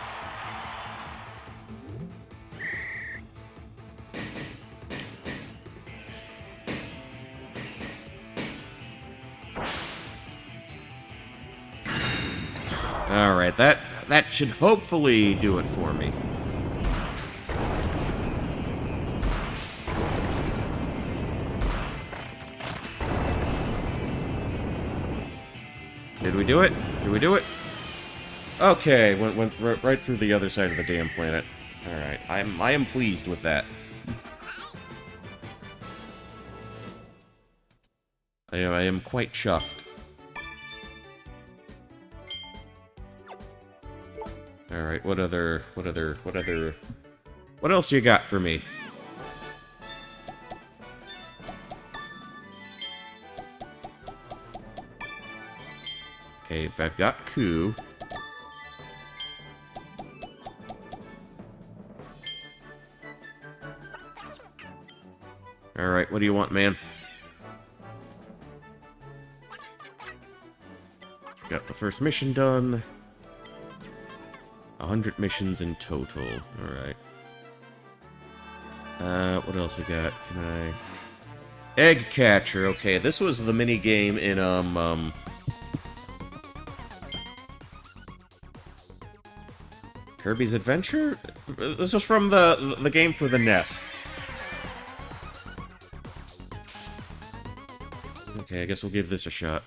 Alright, that should hopefully do it for me. Did we do it? Did we do it? Okay, went right through the other side of the damn planet. Alright, I am pleased with that. I am quite chuffed. Alright, what else you got for me? Okay, if I've got Coup. Alright, what do you want, man? Got the first mission done. 100 missions in total. Alright. What else we got? Can I... Egg catcher. Okay, this was the mini game in, Kirby's Adventure? This was from the game for the NES. Okay, I guess we'll give this a shot.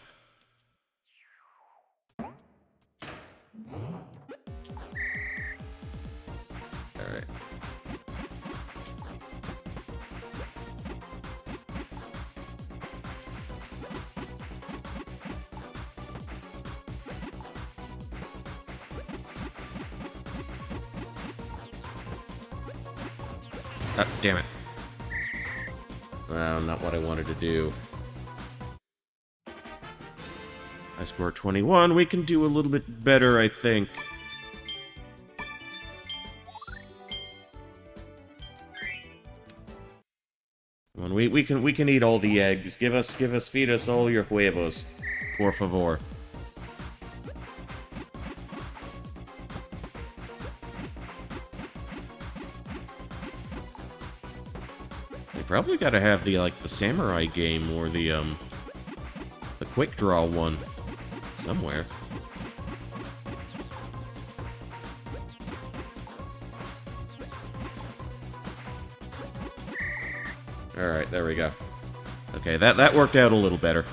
Alright. Damn it. Not what I wanted to do. I scored 21. We can do a little bit better, I think. Come on, we can eat all the eggs. Feed us all your huevos, por favor. They probably gotta have the samurai game or the quick draw one somewhere. Alright, there we go. Okay, that worked out a little better.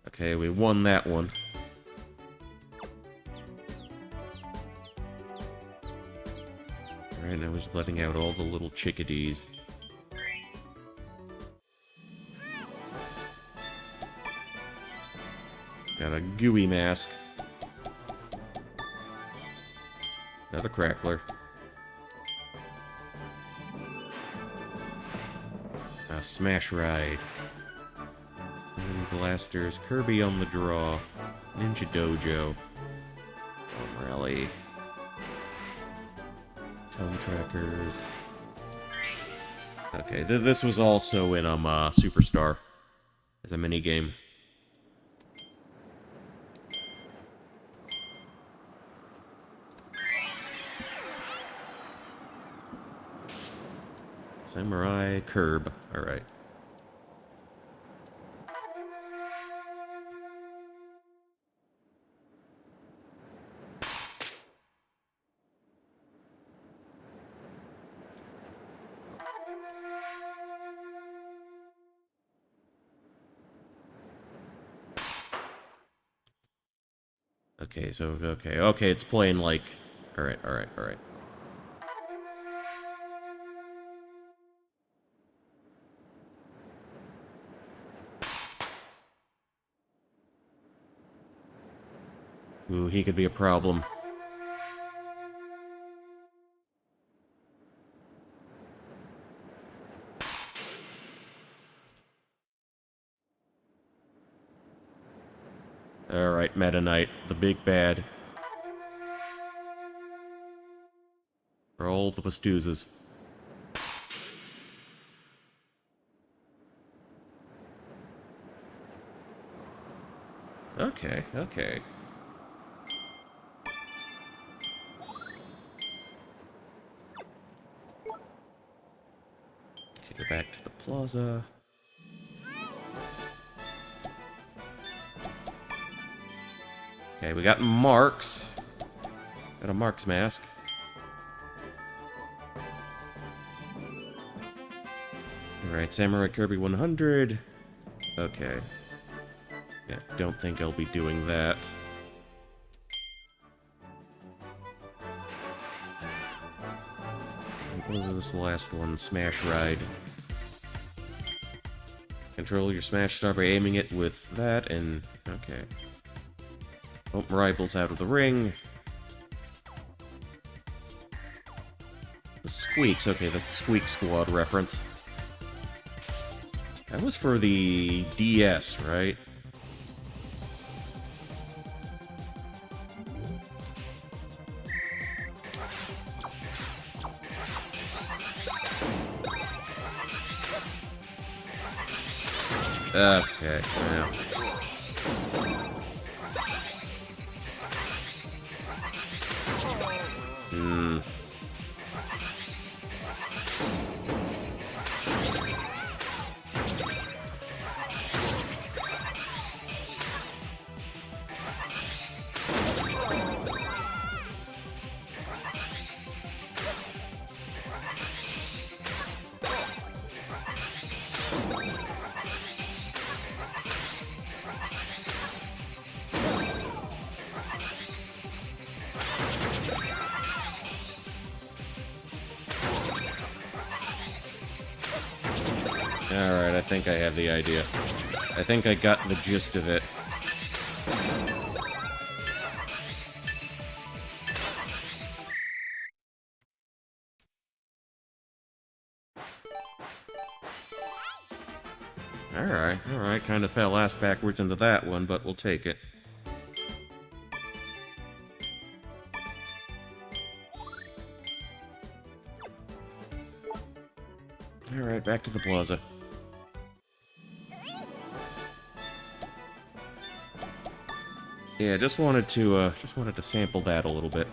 Okay, we won that one. Alright, now we're just letting out all the little chickadees. Got a gooey mask. Another crackler. A smash ride. Blasters. Kirby on the draw. Ninja Dojo. Home rally. Tone trackers. Okay, this was also in Superstar as a mini game. Samurai Curb. Alright. Okay, so, okay, it's playing like... Alright. Ooh, he could be a problem. Alright, Meta Knight, the big bad. For all the pastoozas. Okay. Okay, go back to the plaza. Okay, we got Marks. Got a Marks mask. Alright, Samurai Kirby 100. Okay. Yeah, don't think I'll be doing that. What was this last one? Smash Ride. Control your Smash Star by aiming it with that, and... okay. Oh, Rival's out of the ring. The Squeaks. Okay, that's Squeak Squad reference. That was for the DS, right? Okay, now. Alright, I think I have the idea. I think I got the gist of it. Alright, kind of fell ass backwards into that one, but we'll take it. Alright, back to the plaza. Yeah, just wanted to sample that a little bit.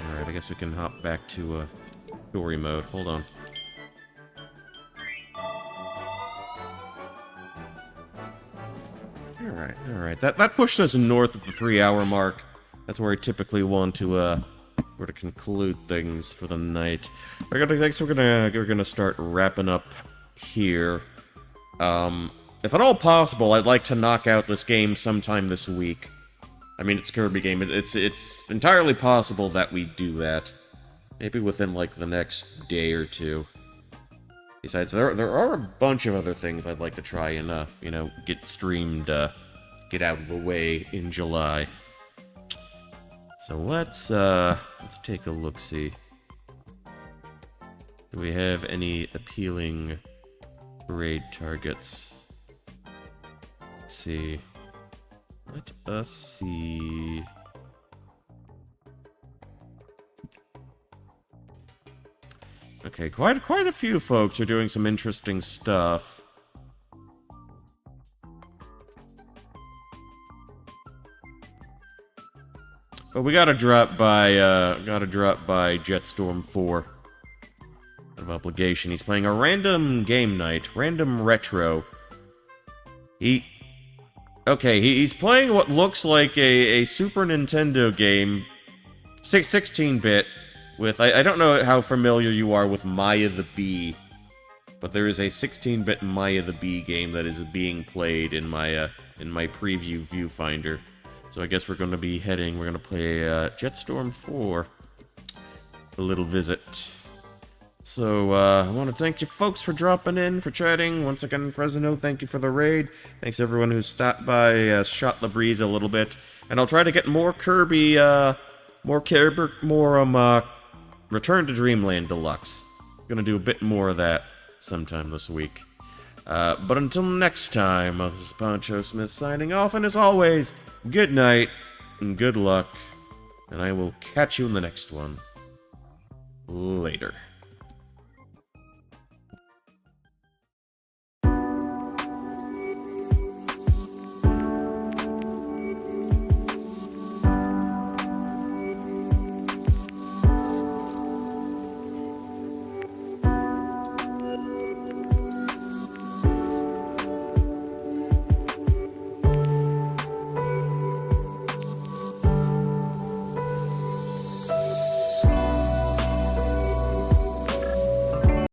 Alright, I guess we can hop back to, story mode. Hold on. Alright. That pushed us north of the 3-hour mark. That's where I typically want to, sort of conclude things for the night. We're gonna start wrapping up here. If at all possible, I'd like to knock out this game sometime this week. I mean, it's a Kirby game. It's entirely possible that we do that. Maybe within, like, the next day or two. Besides, there are a bunch of other things I'd like to try and, you know, get streamed, get out of the way in July. So let's take a look-see. Do we have any appealing raid targets? Let's see. Let us see. Okay, quite a few folks are doing some interesting stuff. But we gotta drop by Jetstorm 4. Of obligation. He's playing a random game night, random retro. He's playing what looks like a Super Nintendo game, 16-bit, with, I don't know how familiar you are with Maya the Bee, but there is a 16-bit Maya the Bee game that is being played in my preview viewfinder. So I guess we're going to play Jetstorm 4, a little visit. So, I want to thank you folks for dropping in, for chatting. Once again, Fresno, thank you for the raid. Thanks everyone who stopped by, shot the breeze a little bit. And I'll try to get more Kirby, Return to Dreamland Deluxe. Gonna do a bit more of that sometime this week. But until next time, this is Poncho Smith signing off, and as always, good night, and good luck, and I will catch you in the next one. Later.